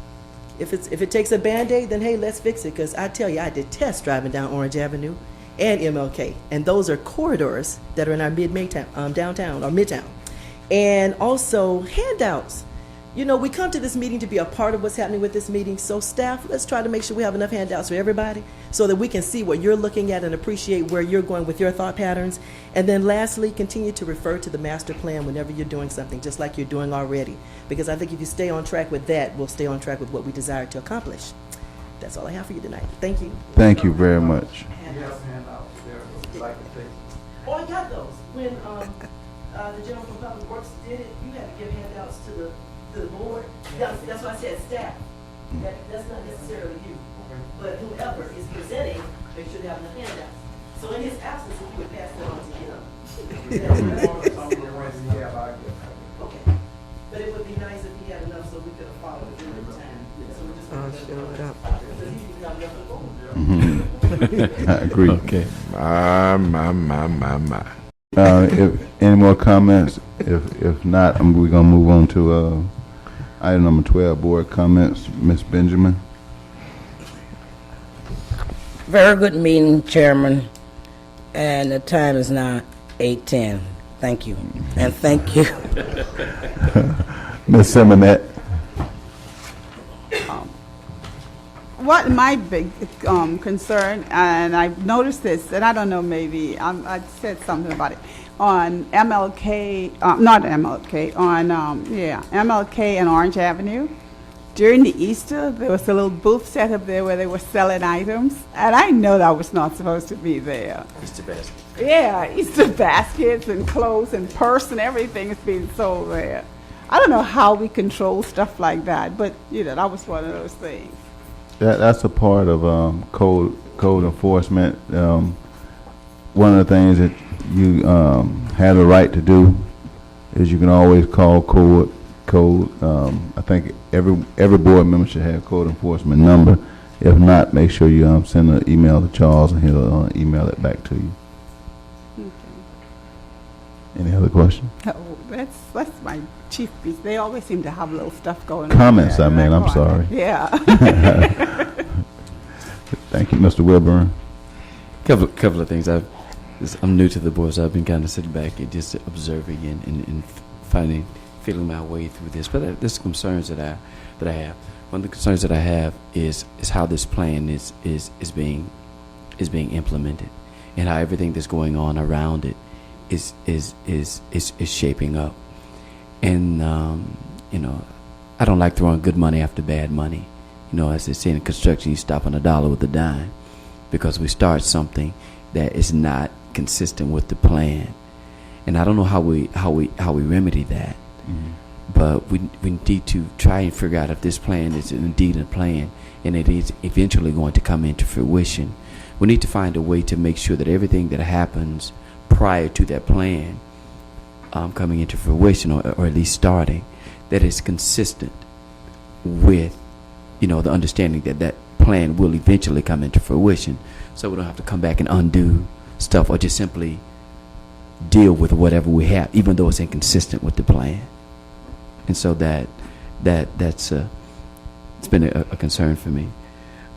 If it takes a Band-Aid, then hey, let's fix it. Because I tell you, I detest driving down Orange Avenue and MLK. And those are corridors that are in our downtown or Midtown. And also handouts. We come to this meeting to be a part of what's happening with this meeting. So staff, let's try to make sure we have enough handouts for everybody so that we can see what you're looking at and appreciate where you're going with your thought patterns. And then lastly, continue to refer to the master plan whenever you're doing something, just like you're doing already. Because I think if you stay on track with that, we'll stay on track with what we desire to accomplish. That's all I have for you tonight. Thank you. Thank you very much. Oh, I got those. When the gentleman from Public Works did it, you had to give handouts to the board. That's why I said staff. That's not necessarily you. But whoever is presenting, they should have the handouts. So in his absence, if you would pass that on to him. Okay. But it would be nice if he had enough so we could have followed it during the time. So we just want to show it up. Because he didn't have enough of the board. I agree. Okay. My. If any more comments? If not, we're gonna move on to item number 12, board comments. Ms. Benjamin. Very good meeting, Chairman. And the time is now 8:10. Thank you. And thank you. Ms. Simonette. What my big concern, and I've noticed this, and I don't know, maybe I said something about it, on MLK, not MLK, on, MLK and Orange Avenue. During the Easter, there was a little booth set up there where they were selling items, and I know that was not supposed to be there. Easter basket. Yeah, Easter baskets and clothes and purse and everything is being sold there. I don't know how we control stuff like that, but, that was one of those things. That's a part of code enforcement. One of the things that you have the right to do is you can always call code. I think every board member should have code enforcement number. If not, make sure you send an email to Charles and he'll email it back to you. Okay. Any other questions? Oh, that's my chief piece. They always seem to have little stuff going on. Comments, I'm sorry. Yeah. Thank you. Mr. Wilburn? Couple of things. I'm new to the board, so I've been kind of sitting back and just observing and feeling my way through this. But there's concerns that I have. One of the concerns that I have is how this plan is being implemented, and how everything that's going on around it is shaping up. And I don't like throwing good money after bad money. As they say in construction, you stop on a dollar with a dime, because we start something that is not consistent with the plan. And I don't know how we remedy that. Mm-hmm. But we need to try and figure out if this plan is indeed a plan and it is eventually going to come into fruition. We need to find a way to make sure that everything that happens prior to that plan coming into fruition, or at least starting, that is consistent with the understanding that that plan will eventually come into fruition, so we don't have to come back and undo stuff or just simply deal with whatever we have, even though it's inconsistent with the plan. And so that's it's been a concern for me.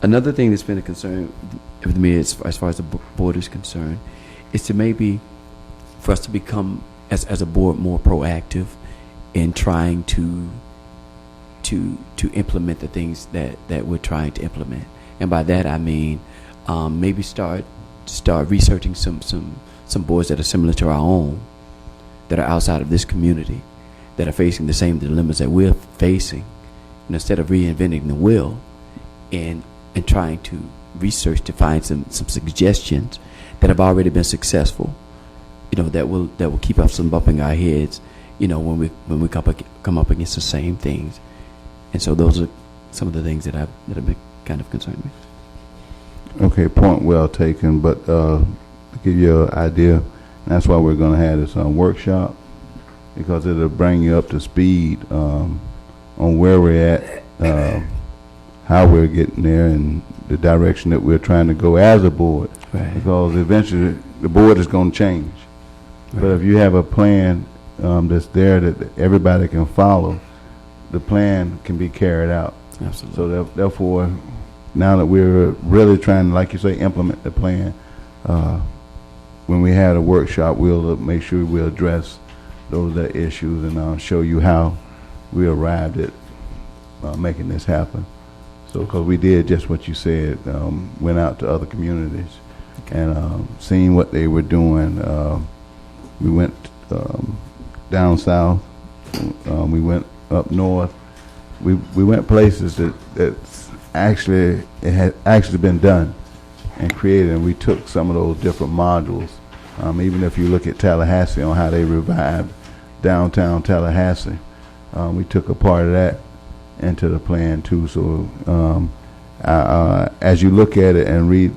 Another thing that's been a concern with me as far as the board is concerned is to maybe for us to become as a board more proactive in trying to implement the things that we're trying to implement. And by that I mean maybe start researching some boards that are similar to our own, that are outside of this community, that are facing the same dilemmas that we're facing, and instead of reinventing the wheel and trying to research to find some suggestions that have already been successful, that will keep us from bumping our heads, when we come up against the same things. And so those are some of the things that have been kind of concerned me. Okay, point well taken, but to give you an idea, that's why we're going to have this workshop, because it'll bring you up to speed on where we're at, how we're getting there, and the direction that we're trying to go as a board. Right. Because eventually the board is going to change. Right. But if you have a plan that's there that everybody can follow, the plan can be carried out. Absolutely. So therefore, now that we're really trying to, like you say, implement the plan, when we have a workshop, we'll make sure we address those issues and show you how we arrived at making this happen. So, because we did just what you said, went out to other communities and seen what they were doing. We went down south. We went up north. We went places that actually it had actually been done and created, and we took some of those different modules. Even if you look at Tallahassee, on how they revived downtown Tallahassee, we took a part of that into the plan too. So as you look at it and read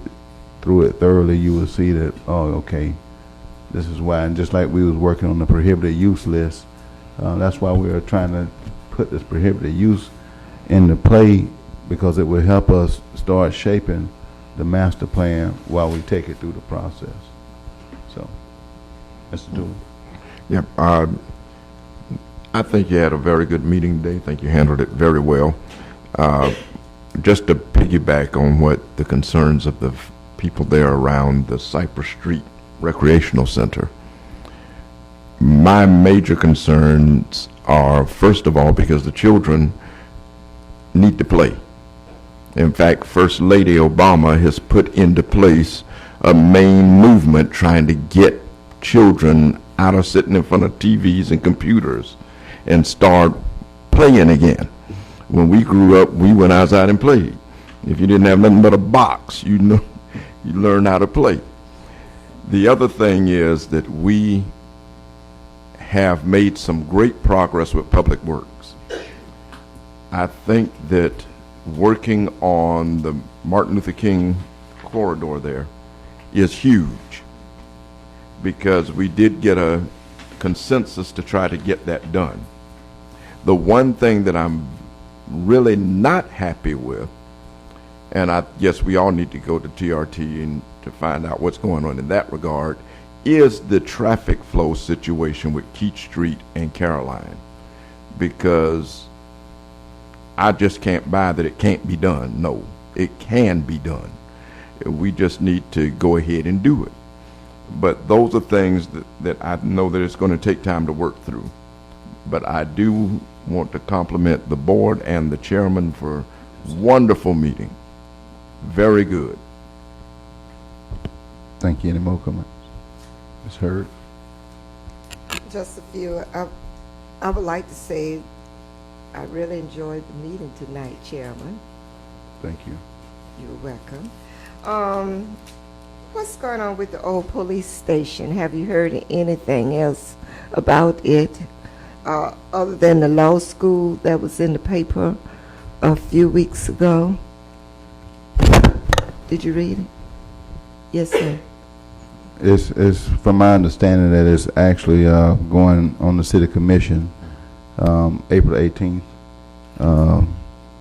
through it thoroughly, you will see that, oh, okay, this is why. And just like we was working on the prohibited use list, that's why we were trying to put this prohibited use into play, because it will help us start shaping the master plan while we take it through the process. So, Mr. Dewey. Yeah, I think you had a very good meeting today. I think you handled it very well. Just to piggyback on what the concerns of the people there around the Cypress Street Recreational Center, my major concerns are, first of all, because the children need to play. In fact, First Lady Obama has put into place a main movement trying to get children out of sitting in front of TVs and computers and start playing again. When we grew up, we went outside and played. If you didn't have nothing but a box, you learned how to play. The other thing is that we have made some great progress with Public Works. I think that working on the Martin Luther King corridor there is huge, because we did get a consensus to try to get that done. The one thing that I'm really not happy with, and I guess we all need to go to TRT and to find out what's going on in that regard, is the traffic flow situation with Keach Street and Caroline, because I just can't buy that it can't be done. No, it can be done. We just need to go ahead and do it. But those are things that I know that it's going to take time to work through. But I do want to compliment the board and the chairman for wonderful meeting. Very good. Thank you. Any more comments? Ms. Hurd? Just a few. I would like to say I really enjoyed the meeting tonight, Chairman. Thank you. You're welcome. What's going on with the old police station? Have you heard anything else about it other than the law school that was in the paper a few weeks ago? Did you read it? Yes, sir. It's from my understanding that it's actually going on the city commission April 18th.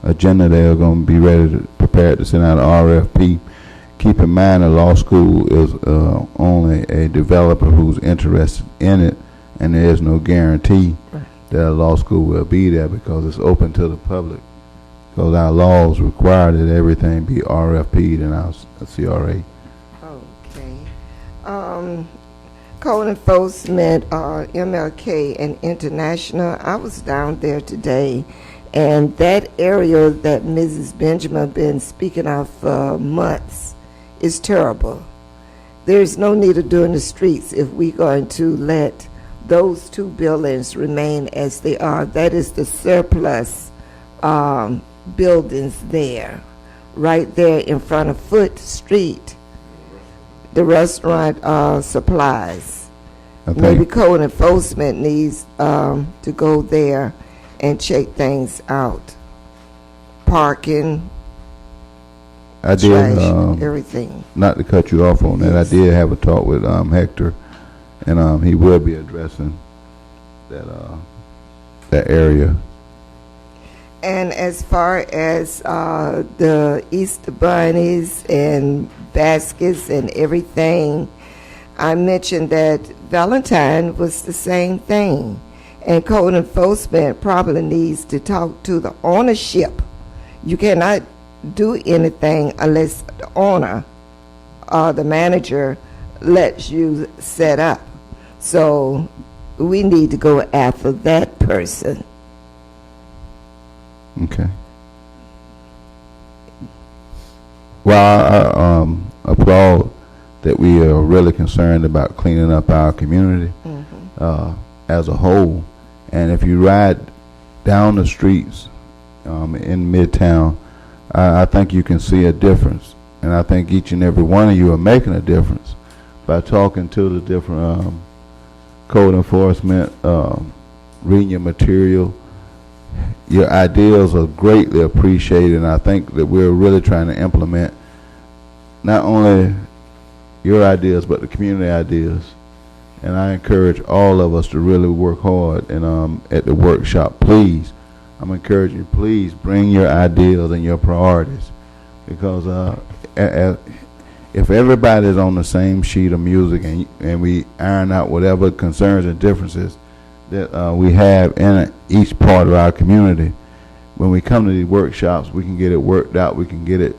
Agenda they're going to be ready to prepare to send out an RFP. Keep in mind the law school is only a developer who's interested in it, and there is no guarantee that a law school will be there because it's open to the public. Because our laws require that everything be RFP'd in our CRA. Code enforcement, MLK and International, I was down there today, and that area that Mrs. Benjamin been speaking of for months is terrible. There's no need of doing the streets if we're going to let those two buildings remain as they are. That is the surplus buildings there, right there in front of Foot Street. The restaurant supplies. Maybe code enforcement needs to go there and check things out. Parking, I trash, did, everything. Not to cut you off on that, I did have a talk with Hector, and he will be addressing that area. And as far as the Easter bunnies and baskets and everything, I mentioned that Valentine was the same thing. And code enforcement probably needs to talk to the ownership. You cannot do anything unless the owner or the manager lets you set up. So we need to go after that person. Okay. Well, I applaud that we are really concerned about cleaning up our community as a whole. And if you ride down the streets in Midtown, I think you can see a difference. And I think each and every one of you are making a difference by talking to the different code enforcement, reading your material. Your ideas are greatly appreciated, and I think that we're really trying to implement not only your ideas but the community ideas. And I encourage all of us to really work hard and at the workshop. Please, I'm encouraging you, please bring your ideas and your priorities, because if everybody's on the same sheet of music and we iron out whatever concerns and differences that we have in each part of our community, when we come to these workshops, we can get it worked out. We can get it,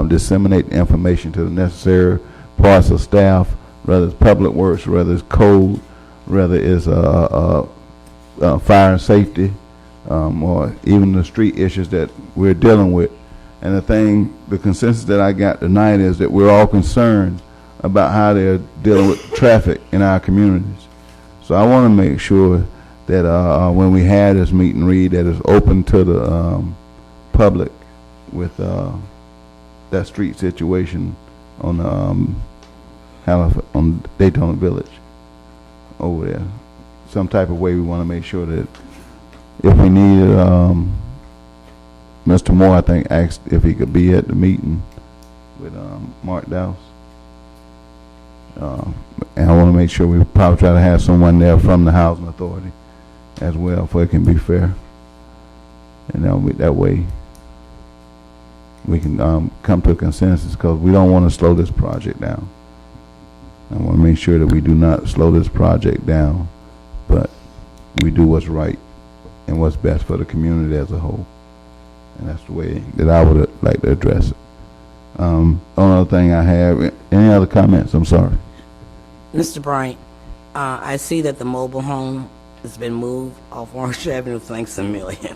disseminate the information to the necessary parts of staff, whether it's public works, whether it's code, whether it's fire and safety, or even the street issues that we're dealing with. And the consensus that I got tonight is that we're all concerned about how they're dealing with traffic in our communities. So I want to make sure that when we have this meet and read, that is open to the public with that street situation on on Daytona Village over there. Some type of way we want to make sure that if we need Mr. Moore, I think, asked if he could be at the meeting with Mark Dowse. And I want to make sure we probably try to have someone there from the Housing Authority as well, for it can be fair. And that way we can come to a consensus, because we don't want to slow this project down. I want to make sure that we do not slow this project down, but we do what's right and what's best for the community as a whole. And that's the way that I would like to address it. Only other thing I have, any other comments? I'm sorry. Mr. Bryant, I see that the mobile home has been moved off Orange Avenue. Thanks a million.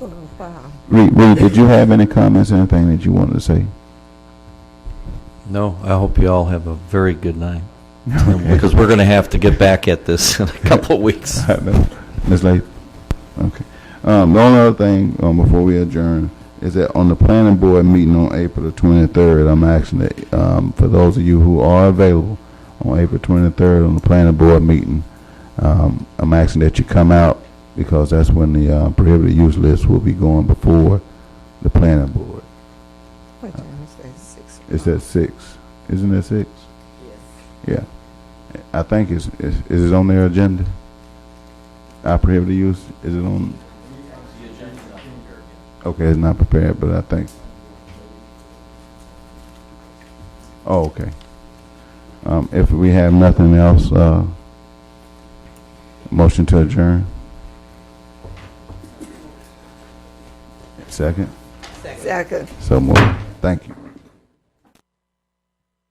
Oh, wow. Reed, did you have any comments, anything that you wanted to say? No, I hope you all have a very good night. Because we're going to have to get back at this in a couple of weeks. I know. Ms. Latham? Okay. The only other thing before we adjourn is that on the planning board meeting on April the 23rd, I'm asking that for those of you who are available on April 23rd on the planning board meeting, I'm asking that you come out because that's when the prohibited use list will be going before the planning board. What time is that? 6 o'clock? It's at 6. Isn't it 6? Yes. Yeah. I think is it on their agenda? Our prohibited use, is it on? Okay, it's not prepared, but I think. Oh, okay. If we have nothing else, motion to adjourn. Second? Second. So moved. Thank you.